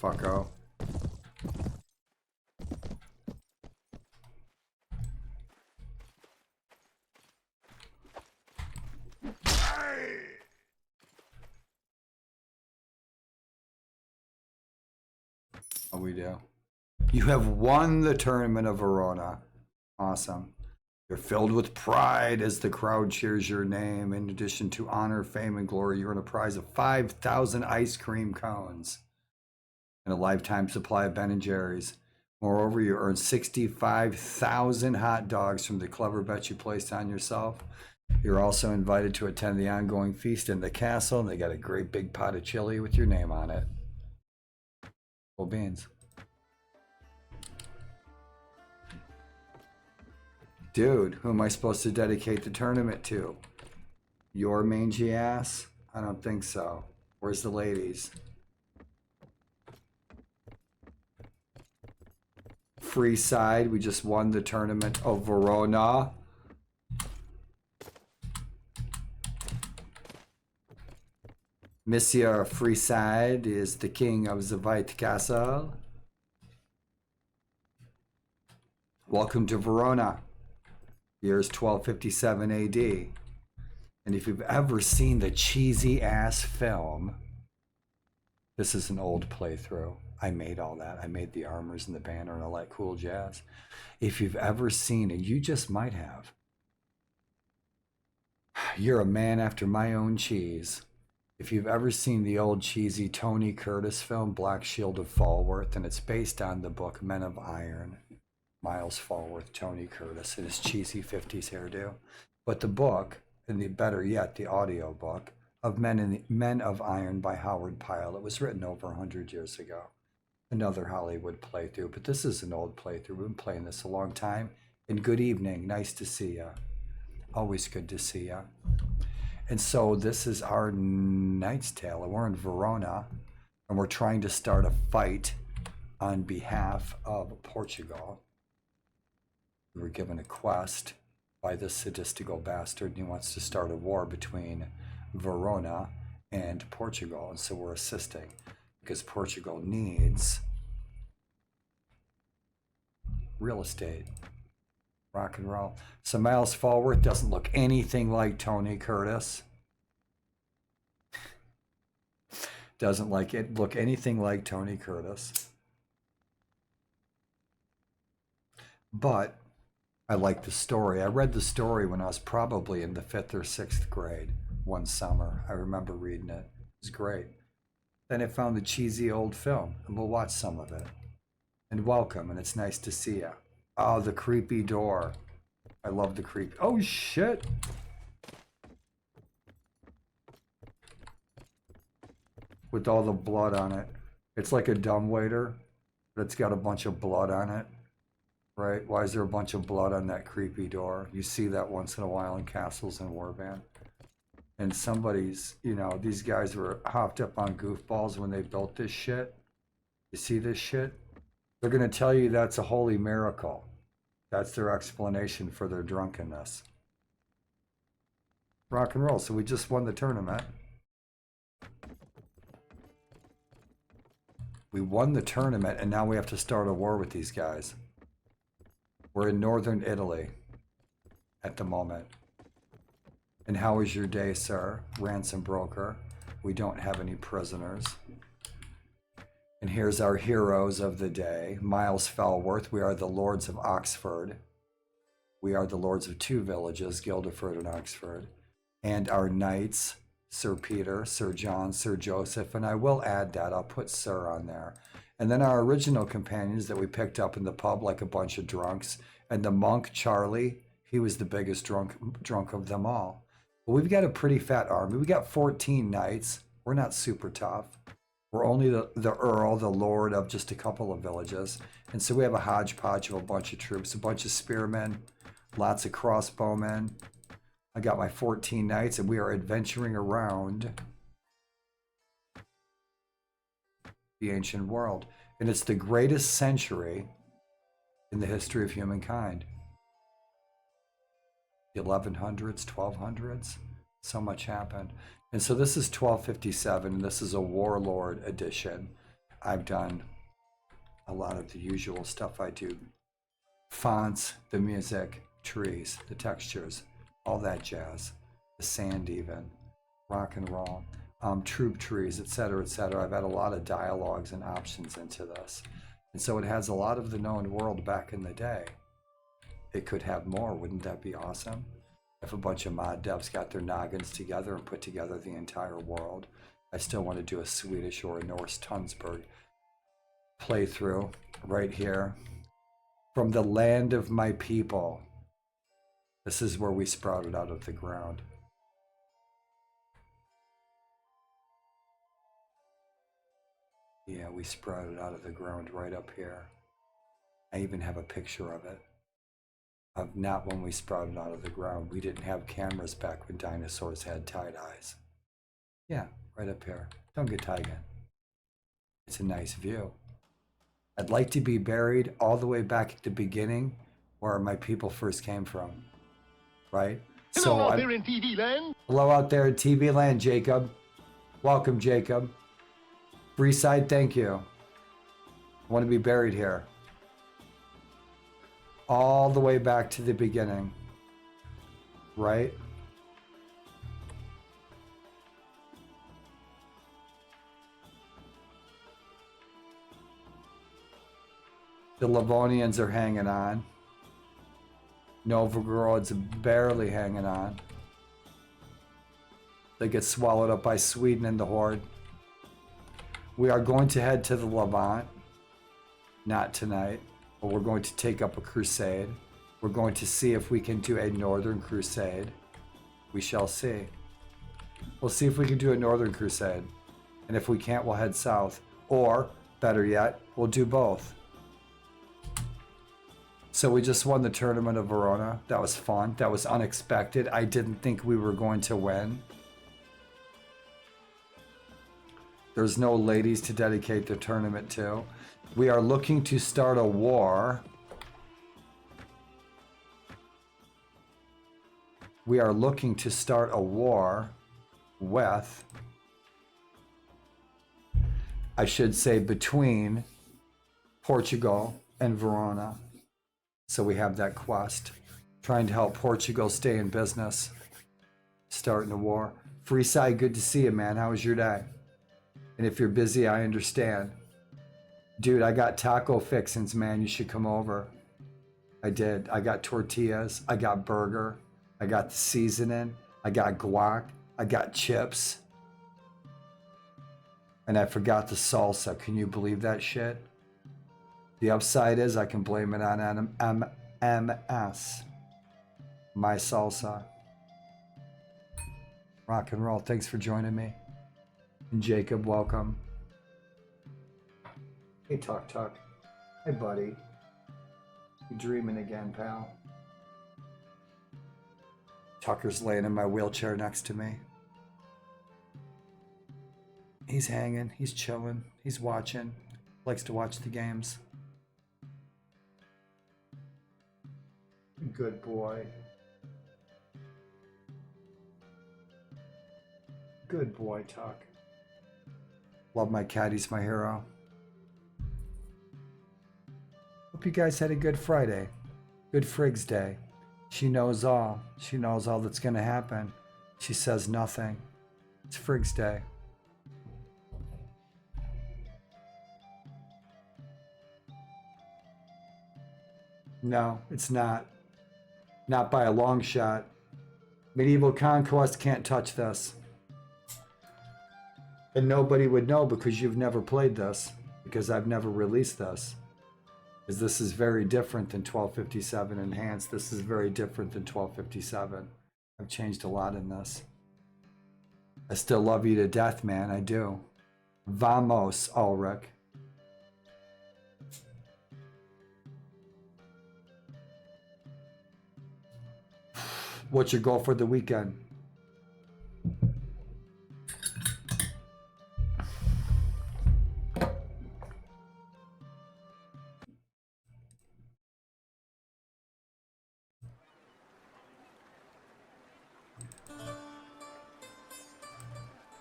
fucko. What we do? You have won the tournament of Verona. Awesome. You're filled with pride as the crowd cheers your name. In addition to honor, fame, and glory, you earn a prize of 5,000 ice cream cones and a lifetime supply of Ben & Jerry's. Moreover, you earn 65,000 hot dogs from the clever bet you placed on yourself. You're also invited to attend the ongoing feast in the castle, and they got a great big pot of chili with your name on it. Full beans. Dude, who am I supposed to dedicate the tournament to? Your mangy ass? I don't think so. Where's the ladies? Free side, we just won the tournament of Verona. Monsieur Freeside is the king of the White Castle. Welcome to Verona. Year's 1257 AD. And if you've ever seen the cheesy ass film, this is an old playthrough. I made all that. I made the armors and the banner and all that cool jazz. If you've ever seen it, you just might have. You're a man after my own cheese. If you've ever seen the old cheesy Tony Curtis film, Black Shield of Falworth, and it's based on the book Men of Iron, Miles Falworth, Tony Curtis, and his cheesy 50s hairdo. But the book, and the better yet, the audio book, of Men of Iron by Howard Pyle, it was written over 100 years ago. Another Hollywood playthrough, but this is an old playthrough. We've been playing this a long time. And good evening, nice to see ya. Always good to see ya. And so this is our Knight's Tale, and we're in Verona, and we're trying to start a fight on behalf of Portugal. We were given a quest by this sadistical bastard, and he wants to start a war between Verona and Portugal, and so we're assisting because Portugal needs real estate. Rock and roll. So Miles Falworth doesn't look anything like Tony Curtis. Doesn't look anything like Tony Curtis. But I like the story. I read the story when I was probably in the 5th or 6th grade one summer. I remember reading it. It was great. Then I found the cheesy old film, and we'll watch some of it. And welcome, and it's nice to see you. Oh, the creepy door. I love the creep. Oh, shit. With all the blood on it. It's like a dumbwaiter, but it's got a bunch of blood on it. Right? Why is there a bunch of blood on that creepy door? You see that once in a while in castles and warband. And somebody's, you know, these guys were hopped up on goofballs when they built this shit. You see this shit? They're going to tell you that's a holy miracle. That's their explanation for their drunkenness. Rock and roll. So we just won the tournament. We won the tournament, and now we have to start a war with these guys. We're in northern Italy at the moment. And how is your day, sir? Ransom broker. We don't have any prisoners. And here's our heroes of the day. Miles Falworth. We are the Lords of Oxford. We are the Lords of 2 villages, Guildford and Oxford. And our knights, Sir Peter, Sir John, Sir Joseph. And I will add that. I'll put Sir on there. And then our original companions that we picked up in the pub like a bunch of drunks. And the monk, Charlie, he was the biggest drunk of them all. But we've got a pretty fat army. We got 14 knights. We're not super tough. We're only the Earl, the Lord of just a couple of villages. And so we have a hodgepodge of a bunch of troops, a bunch of spearmen, lots of crossbowmen. I got my 14 knights, and we are adventuring around the ancient world. And it's the greatest century in the history of humankind. The 1100s, 1200s, so much happened. And so this is 1257, and this is a Warlord edition. I've done a lot of the usual stuff I do. Fonts, the music, trees, the textures, all that jazz, the sand even, rock and roll, troop trees, etc., etc. I've had a lot of dialogues and options into this. And so it has a lot of the known world back in the day. It could have more, wouldn't that be awesome? If a bunch of mod devs got their noggins together and put together the entire world. I still want to do a Swedish or a Norse Tunsberg playthrough right here. From the land of my people. This is where we sprouted out of the ground. Yeah, we sprouted out of the ground right up here. I even have a picture of it. Of not when we sprouted out of the ground. We didn't have cameras back when dinosaurs had tied eyes. Yeah, right up here. Don't get tied in. It's a nice view. I'd like to be buried all the way back at the beginning where my people first came from. Right? Hello out there in TV land. Hello out there in TV land, Jacob. Welcome, Jacob. Freeside, thank you. I want to be buried here. All the way back to the beginning. Right? The Livonians are hanging on. Novgorod's barely hanging on. They get swallowed up by Sweden and the Horde. We are going to head to the Levant. Not tonight, but we're going to take up a crusade. We're going to see if we can do a northern crusade. We shall see. We'll see if we can do a northern crusade. And if we can't, we'll head south. Or, better yet, we'll do both. So we just won the tournament of Verona. That was fun. That was unexpected. I didn't think we were going to win. There's no ladies to dedicate the tournament to. We are looking to start a war. We are looking to start a war with, I should say, between Portugal and Verona. So we have that quest. Trying to help Portugal stay in business. Starting a war. Freeside, good to see you, man. How was your day? And if you're busy, I understand. Dude, I got taco fixins, man. You should come over. I did. I got tortillas. I got burger. I got the seasoning. I got guac. I got chips. And I forgot the salsa. Can you believe that shit? The upside is I can blame it on MS. My salsa. Rock and roll. Thanks for joining me. And Jacob, welcome. Hey, Talk. Hey, buddy. You dreaming again, pal? Tucker's laying in my wheelchair next to me. He's hanging. He's chilling. He's watching. Likes to watch the games. Good boy. Good boy, Tuck. Love my cat. He's my hero. Hope you guys had a good Friday. Good Frigs Day. She knows all. She knows all that's going to happen. She says nothing. It's Frigs Day. No, it's not. Not by a long shot. Medieval Conquest can't touch this. And nobody would know because you've never played this. Because I've never released this. Because this is very different than 1257 Enhanced. This is very different than 1257. I've changed a lot in this. I still love you to death, man. I do. Vamos, Ulrich. What's your goal for the weekend?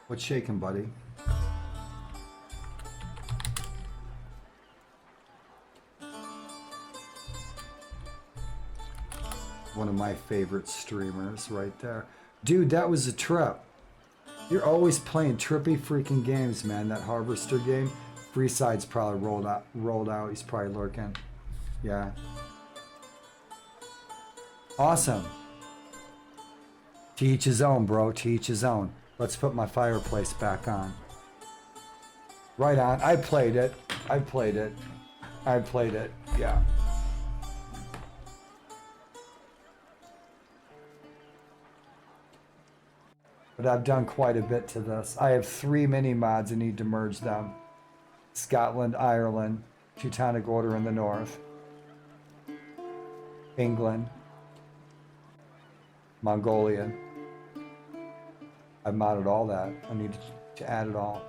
What's shaking, buddy? One of my favorite streamers right there. Dude, that was a trip. You're always playing trippy freaking games, man. That Harvester game. Freeside's probably rolled out. He's probably lurking. Yeah. Awesome. To each his own, bro. To each his own. Let's put my fireplace back on. Right on. I played it. I played it. I played it. Yeah. But I've done quite a bit to this. I have 3 mini mods. I need to merge them. Scotland, Ireland, Teutonic Order in the north, England, Mongolian. I've modded all that. I need to add it all.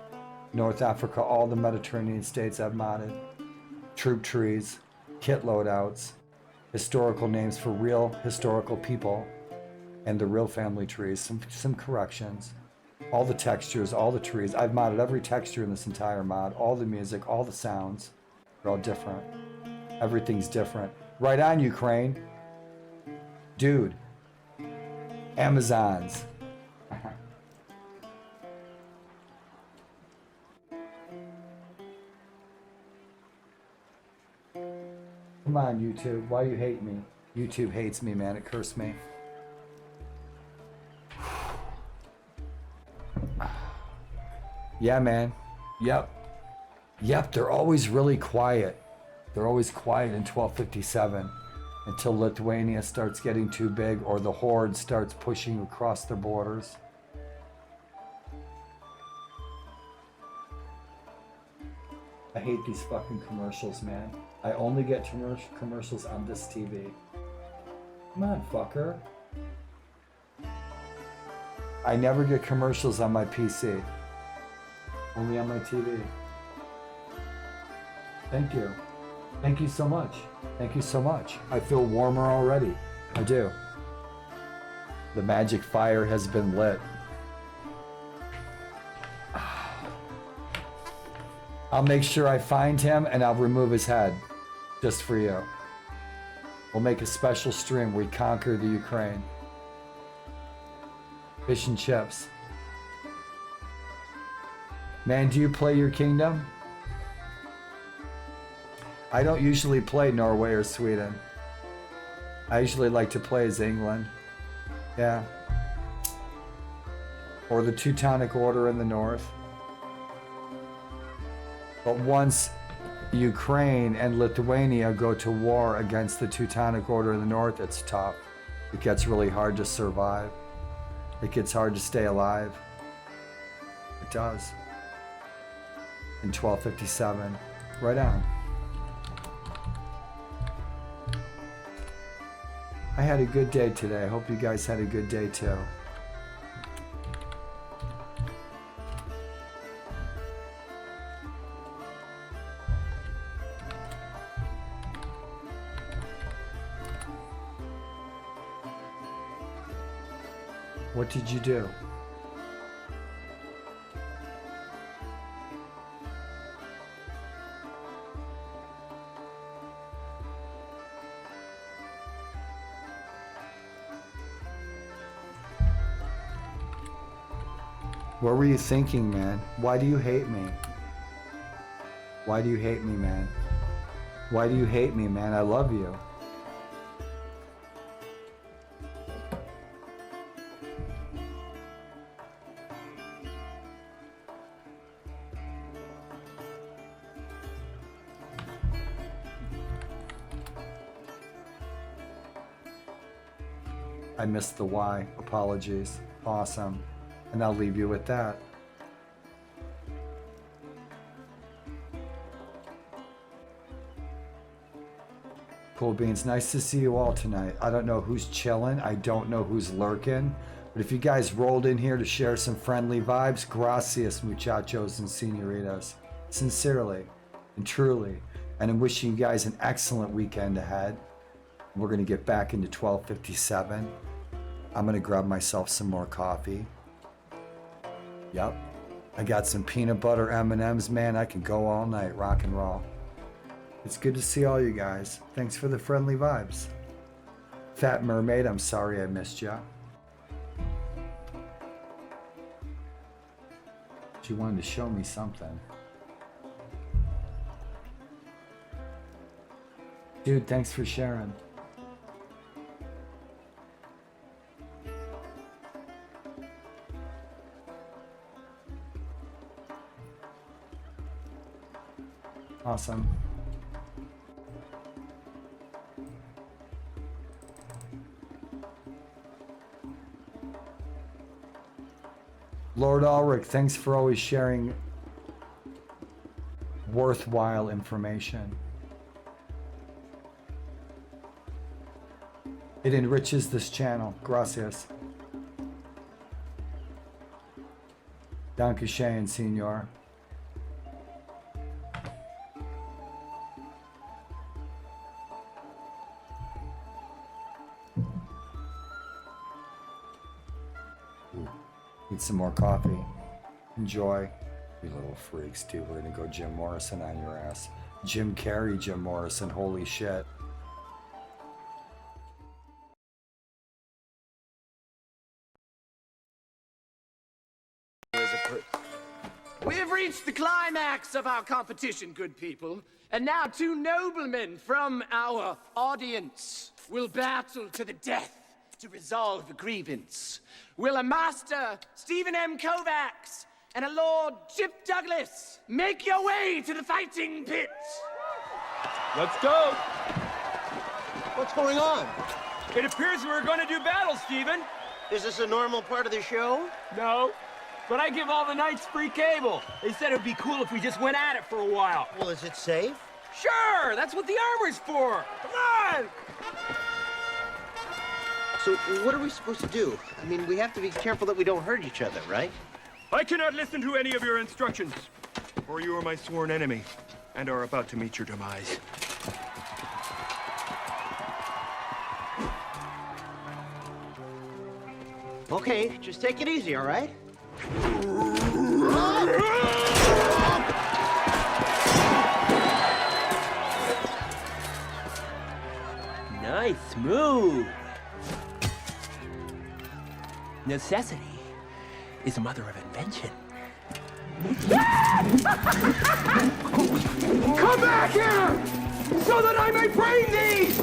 North Africa, all the Mediterranean states I've modded. Troop trees, kit loadouts, historical names for real historical people, and the real family trees, some corrections. All the textures, all the trees. I've modded every texture in this entire mod, all the music, all the sounds. They're all different. Everything's different. Right on, Ukraine. Dude. Amazons. Come on, YouTube. Why you hate me? YouTube hates me, man. It cursed me. Yeah, man. Yep. Yep, they're always really quiet. They're always quiet in 1257 until Lithuania starts getting too big or the horde starts pushing across the borders. I hate these fucking commercials, man. I only get commercials on this TV. Come on, fucker. I never get commercials on my PC. Only on my TV. Thank you. Thank you so much. Thank you so much. I feel warmer already. I do. The magic fire has been lit. I'll make sure I find him and I'll remove his head. Just for you. We'll make a special stream where we conquer the Ukraine. Fish and chips. Man, do you play your kingdom? I don't usually play Norway or Sweden. I usually like to play as England. Yeah. Or the Teutonic Order in the north. But once Ukraine and Lithuania go to war against the Teutonic Order in the north, it's tough. It gets really hard to survive. It gets hard to stay alive. It does. In 1257. Right on. I had a good day today. I hope you guys had a good day too. What did you do? What were you thinking, man? Why do you hate me? Why do you hate me, man? Why do you hate me, man? I love you. I missed the why. Apologies. Awesome. And I'll leave you with that. Cool beans. Nice to see you all tonight. I don't know who's chilling. I don't know who's lurking. But if you guys rolled in here to share some friendly vibes, gracias, muchachos and senoritas. Sincerely and truly. And I'm wishing you guys an excellent weekend ahead. We're going to get back into 1257. I'm going to grab myself some more coffee. Yep. I got some peanut butter M&Ms, man. I can go all night, rock and roll. It's good to see all you guys. Thanks for the friendly vibes. Fat Mermaid, I'm sorry I missed ya. She wanted to show me something. Dude, thanks for sharing. Awesome. Lord Ulrich, thanks for always sharing worthwhile information. It enriches this channel. Gracias. Dankeschön, senor. Need some more coffee. Enjoy. You little freaks, dude. We're gonna go Jim Morrison on your ass. Jim Carrey, Jim Morrison. Holy shit. We have reached the climax of our competition, good people. And now 2 noblemen from our audience will battle to the death to resolve the grievance. Will a Master Stephen M. Kovacs and a Lord Chip Douglas make your way to the fighting pit? Let's go! What's going on? It appears we're going to do battle, Stephen. Is this a normal part of the show? No, but I give all the knights free cable. They said it would be cool if we just went at it for a while. Well, is it safe? Sure, that's what the armor's for. Come on! So, what are we supposed to do? I mean, we have to be careful that we don't hurt each other, right? I cannot listen to any of your instructions, for you are my sworn enemy, and are about to meet your demise. Okay, just take it easy, all right? Nice move. Necessity is the mother of invention. Come back here, so that I may brain thee!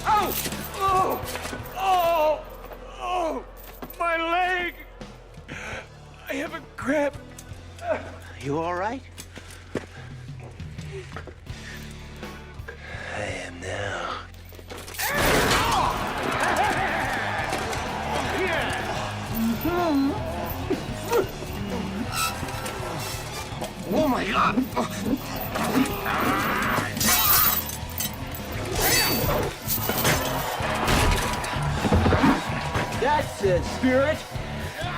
Ow! Oh! Oh! Oh! My leg! I have a cramp. You all right? I am now. Oh my God! That's the spirit.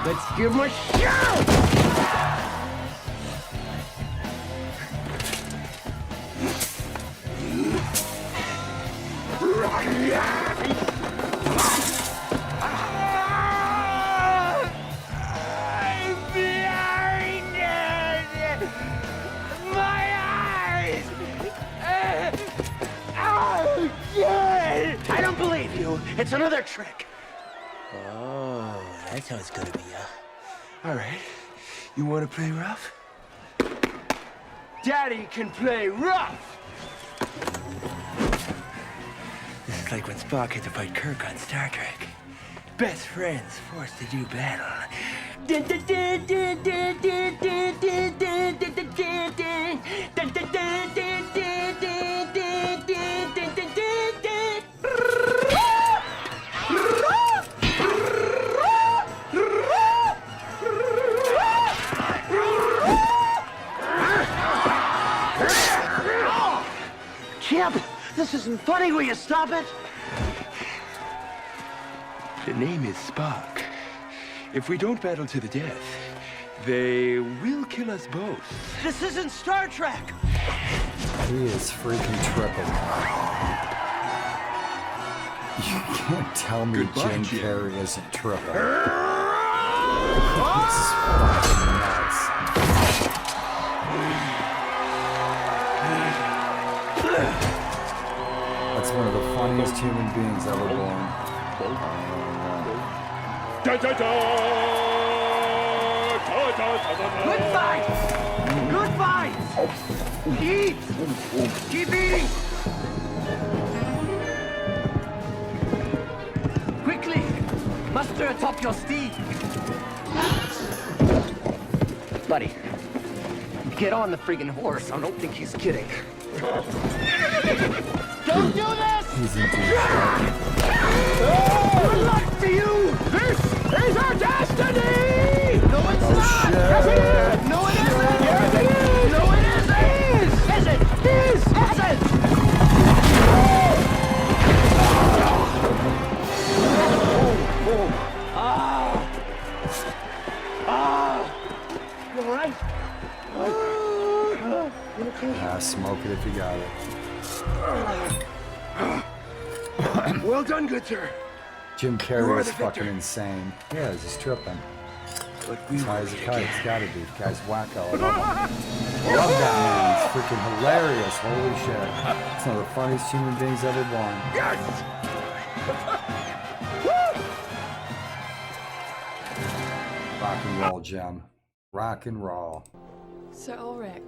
Let's give him a shout! I don't believe you. It's another trick. Oh, that's how it's gonna be, huh? All right. You want to play rough? Daddy can play rough! This is like when Spock had to fight Kirk on Star Trek. Best friends forced to do battle. Chip, this isn't funny. Will you stop it? The name is Spock. If we don't battle to the death, they will kill us both. This isn't Star Trek. He is freaking tripping. You can't tell me Goodbye, Jim Jim. Carrey isn't tripping. He's fucking nuts. That's one of the funniest human beings ever born. Good fight! Good fight! Eat! Keep eating! Quickly! Muster atop your steed! Buddy, get on the friggin' horse. I don't think he's kidding. Don't do this! He's into Good luck to you! This is our destiny! No, it's not! shit. Yes, it is! No, it isn't! Yes, it is! No, it isn't! Is it? Is! Is it? You all right? Yeah, smoke it if you got it. Well done, good sir. Jim You Carrey are is the fucking victor. insane. Yeah, he's just tripping. But we High as a will kite, again. it's gotta be. Guy's wacko. I love him. I love that man. He's freaking hilarious. Holy shit. He's one of the funniest human beings ever born. Yes! Rock and roll, Jim. Rock and roll. Sir Ulrich,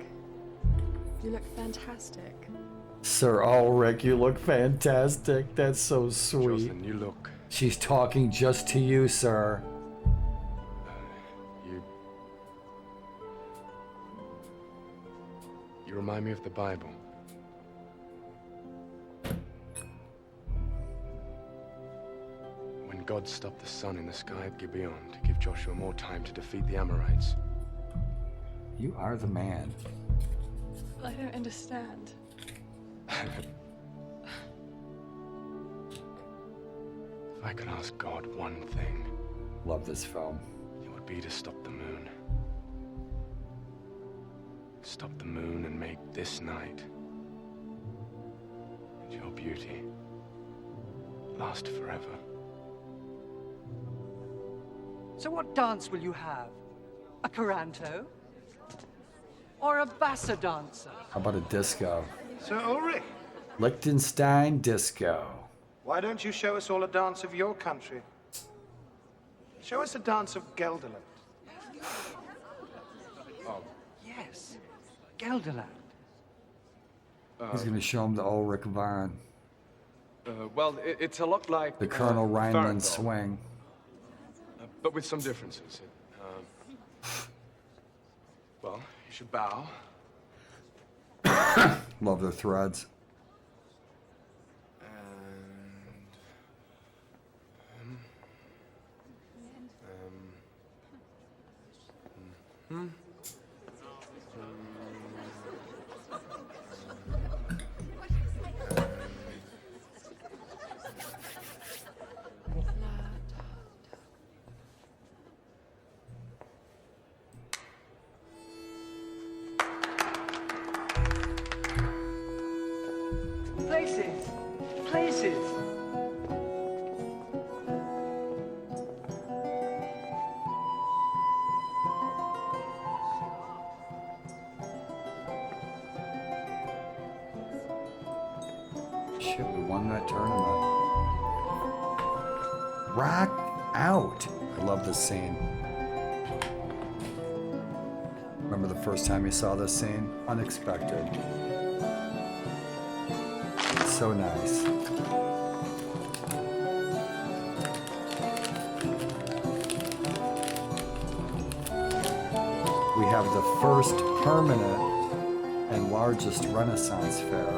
you look fantastic. Sir Ulrich, you look fantastic. That's so sweet. Jocelyn, you look. She's talking just to you, sir. You remind me of the Bible. When God stopped the sun in the sky at Gibeon to give Joshua more time to defeat the Amorites. You are the man. I don't understand. If I could ask God one thing, Love this film. it would be to stop the moon. Stop the moon and make this night and your beauty last forever. So what dance will you have? A Caranto? Or a Bassa dancer? How about a disco? Sir Ulrich, Liechtenstein disco. why don't you show us all a dance of your country? Show us a dance of Gelderland. Yes, Gelderland. He's gonna show him the Ulrich Varen. Well, it's a lot like The Colonel Rhineland Farandol, swing. but with some differences. Well, you should bow. Love the threads. Places! Places! Shit, we won that tournament. Rock out. I love this scene. Remember the first time you saw this scene? Unexpected. So nice. We have the first permanent and largest Renaissance fair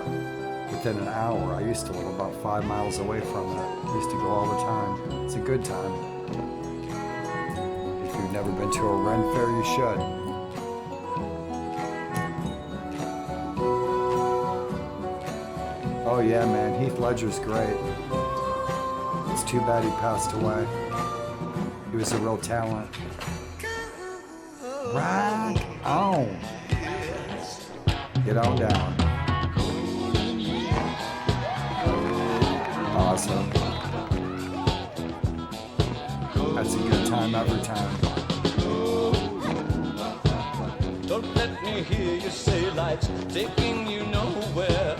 within an hour. I used to live about 5 miles away from it. I used to go all the time. It's a good time. If you've never been to a Ren fair, you should. Oh yeah, man, Heath Ledger's great. It's too bad he passed away. He was a real talent. Right on. Get on down. Awesome. That's a good time every time. Don't let me hear you say life's taking you nowhere.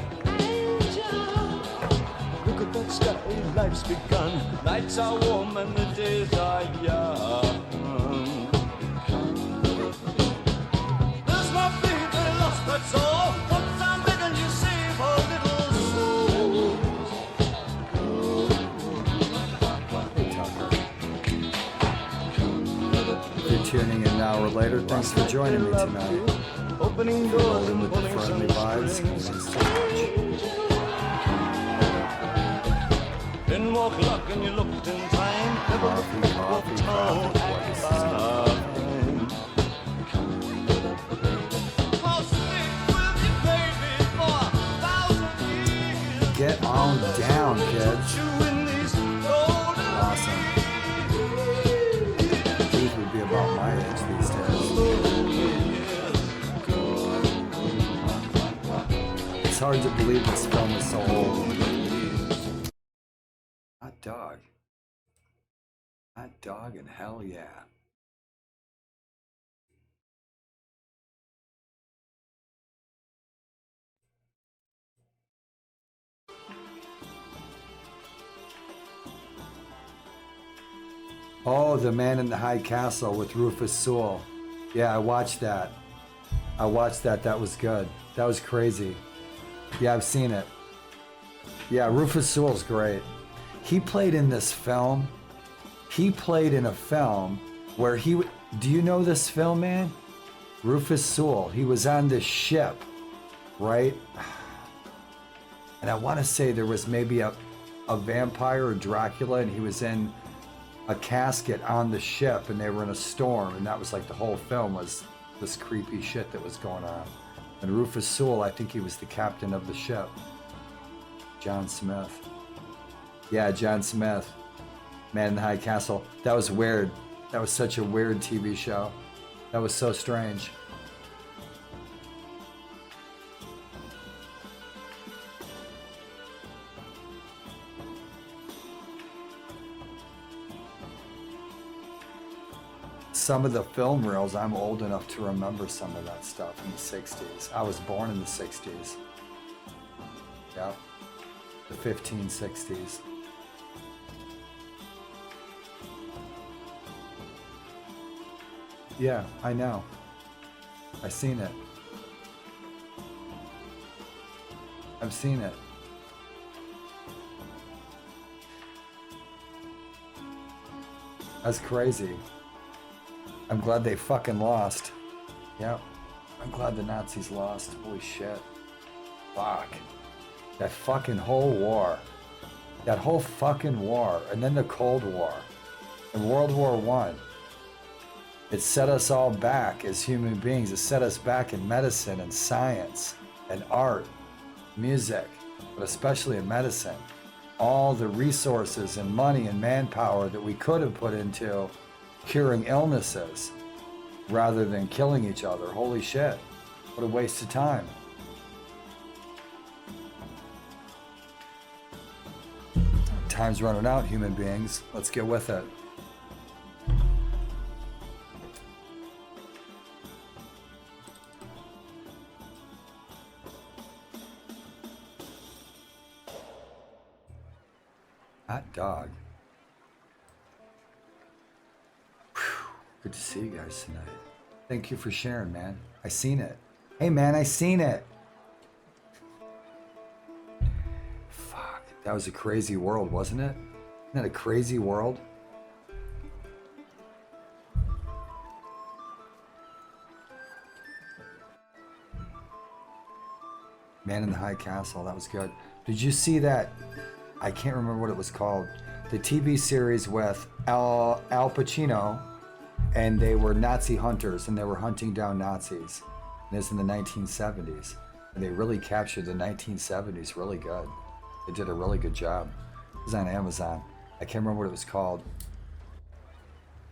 life's begun. Nights are warm and the days are young. There's nothing to be lost, that's all. What I'm begging you save our little souls. If you're tuning in an hour later, thanks for joining me tonight. Opening doors and With the pulling friendly vibes. Thanks so much. Then walk luck and you looked in time. Never Coffee, looked coffee, what town coffee. I This is gonna find. I'll stick with you, baby, for 1,000 years. Get on down, kids. You in these golden Awesome. Keith would be about my age these days. It's hard to believe this film is so old. Hot dog. Hot dog and hell yeah. Oh, The Man in the High Castle with Rufus Sewell. Yeah, I watched that. That was good. That was crazy. Yeah, I've seen it. Yeah, Rufus Sewell's great. He played in this film. He played in a film where do you know this film, man? Rufus Sewell. He was on this ship, right? And I want to say there was maybe a vampire or Dracula, and he was in a casket on the ship, and they were in a storm, and that was like the whole film was this creepy shit that was going on. And Rufus Sewell, I think he was the captain of the ship. John Smith. Yeah, John Smith. Man in the High Castle. That was weird. That was such a weird TV show. That was so strange. Some of the film reels, I'm old enough to remember some of that stuff in the 60s. I was born in the 60s. Yep. The 1560s. Yeah, I know. I've seen it. I've seen it. That's crazy. I'm glad they fucking lost. Yep. I'm glad the Nazis lost. Holy shit. Fuck. That fucking whole war. That whole fucking war. And then the Cold War. And World War I. It set us all back as human beings. It set us back in medicine and science and art, music, but especially in medicine. All the resources and money and manpower that we could have put into curing illnesses rather than killing each other. Holy shit. What a waste of time. Time's running out, human beings. Let's get with it. Hot dog. Whew. Good to see you guys tonight. Thank you for sharing, man. I seen it. Hey, man, I seen it. Fuck. That was a crazy world, wasn't it? Isn't that a crazy world? Man in the High Castle. That was good. Did you see that? I can't remember what it was called. The TV series with Al Pacino, and they were Nazi hunters, and they were hunting down Nazis. And it's in the 1970s. And they really captured the 1970s really good. They did a really good job. It was on Amazon. I can't remember what it was called.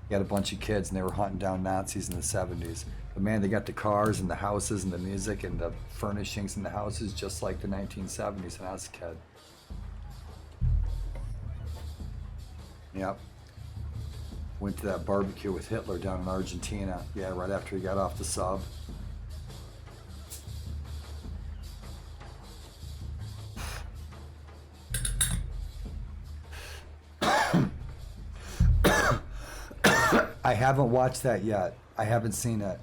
You had a bunch of kids, and they were hunting down Nazis in the 70s. But man, they got the cars and the houses and the music and the furnishings in the houses just like the 1970s when I was a kid. Yep. Went to that barbecue with Hitler down in Argentina. Yeah, right after he got off the sub. I haven't watched that yet. I haven't seen it.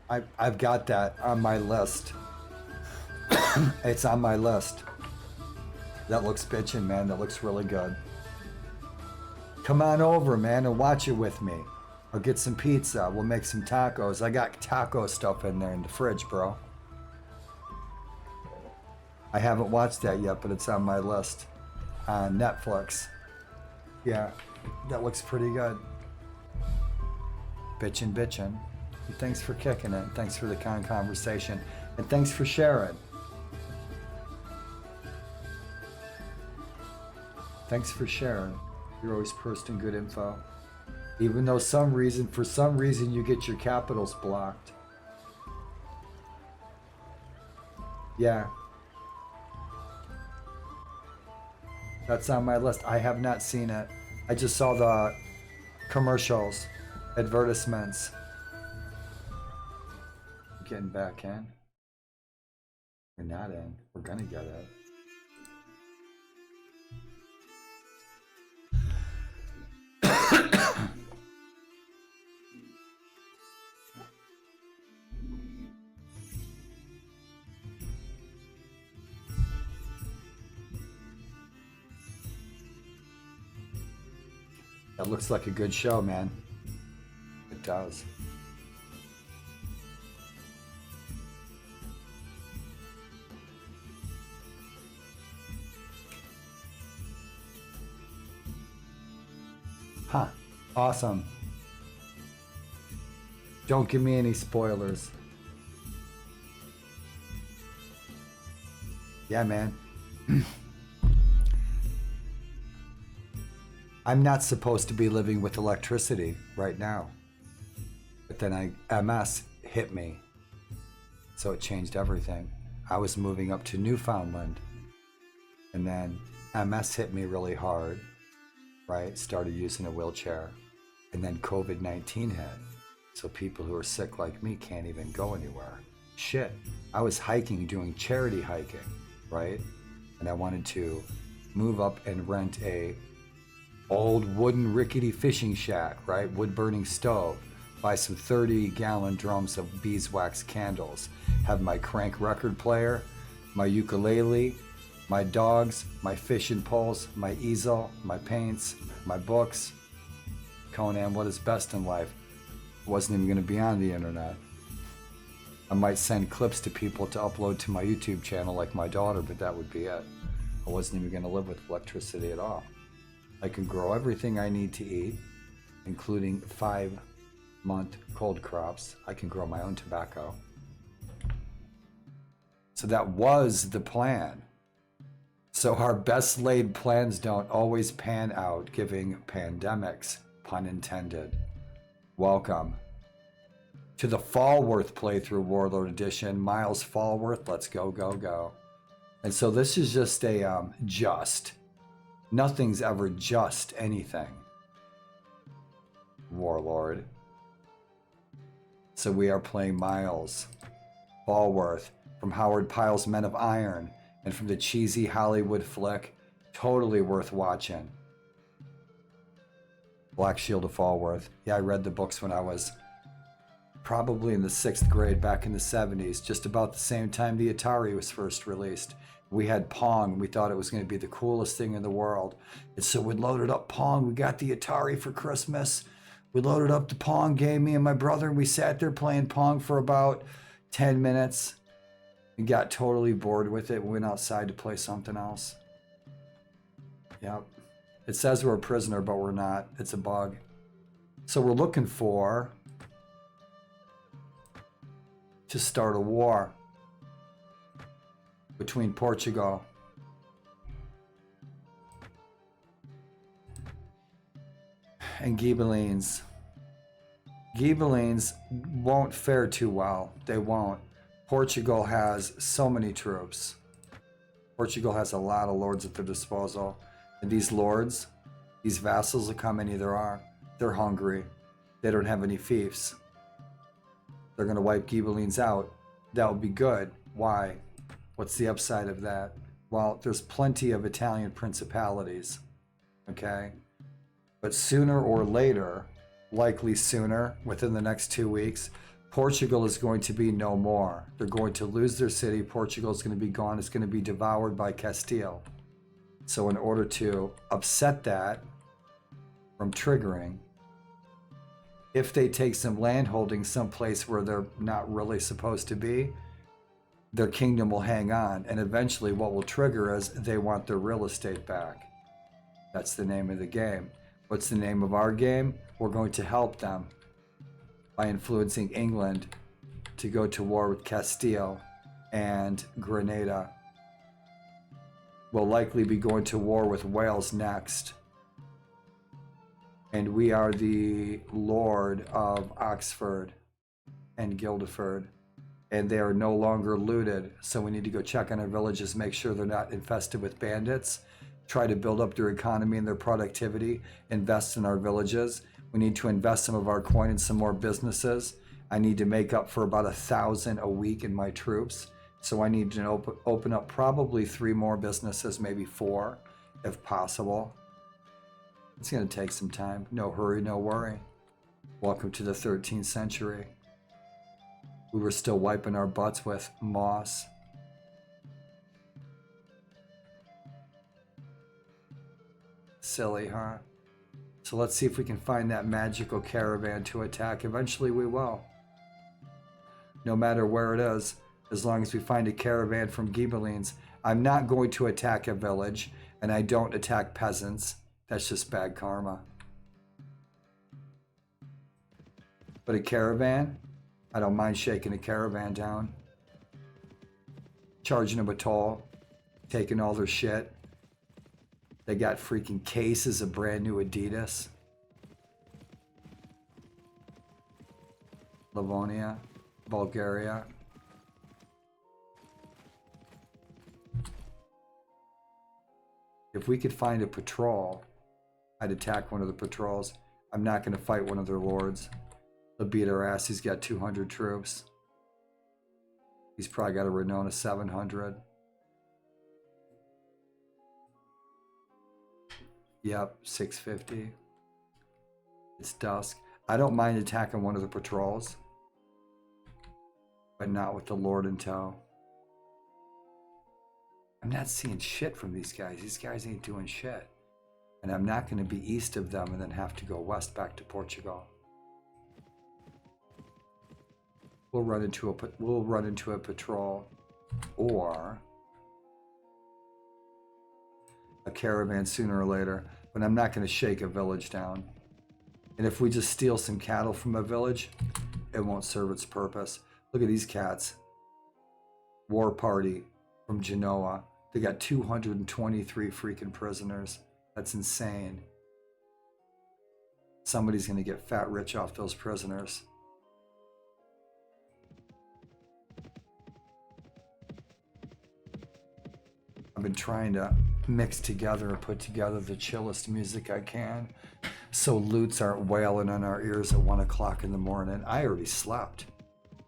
I've got that on my list. It's on my list. That looks bitchin', man. That looks really good. Come on over, man, and watch it with me. I'll get some pizza. We'll make some tacos. I got taco stuff in there in the fridge, bro. I haven't watched that yet, but it's on my list on Netflix. Yeah, that looks pretty good. Bitchin', bitchin'. And thanks for kicking it. Thanks for the kind conversation. And thanks for sharing. Thanks for sharing. You're always posting good info. Even though for some reason you get your capitals blocked. Yeah. That's on my list. I have not seen it. I just saw the commercials, advertisements. Getting back in. We're not in. We're gonna get it. That looks like a good show, man. It does. Huh. Awesome. Don't give me any spoilers. Yeah, man. I'm not supposed to be living with electricity right now. But then MS hit me. So it changed everything. I was moving up to Newfoundland. And then MS hit me really hard. Right? Started using a wheelchair. And then COVID-19 hit. So people who are sick like me can't even go anywhere. Shit. I was hiking, doing charity hiking, right? And I wanted to move up and rent a old wooden rickety fishing shack, right? Wood burning stove. Buy some 30-gallon drums of beeswax candles. Have my crank record player, my ukulele, my dogs, my fishing poles, my easel, my paints, my books. Conan, what is best in life? Wasn't even going to be on the internet. I might send clips to people to upload to my YouTube channel like my daughter, but that would be it. I wasn't even going to live with electricity at all. I can grow everything I need to eat, including 5-month cold crops. I can grow my own tobacco. So that was the plan. So our best laid plans don't always pan out, giving pandemics, pun intended. Welcome to the Falworth playthrough, Warlord Edition. Miles Falworth, let's go, go, go. And so this is just a nothing's ever just anything, Warlord. So we are playing Miles Falworth from Howard Pyle's Men of Iron and from the cheesy Hollywood flick, totally worth watching. Black Shield of Falworth. Yeah, I read the books when I was probably in the 6th grade back in the 70s, just about the same time the Atari was first released. We had Pong. We thought it was going to be the coolest thing in the world. And so we loaded up Pong. We got the Atari for Christmas. We loaded up the Pong game, me and my brother, and we sat there playing Pong for about 10 minutes and got totally bored with it. We went outside to play something else. Yep. It says we're a prisoner, but we're not. It's a bug. So we're looking to start a war between Portugal and Ghibellines. Ghibellines won't fare too well. They won't. Portugal has so many troops. Portugal has a lot of lords at their disposal. And these lords, these vassals, look how many there are. They're hungry. They don't have any fiefs. They're going to wipe Ghibellines out. That would be good. Why? What's the upside of that? Well, there's plenty of Italian principalities, okay? But sooner or later, likely sooner, within the next 2 weeks. Portugal is going to be no more. They're going to lose their city. Portugal is going to be gone. It's going to be devoured by Castile. So in order to upset that from triggering, if they take some land holdings someplace where they're not really supposed to be, their kingdom will hang on. And eventually what will trigger is they want their real estate back. That's the name of the game. What's the name of our game? We're going to help them by influencing England to go to war with Castile and Grenada. We'll likely be going to war with Wales next. And we are the Lord of Oxford and Guildford. And they are no longer looted. So we need to go check on our villages, make sure they're not infested with bandits, try to build up their economy and their productivity, invest in our villages. We need to invest some of our coin in some more businesses. I need to make up for about 1,000 a week in my troops. So I need to open up probably 3 more businesses, maybe 4, if possible. It's going to take some time. No hurry, no worry. Welcome to the 13th century. We were still wiping our butts with moss. Silly, huh? So let's see if we can find that magical caravan to attack. Eventually we will. No matter where it is, as long as we find a caravan from Ghibellines. I'm not going to attack a village, and I don't attack peasants. That's just bad karma. But a caravan? I don't mind shaking a caravan down. Charging them a toll. Taking all their shit. They got freaking cases of brand new Adidas. Livonia, Bulgaria. If we could find a patrol, I'd attack one of the patrols. I'm not going to fight one of their lords. They'll beat our ass. He's got 200 troops. He's probably got a renown of 700. Yep, 650. It's dusk. I don't mind attacking one of the patrols, but not with the Lord in tow. I'm not seeing shit from these guys. These guys ain't doing shit. And I'm not going to be east of them and then have to go west back to Portugal. We'll run into a patrol or a caravan sooner or later, but I'm not going to shake a village down. And if we just steal some cattle from a village, it won't serve its purpose. Look at these cats. War party from Genoa. They got 223 freaking prisoners. That's insane. Somebody's going to get fat rich off those prisoners. I've been trying to mix together and put together the chillest music I can so loots aren't wailing on our ears at 1 o'clock in the morning. I already slept.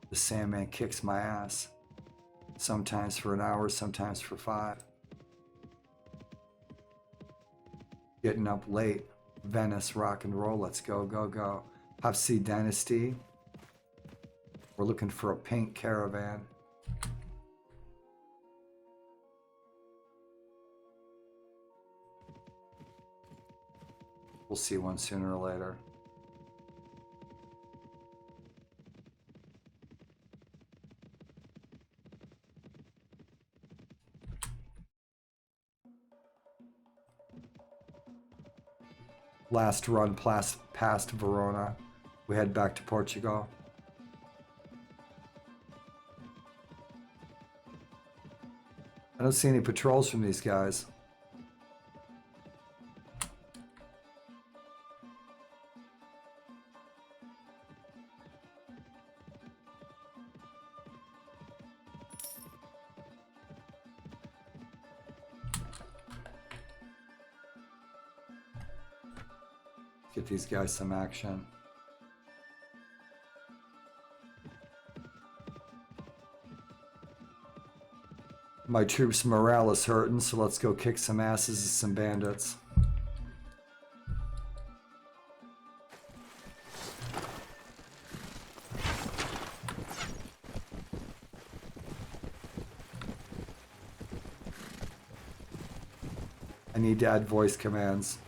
The Sandman kicks my ass. Sometimes for an hour, sometimes for 5. Getting up late. Venice, rock and roll. Let's go, go, go. Hafsi Dynasty. We're looking for a pink caravan. We'll see one sooner or later. Last run past Verona. We head back to Portugal. I don't see any patrols from these guys. Get these guys some action. My troops' morale is hurting, so let's go kick some asses of some bandits. I need to add voice commands.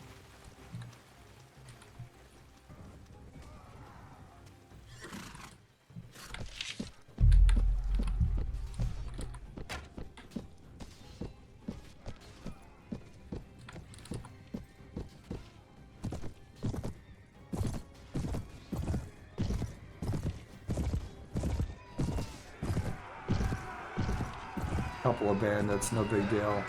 Couple of bandits, no big deal.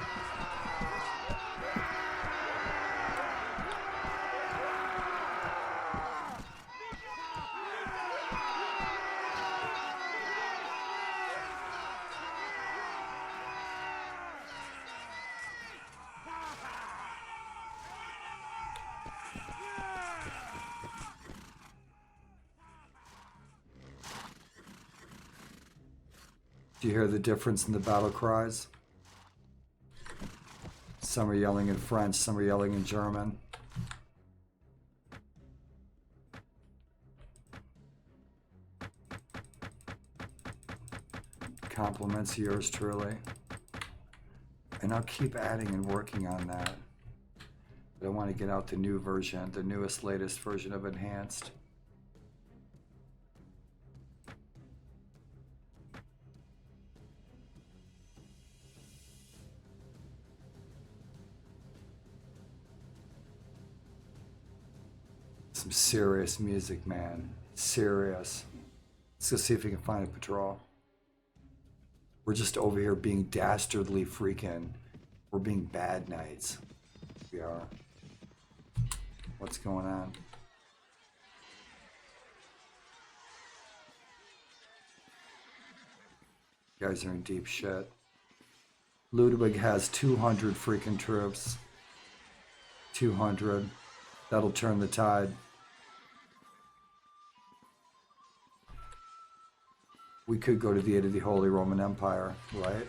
Do you hear the difference in the battle cries? Some are yelling in French, some are yelling in German. Compliments yours truly. And I'll keep adding and working on that. But I want to get out the new version, the newest, latest version of Enhanced. Some serious music, man. Serious. Let's go see if we can find a patrol. We're just over here being dastardly freaking. We're being bad knights. We are. What's going on? You guys are in deep shit. Ludwig has 200 freaking troops. 200. That'll turn the tide. We could go to the aid of the Holy Roman Empire, right?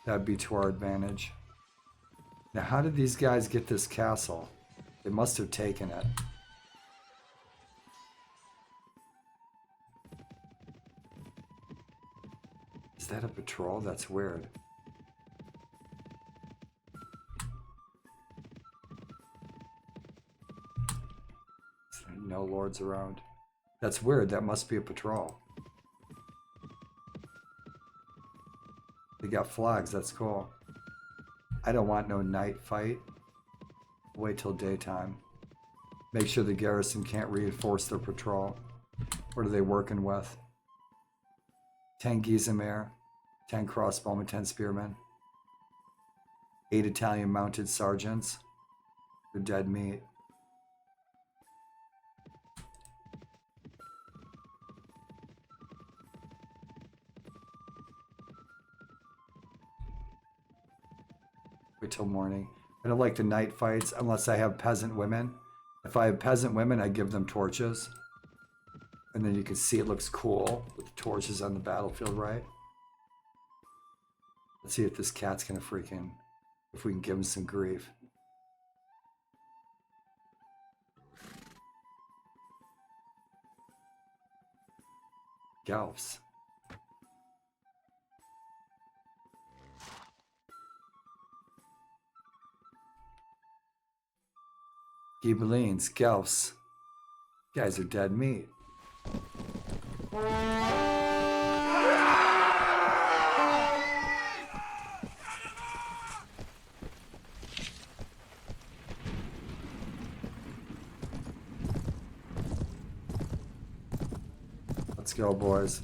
That'd be to our advantage. Now, how did these guys get this castle? They must have taken it. Is that a patrol? That's weird. No lords around. That's weird. That must be a patrol. They got flags. That's cool. I don't want no night fight. Wait till daytime. Make sure the garrison can't reinforce their patrol. What are they working with? 10 Gizemir, 10 crossbowmen, 10 spearmen. 8 Italian mounted sergeants. They're dead meat. Wait till morning. I don't like the night fights unless I have peasant women. If I have peasant women, I give them torches. And then you can see it looks cool with the torches on the battlefield, right? Let's see if this cat's gonna freaking, if we can give him some grief. Gelfs. Ghibellines, Gelfs. You guys are dead meat. Let's go, boys.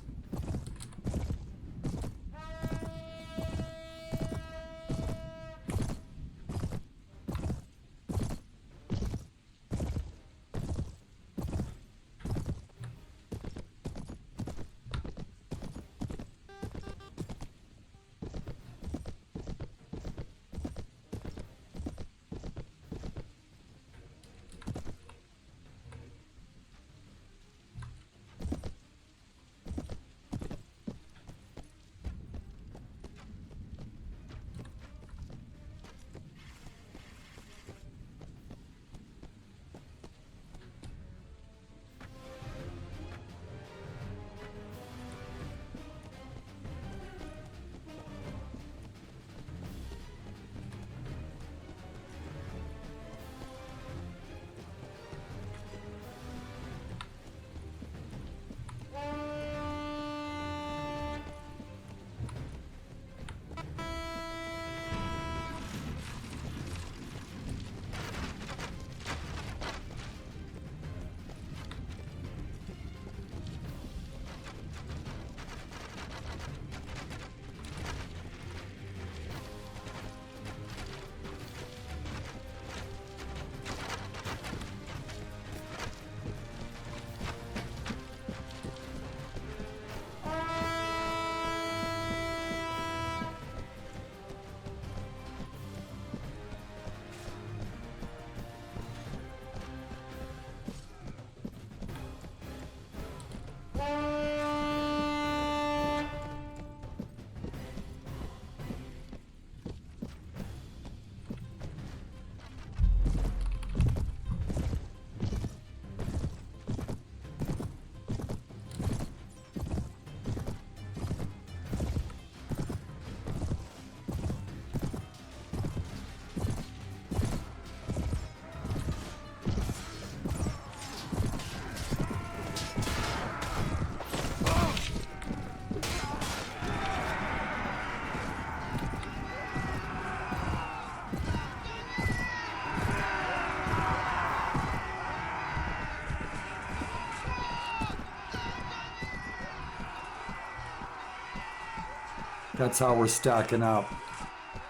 That's how we're stacking up.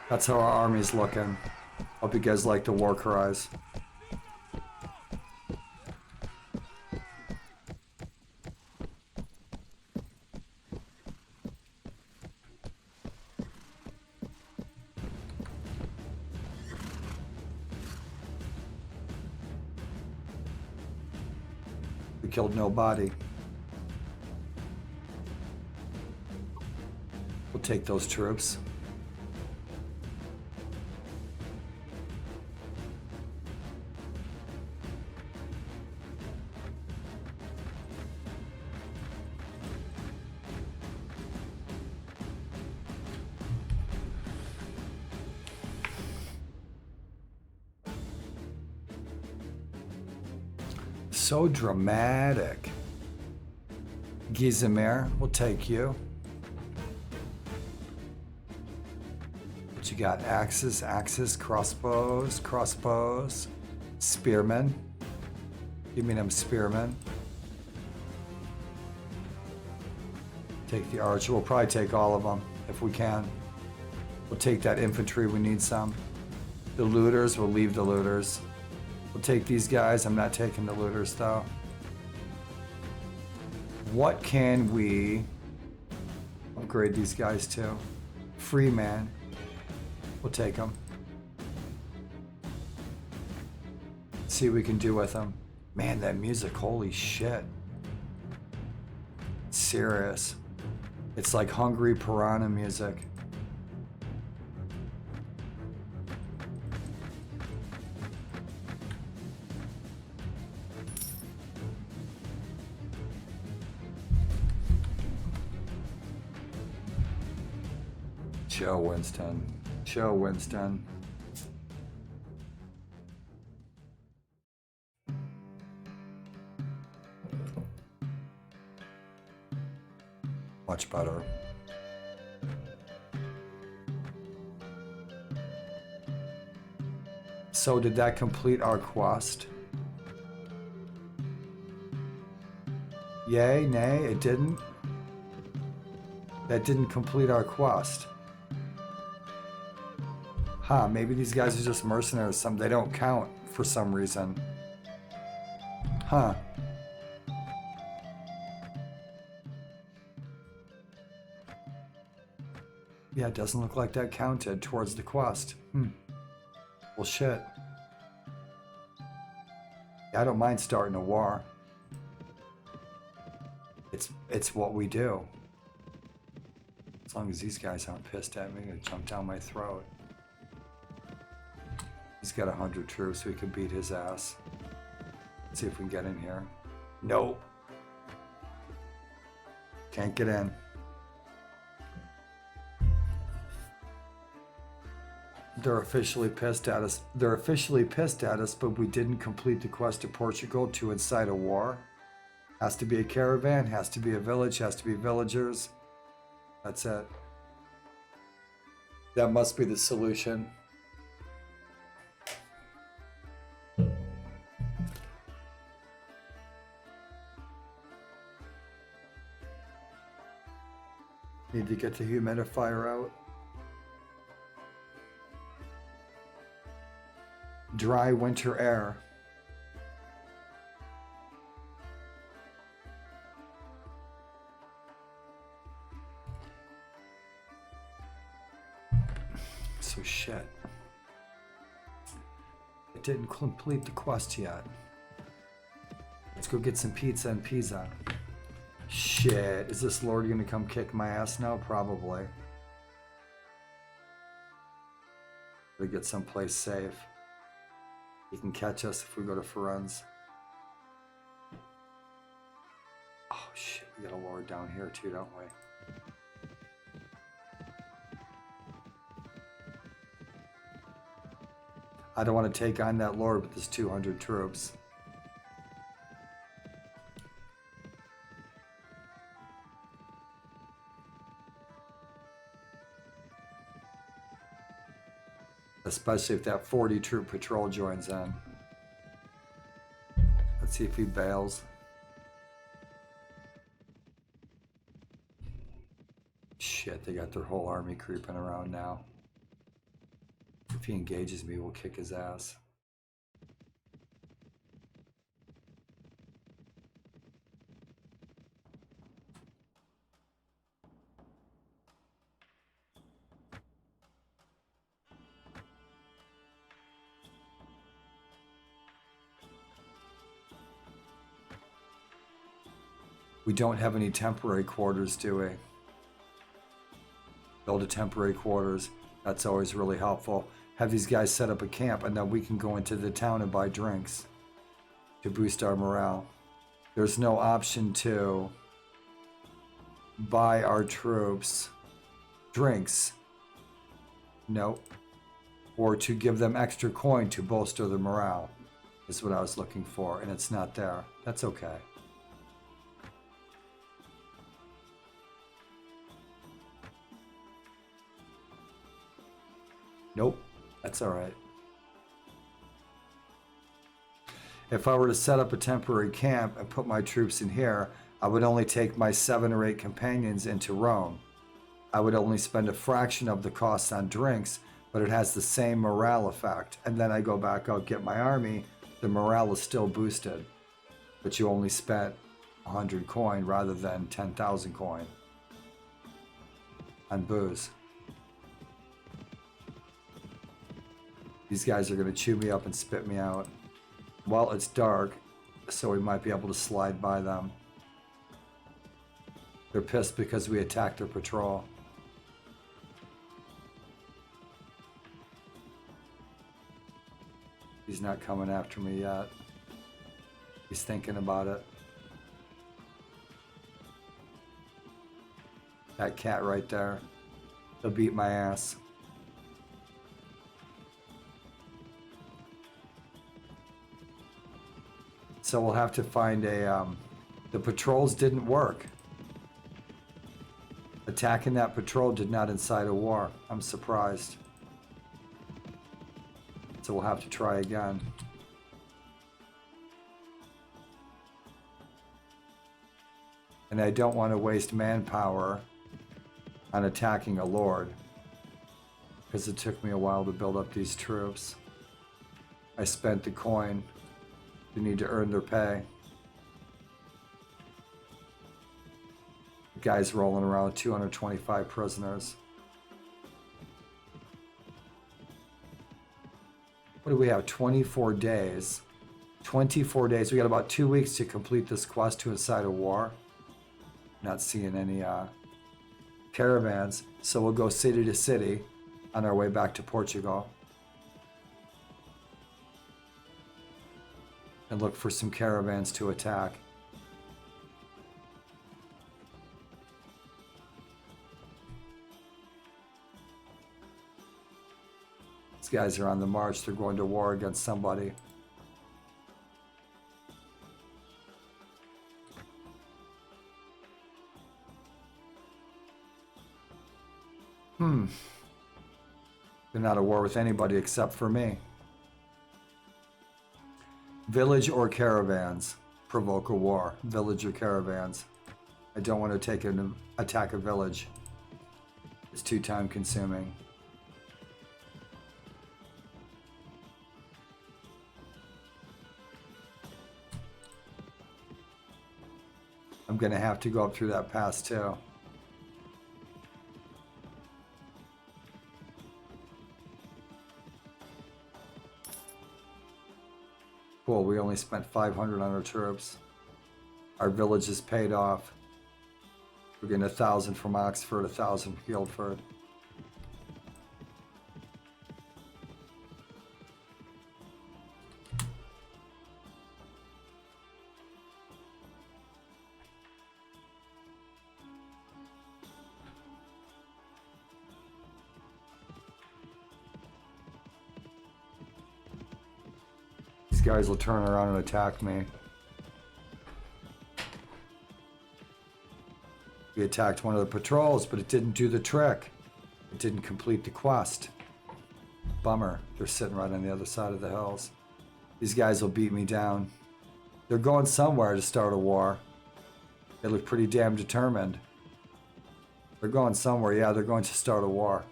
That's how our army's looking. Hope you guys like the war cries. We killed nobody. We'll take those troops. So dramatic. Gizemir, we'll take you. What you got? Axes, crossbows, spearmen. Give me them spearmen. Take the archer. We'll probably take all of them if we can. We'll take that infantry. We need some. The looters, we'll leave the looters. We'll take these guys. I'm not taking the looters though. What can we upgrade these guys to? Free man. We'll take them. See what we can do with them. Man, that music, holy shit. It's serious. It's like Hungry Piranha music. Chill, Winston. Chill, Winston. Much better. So did that complete our quest? Yay, nay, it didn't? That didn't complete our quest. Huh, maybe these guys are just mercenaries. They don't count for some reason. Huh. Yeah, it doesn't look like that counted towards the quest. Well, shit. Yeah, I don't mind starting a war. It's what we do. As long as these guys aren't pissed at me, they're gonna jump down my throat. He's got 100 troops, we can beat his ass. Let's see if we can get in here. Nope. Can't get in. They're officially pissed at us. They're officially pissed at us, but we didn't complete the quest to Portugal to incite a war. Has to be a caravan, has to be a village, has to be villagers. That's it. That must be the solution. Need to get the humidifier out. Dry winter air. So shit. It didn't complete the quest yet. Let's go get some pizza in Pisa. Shit, is this Lord gonna come kick my ass now? Probably. Gotta get someplace safe. He can catch us if we go to Fringes. Oh shit, we got a Lord down here too, don't we? I don't want to take on that Lord with his 200 troops. Especially if that 40 troop patrol joins in. Let's see if he bails. Shit, they got their whole army creeping around now. If he engages me, we'll kick his ass. We don't have any temporary quarters, do we? Build a temporary quarters. That's always really helpful. Have these guys set up a camp, and then we can go into the town and buy drinks to boost our morale. There's no option to buy our troops drinks. Nope. Or to give them extra coin to bolster their morale is what I was looking for, and it's not there. That's okay. Nope, that's all right. If I were to set up a temporary camp and put my troops in here, I would only take my 7 or 8 companions into Rome. I would only spend a fraction of the cost on drinks, but it has the same morale effect. And then I go back out, get my army, the morale is still boosted. But you only spent 100 coin rather than 10,000 coin on booze. These guys are going to chew me up and spit me out. Well, it's dark, so we might be able to slide by them. They're pissed because we attacked their patrol. He's not coming after me yet. He's thinking about it. That cat right there. He'll beat my ass. So we'll have to find a, the patrols didn't work. Attacking that patrol did not incite a war. I'm surprised. So we'll have to try again. And I don't want to waste manpower on attacking a lord, because it took me a while to build up these troops. I spent the coin. They need to earn their pay. The guy's rolling around with 225 prisoners. What do we have? 24 days. 24 days. We got about 2 weeks to complete this quest to incite a war. Not seeing any caravans, so we'll go city to city on our way back to Portugal. And look for some caravans to attack. These guys are on the march. They're going to war against somebody. They're not at war with anybody except for me. Village or caravans provoke a war. Village or caravans. I don't want to attack a village. It's too time consuming. I'm gonna have to go up through that pass too. Cool, we only spent 500 on our troops. Our village is paid off. We're getting 1,000 from Oxford, 1,000 from Guildford. Guys will turn around and attack me. We attacked one of the patrols, but it didn't do the trick. It didn't complete the quest. Bummer. They're sitting right on the other side of the hills. These guys will beat me down. They're going somewhere to start a war. They look pretty damn determined. They're going somewhere. Yeah, they're going to start a war.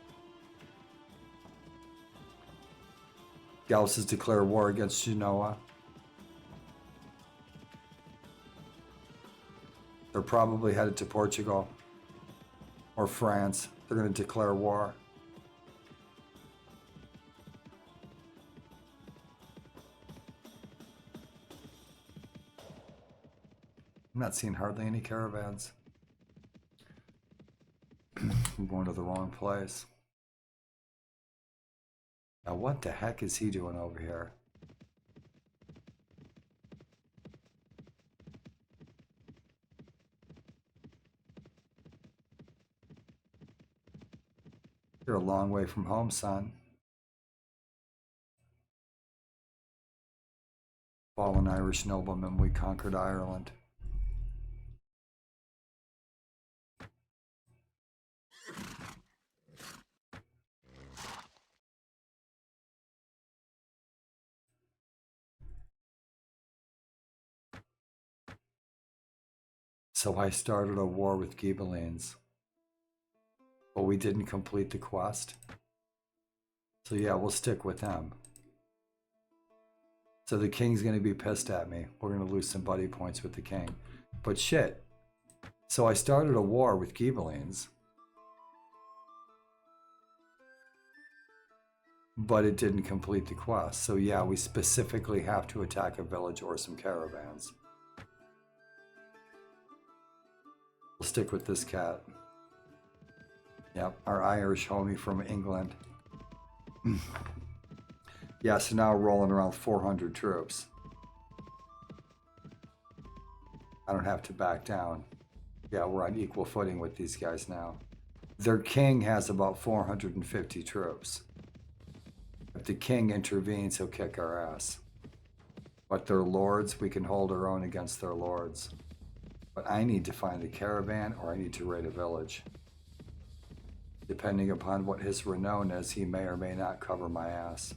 Gauss has declared war against Genoa. They're probably headed to Portugal or France. They're going to declare war. I'm not seeing hardly any caravans. I'm going to the wrong place. Now what the heck is he doing over here? You're a long way from home, son. Fallen Irish noblemen, we conquered Ireland. So I started a war with Ghibellines, but we didn't complete the quest. So yeah, we'll stick with them. So the king's going to be pissed at me. We're going to lose some buddy points with the king. But shit. So I started a war with Ghibellines, but it didn't complete the quest. So yeah, we specifically have to attack a village or some caravans. We'll stick with this cat. Yep, our Irish homie from England. Yeah, so now we're rolling around 400 troops. I don't have to back down. Yeah, we're on equal footing with these guys now. Their king has about 450 troops. If the king intervenes, he'll kick our ass. But their lords, we can hold our own against their lords. But I need to find the caravan or I need to raid a village. Depending upon what his renown is, he may or may not cover my ass.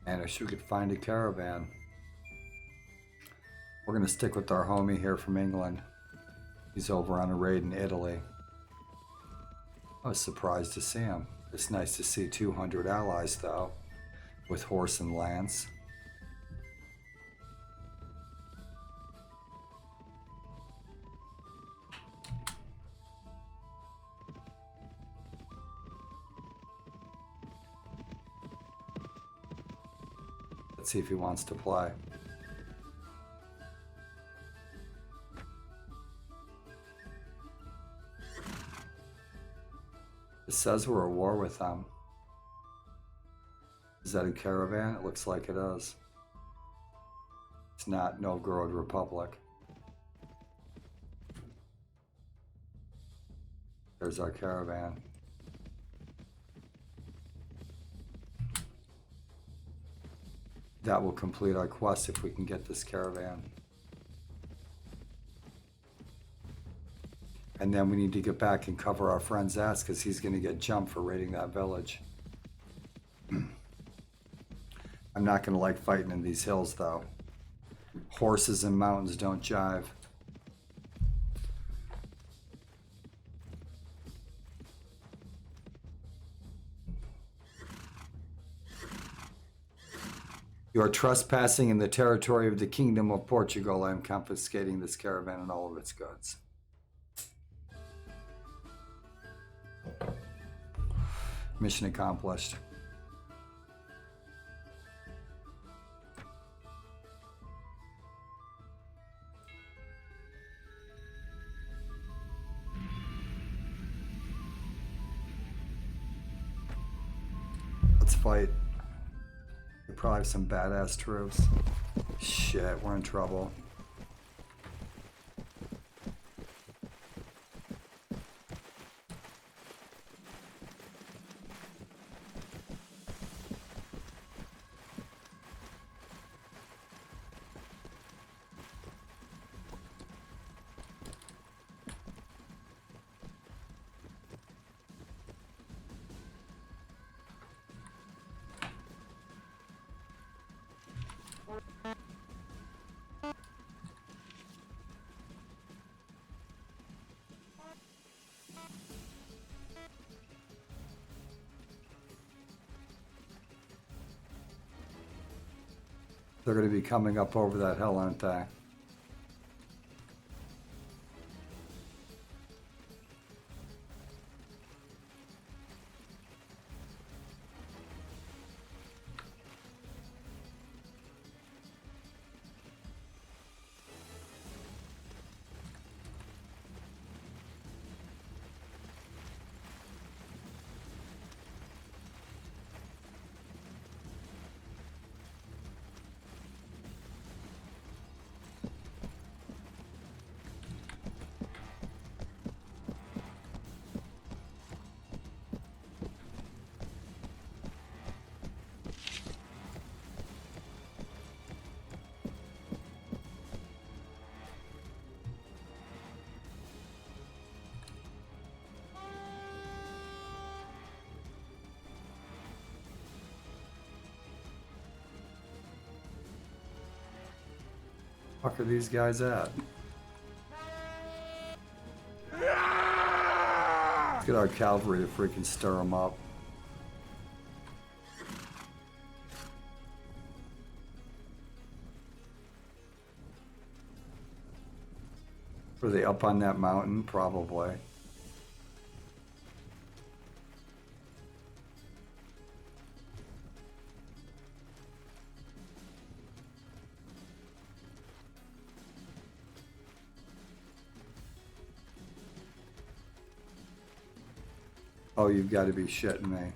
And if we could find a caravan. We're going to stick with our homie here from England. He's over on a raid in Italy. I was surprised to see him. It's nice to see 200 allies, though, with horse and lance. Let's see if he wants to play. It says we're at war with them. Is that a caravan? It looks like it is. It's not Novgorod Republic. There's our caravan. That will complete our quest if we can get this caravan. And then we need to get back and cover our friend's ass because he's going to get jumped for raiding that village. I'm not going to like fighting in these hills, though. Horses and mountains don't jive. You are trespassing in the territory of the Kingdom of Portugal. I am confiscating this caravan and all of its goods. Mission accomplished. Let's fight. We probably have some badass troops. Shit, we're in trouble. They're going to be coming up over that hill, aren't they? Fuck are these guys at? Let's get our cavalry to freaking stir them up. Were they up on that mountain? Probably. Oh, you've got to be shitting me.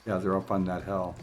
Yeah, they're up on that hill.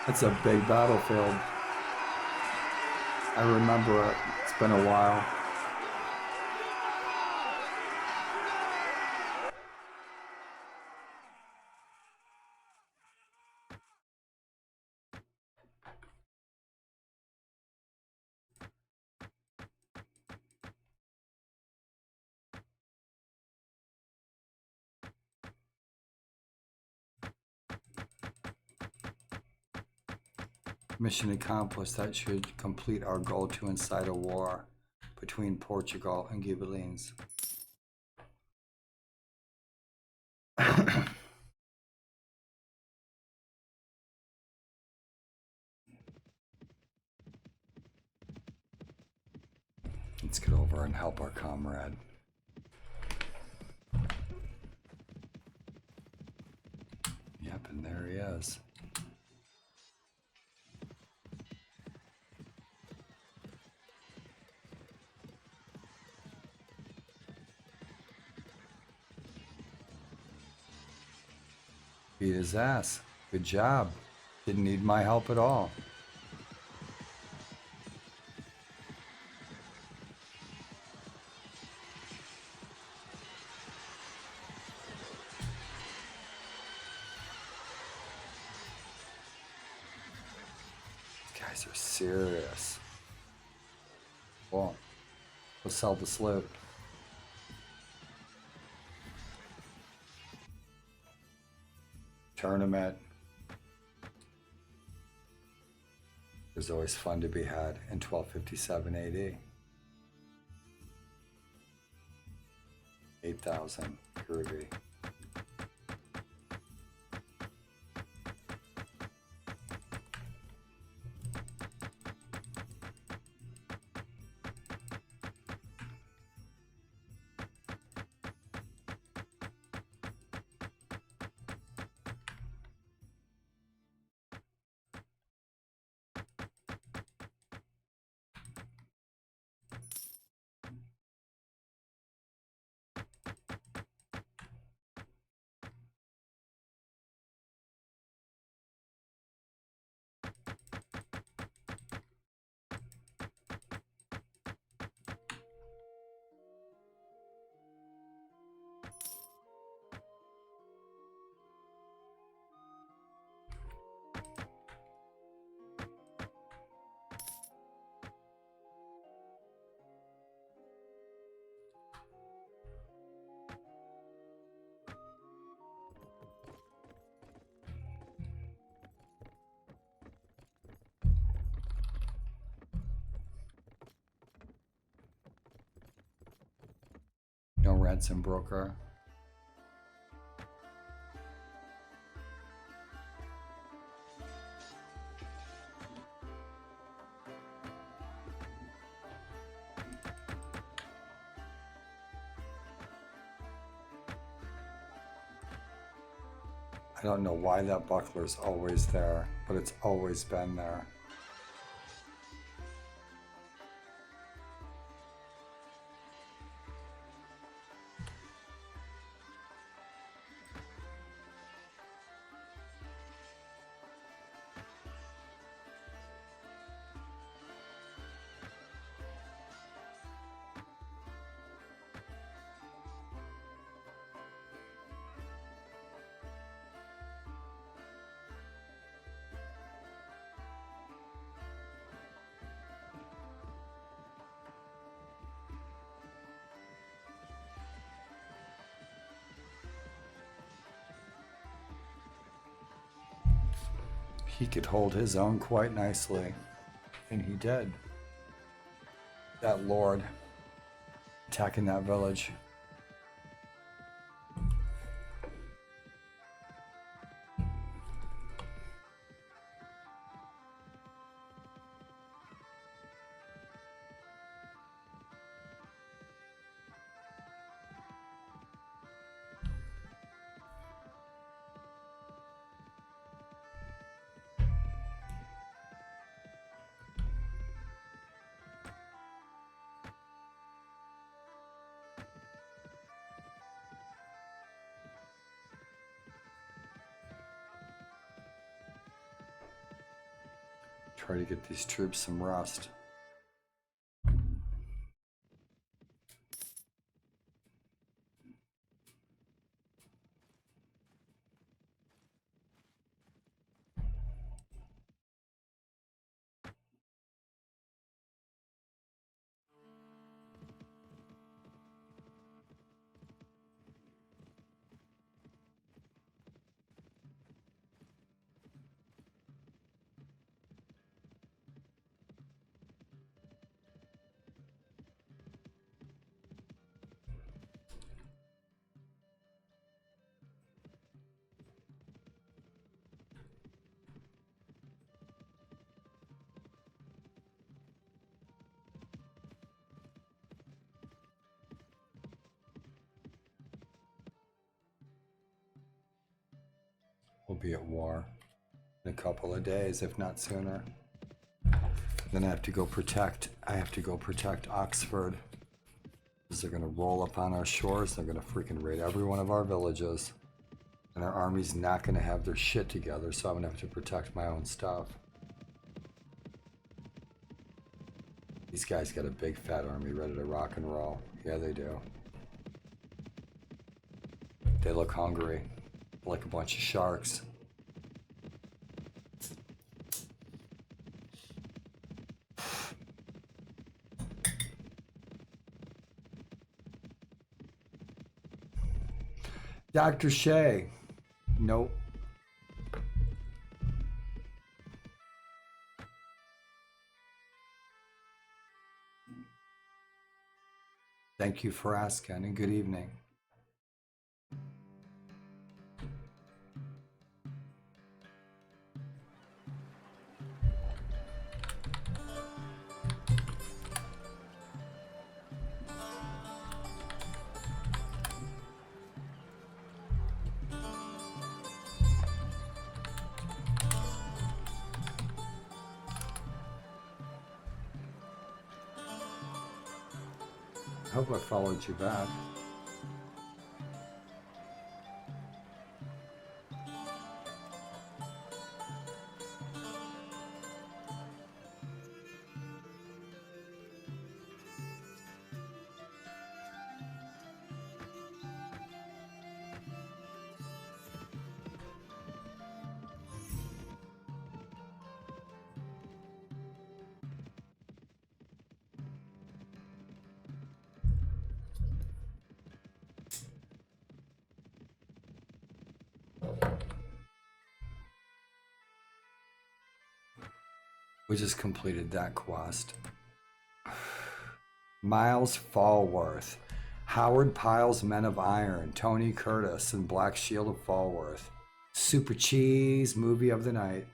It's a big battlefield. I remember it. It's been a while. Mission accomplished. That should complete our goal to incite a war between Portugal and Ghibellines. Let's get over and help our comrade. Yep, and there he is. Beat his ass. Good job. Didn't need my help at all. These guys are serious. Well, we'll sell the sloop. Tournament. There's always fun to be had in 1257 AD. 8,000 groovy. No ransom broker. I don't know why that buckler's always there, but it's always been there. He could hold his own quite nicely, and he did. That lord attacking that village. Try to get these troops some rest. We'll be at war in a couple of days, if not sooner. Then I have to go protect Oxford. Because they're gonna roll up on our shores, they're gonna freaking raid every one of our villages. And our army's not gonna have their shit together, so I'm gonna have to protect my own stuff. These guys got a big fat army ready to rock and roll. Yeah, they do. They look hungry, like a bunch of sharks. Dr. Shea. Nope. Thank you for asking, and good evening. I hope I followed you back. We just completed that quest. Miles Falworth, Howard Pyle's Men of Iron, Tony Curtis, and Black Shield of Falworth. Super Cheese movie of the night.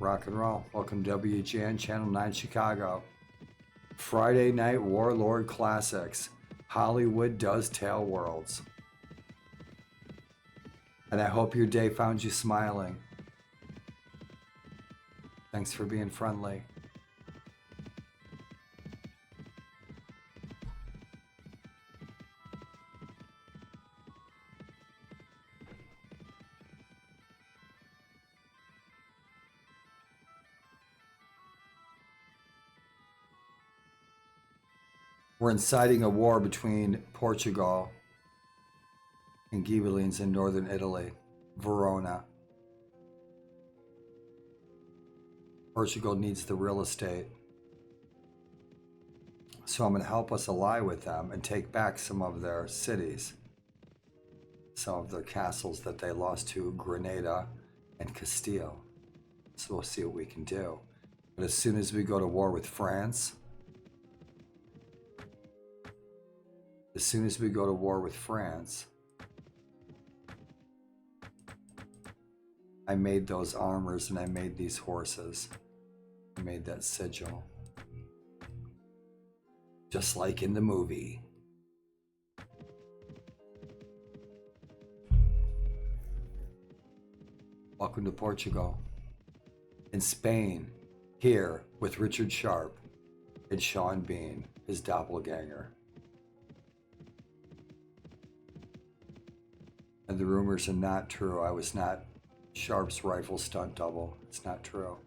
Rock and roll. Welcome to WGN Channel 9 Chicago. Friday Night Warlord Classics. Hollywood Does Tale Worlds. And I hope your day found you smiling. Thanks for being friendly. We're inciting a war between Portugal and Ghibellines in northern Italy, Verona. Portugal needs the real estate. So I'm going to help us ally with them and take back some of their cities, some of their castles that they lost to Granada and Castile. So we'll see what we can do. But as soon as we go to war with France, I made those armors and I made these horses. I made that sigil. Just like in the movie. Welcome to Portugal. In Spain, here with Richard Sharp and Sean Bean, his doppelganger. And the rumors are not true. I was not Sharp's rifle stunt double. It's not true.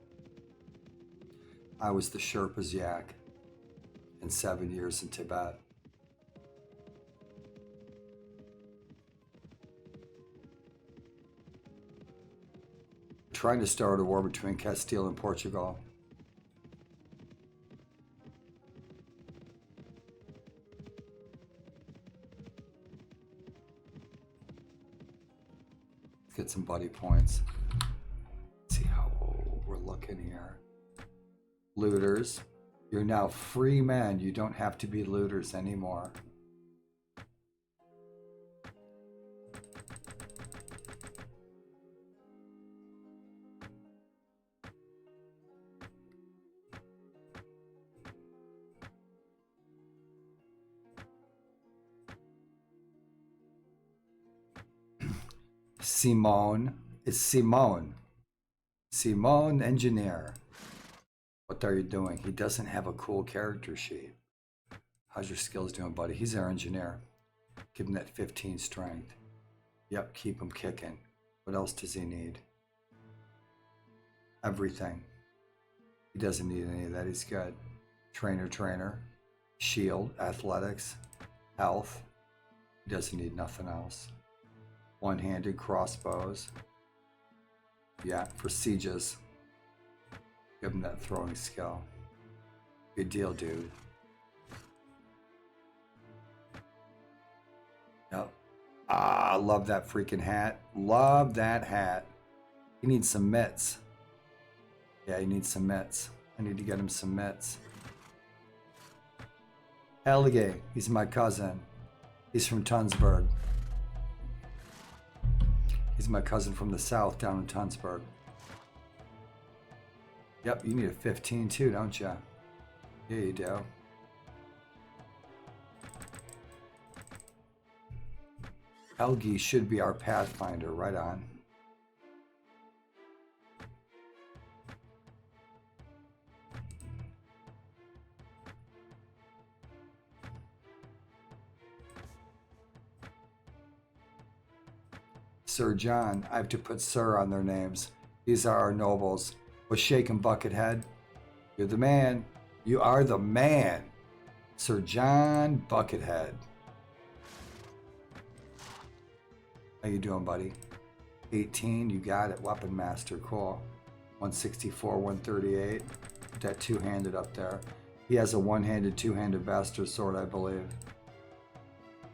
I was the Sherpa's yak in 7 years in Tibet. Trying to start a war between Castile and Portugal. Let's get some buddy points. Let's see how we're looking here. Looters. You're now free men. You don't have to be looters anymore. Simone is Simone. Simone Engineer. What are you doing? He doesn't have a cool character sheet. How's your skills doing, buddy? He's our engineer. Give him that 15 strength. Yep, keep him kicking. What else does he need? Everything. He doesn't need any of that. He's good. Trainer. Shield, athletics, health. He doesn't need nothing else. One-handed crossbows. Yeah, for sieges. Give him that throwing skill. Good deal, dude. Yep. Ah, I love that freaking hat. Love that hat. He needs some mitts. Yeah, he needs some mitts. I need to get him some mitts. Helge, he's my cousin. He's from Tunsberg. He's my cousin from the south down in Tunsberg. Yep, you need a 15 too, don't you? Yeah, you do. Helgi should be our Pathfinder, right on. Sir John, I have to put Sir on their names. These are our nobles. Was shaken Buckethead. You're the man. You are the man. Sir John Buckethead. How you doing, buddy? 18, you got it. Weapon Master, cool. 164, 138. Put that two-handed up there. He has a one-handed, two-handed bastard sword, I believe.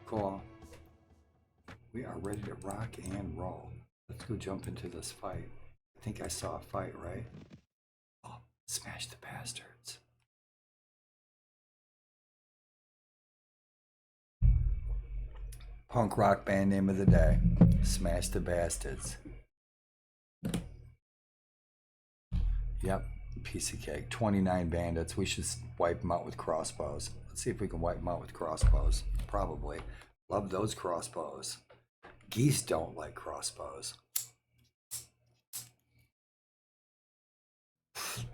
Cool. We are ready to rock and roll. Let's go jump into this fight. I think I saw a fight, right? Oh, smash the bastards. Punk rock band name of the day. Smash the Bastards. Yep, piece of cake. 29 bandits. We should wipe them out with crossbows. Let's see if we can wipe them out with crossbows. Probably. Love those crossbows. Geese don't like crossbows.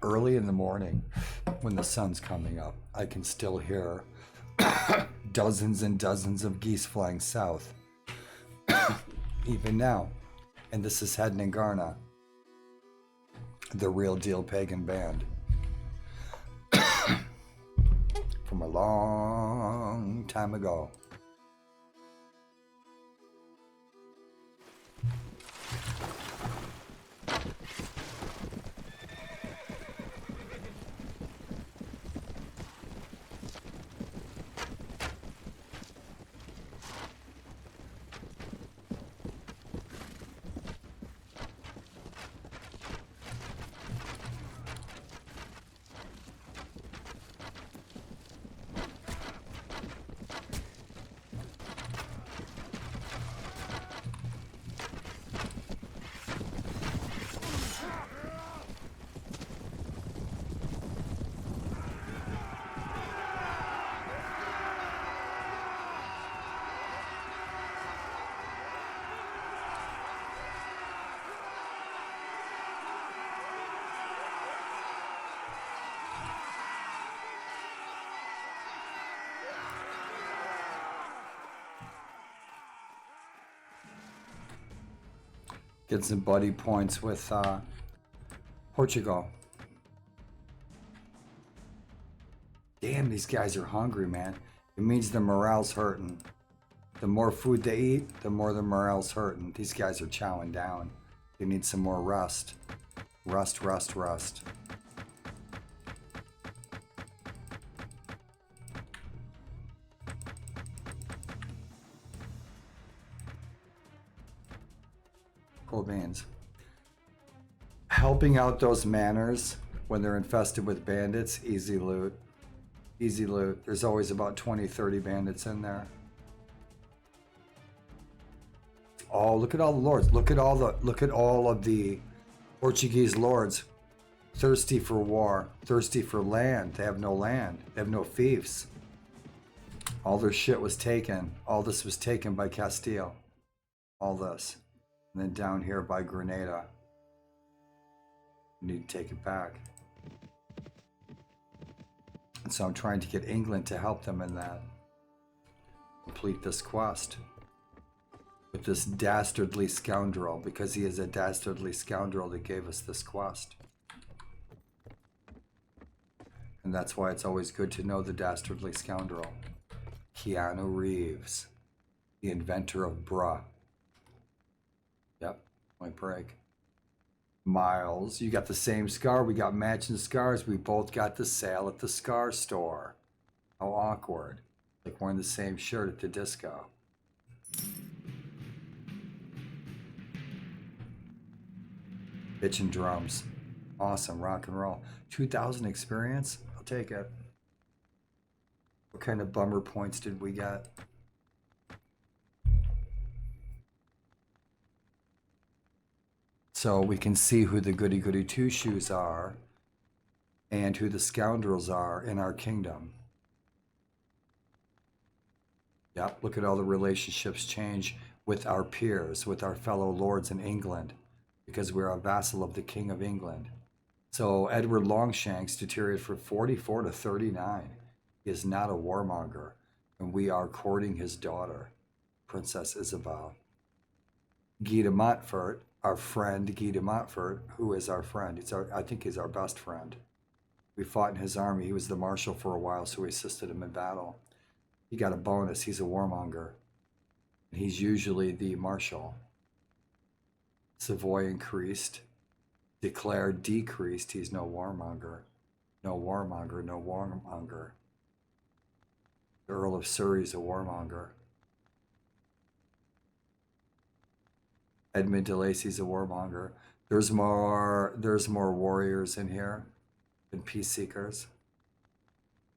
Early in the morning, when the sun's coming up, I can still hear dozens and dozens of geese flying south. Even now. And this is Hedden and Garna, the real deal pagan band. From a long time ago. Get some buddy points with Portugal. Damn, these guys are hungry, man. It means the morale's hurting. The more food they eat, the more the morale's hurting. These guys are chowing down. They need some more rest. Rest, rest, rest. Cool beans. Helping out those manors when they're infested with bandits, easy loot. Easy loot. There's always about 20, 30 bandits in there. Oh, look at all the lords. Look at all of the Portuguese lords thirsty for war, thirsty for land. They have no land. They have no fiefs. All their shit was taken. All this was taken by Castile. All this. And then down here by Grenada. You need to take it back. And so I'm trying to get England to help them in that. Complete this quest. With this dastardly scoundrel, because he is a dastardly scoundrel that gave us this quest. And that's why it's always good to know the dastardly scoundrel. Keanu Reeves, the inventor of bra. Yep, point break. Miles, you got the same scar, we got matching scars, we both got the sale at the scar store. How awkward. Like wearing the same shirt at the disco. Bitchin' drums. Awesome, rock and roll. 2,000 experience? I'll take it. What kind of bummer points did we get? So we can see who the goody goody two shoes are and who the scoundrels are in our kingdom. Yep, look at all the relationships change with our peers, with our fellow lords in England, because we're a vassal of the King of England. So Edward Longshanks deteriorated from 44 to 39. He is not a warmonger, and we are courting his daughter, Princess Isabel. Guy de Montfort, our friend Guy de Montfort, who is our friend. I think he's our best friend. We fought in his army. He was the marshal for a while, so we assisted him in battle. He got a bonus. He's a warmonger. He's usually the marshal. Savoy increased. Declared decreased. He's no warmonger. No warmonger, no warmonger. The Earl of Surrey's a warmonger. Edmund de Lacy's a warmonger. There's more warriors in here than peace seekers.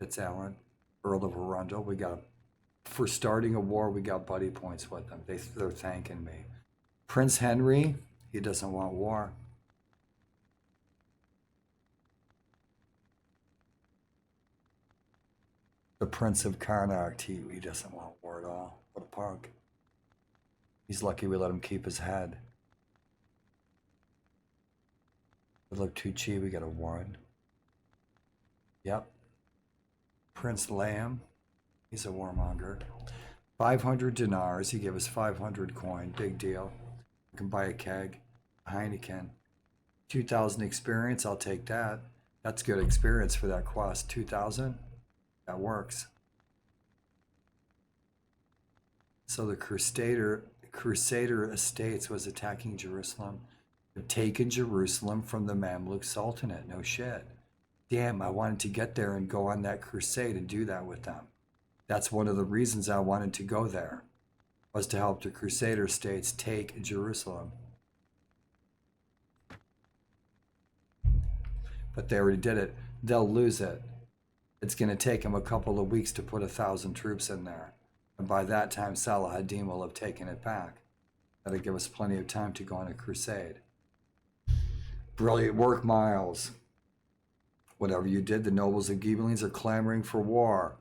Fitzallen, Earl of Arundel. For starting a war, we got buddy points with them. They're thanking me. Prince Henry, he doesn't want war. The Prince of Connacht, he doesn't want war at all. What a punk. He's lucky we let him keep his head. It looked too cheap, we got a 1. Yep. Prince Lamb, he's a warmonger. 500 dinars, he gave us 500 coin, big deal. We can buy a keg, a Heineken. 2,000 experience, I'll take that. That's good experience for that quest. 2,000, that works. So the Crusader Estates was attacking Jerusalem. They've taken Jerusalem from the Mamluk Sultanate, no shit. Damn, I wanted to get there and go on that crusade and do that with them. That's one of the reasons I wanted to go there, was to help the Crusader states take Jerusalem. But they already did it. They'll lose it. It's going to take them a couple of weeks to put 1,000 troops in there. And by that time, Salah ad-Din will have taken it back. That'll give us plenty of time to go on a crusade. Brilliant work, Miles. Whatever you did, the nobles of Ghibellines are clamoring for war.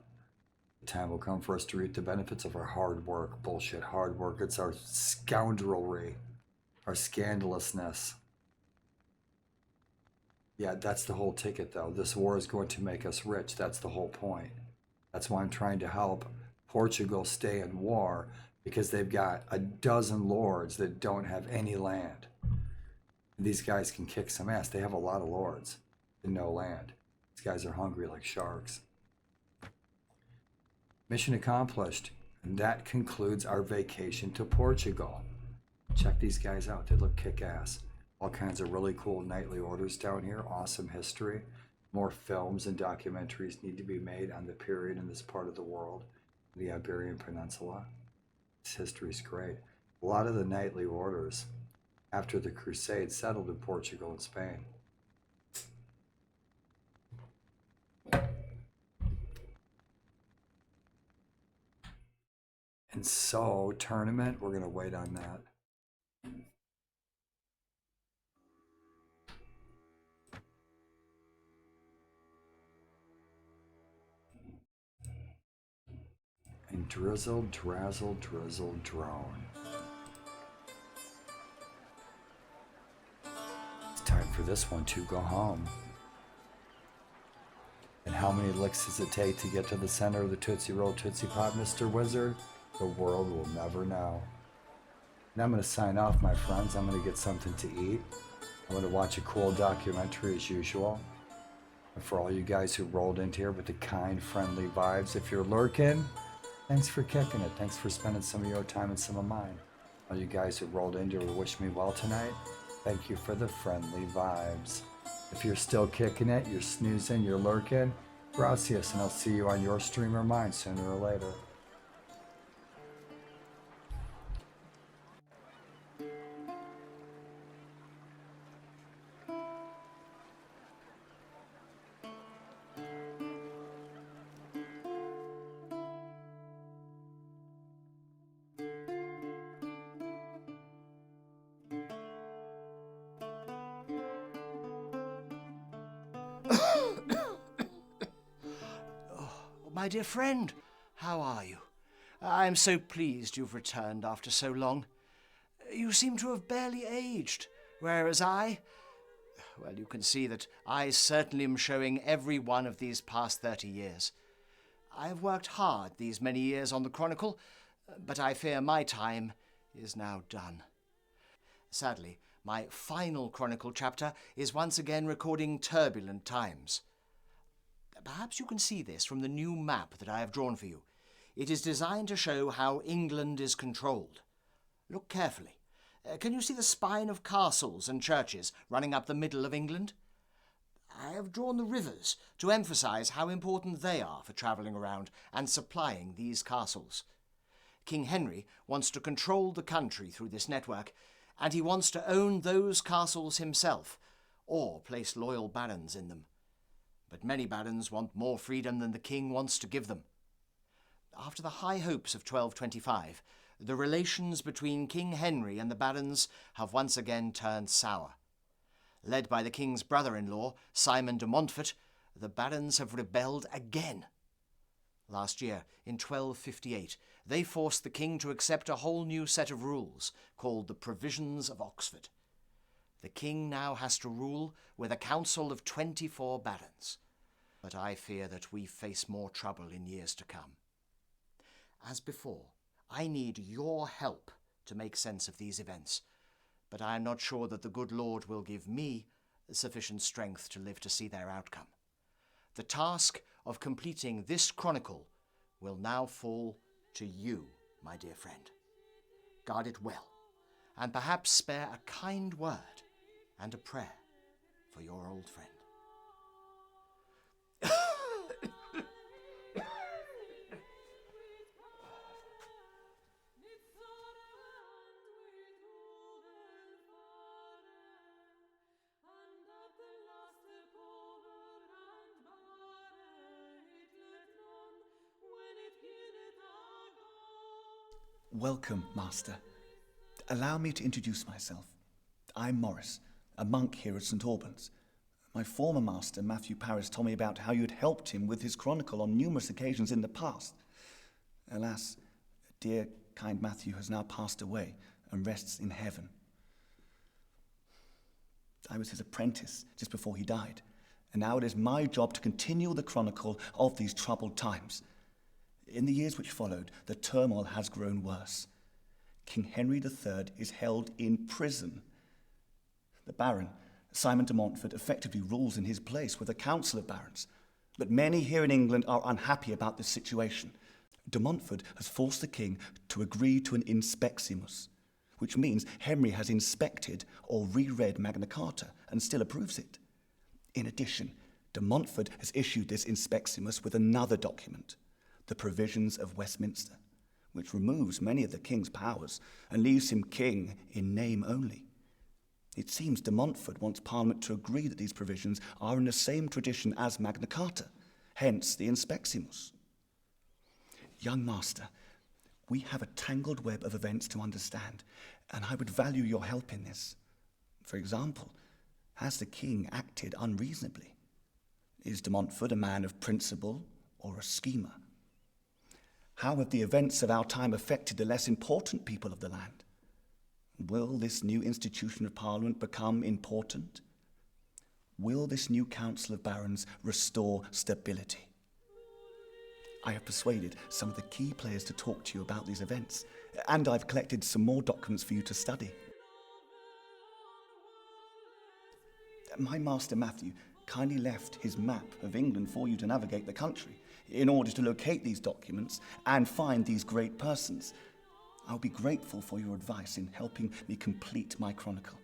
The time will come for us to reap the benefits of our hard work. Bullshit hard work. It's our scoundrelry, our scandalousness. Yeah, that's the whole ticket, though. This war is going to make us rich. That's the whole point. That's why I'm trying to help Portugal stay in war, because they've got a dozen lords that don't have any land. And these guys can kick some ass. They have a lot of lords and no land. These guys are hungry like sharks. Mission accomplished. And that concludes our vacation to Portugal. Check these guys out. They look kick-ass. All kinds of really cool nightly orders down here. Awesome history. More films and documentaries need to be made on the period in this part of the world, the Iberian Peninsula. This history is great. A lot of the nightly orders after the Crusades settled in Portugal and Spain. And so, tournament, we're going to wait on that. And drizzle, drazzle, drizzle, drone. It's time for this one to go home. And how many licks does it take to get to the center of the Tootsie Roll Tootsie Pop, Mr. Wizard? The world will never know. And I'm going to sign off, my friends. I'm going to get something to eat. I'm going to watch a cool documentary as usual. And for all you guys who rolled into here with the kind, friendly vibes, if you're lurking, thanks for kicking it. Thanks for spending some of your time and some of mine. All you guys who rolled in here to wish me well tonight, thank you for the friendly vibes. If you're still kicking it, you're snoozing, you're lurking, gracias, and I'll see you on your stream or mine sooner or later. My dear friend, how are you? I'm so pleased you've returned after so long. You seem to have barely aged, whereas I... Well, you can see that I certainly am showing every one of these past 30 years. I have worked hard these many years on the Chronicle, but I fear my time is now done. Sadly, my final Chronicle chapter is once again recording turbulent times. Perhaps you can see this from the new map that I have drawn for you. It is designed to show how England is controlled. Look carefully. Can you see the spine of castles and churches running up the middle of England? I have drawn the rivers to emphasize how important they are for travelling around and supplying these castles. King Henry wants to control the country through this network, and he wants to own those castles himself, or place loyal barons in them. But many barons want more freedom than the king wants to give them. After the high hopes of 1225, the relations between King Henry and the barons have once again turned sour. Led by the king's brother-in-law, Simon de Montfort, the barons have rebelled again. Last year, in 1258, they forced the king to accept a whole new set of rules called the Provisions of Oxford. The king now has to rule with a council of 24 barons. But I fear that we face more trouble in years to come. As before, I need your help to make sense of these events, but I am not sure that the good Lord will give me sufficient strength to live to see their outcome. The task of completing this chronicle will now fall to you, my dear friend. Guard it well, and perhaps spare a kind word and a prayer for your old friend. Welcome, Master. Allow me to introduce myself. I'm Morris, a monk here at St. Albans. My former master, Matthew Paris, told me about how you'd helped him with his chronicle on numerous occasions in the past. Alas, dear, kind Matthew has now passed away and rests in heaven. I was his apprentice just before he died, and now it is my job to continue the chronicle of these troubled times. In the years which followed, the turmoil has grown worse. King Henry III is held in prison. The Baron, Simon de Montfort, effectively rules in his place with a council of barons. But many here in England are unhappy about this situation. De Montfort has forced the king to agree to an inspeximus, which means Henry has inspected or reread Magna Carta and still approves it. In addition, de Montfort has issued this inspeximus with another document, the Provisions of Westminster, which removes many of the king's powers and leaves him king in name only. It seems de Montfort wants Parliament to agree that these provisions are in the same tradition as Magna Carta, hence the inspeximus. Young master, we have a tangled web of events to understand, and I would value your help in this. For example, has the king acted unreasonably? Is de Montfort a man of principle or a schemer? How have the events of our time affected the less important people of the land? Will this new institution of Parliament become important? Will this new Council of Barons restore stability? I have persuaded some of the key players to talk to you about these events, and I've collected some more documents for you to study. My master Matthew kindly left his map of England for you to navigate the country in order to locate these documents and find these great persons. I'll be grateful for your advice in helping me complete my chronicle.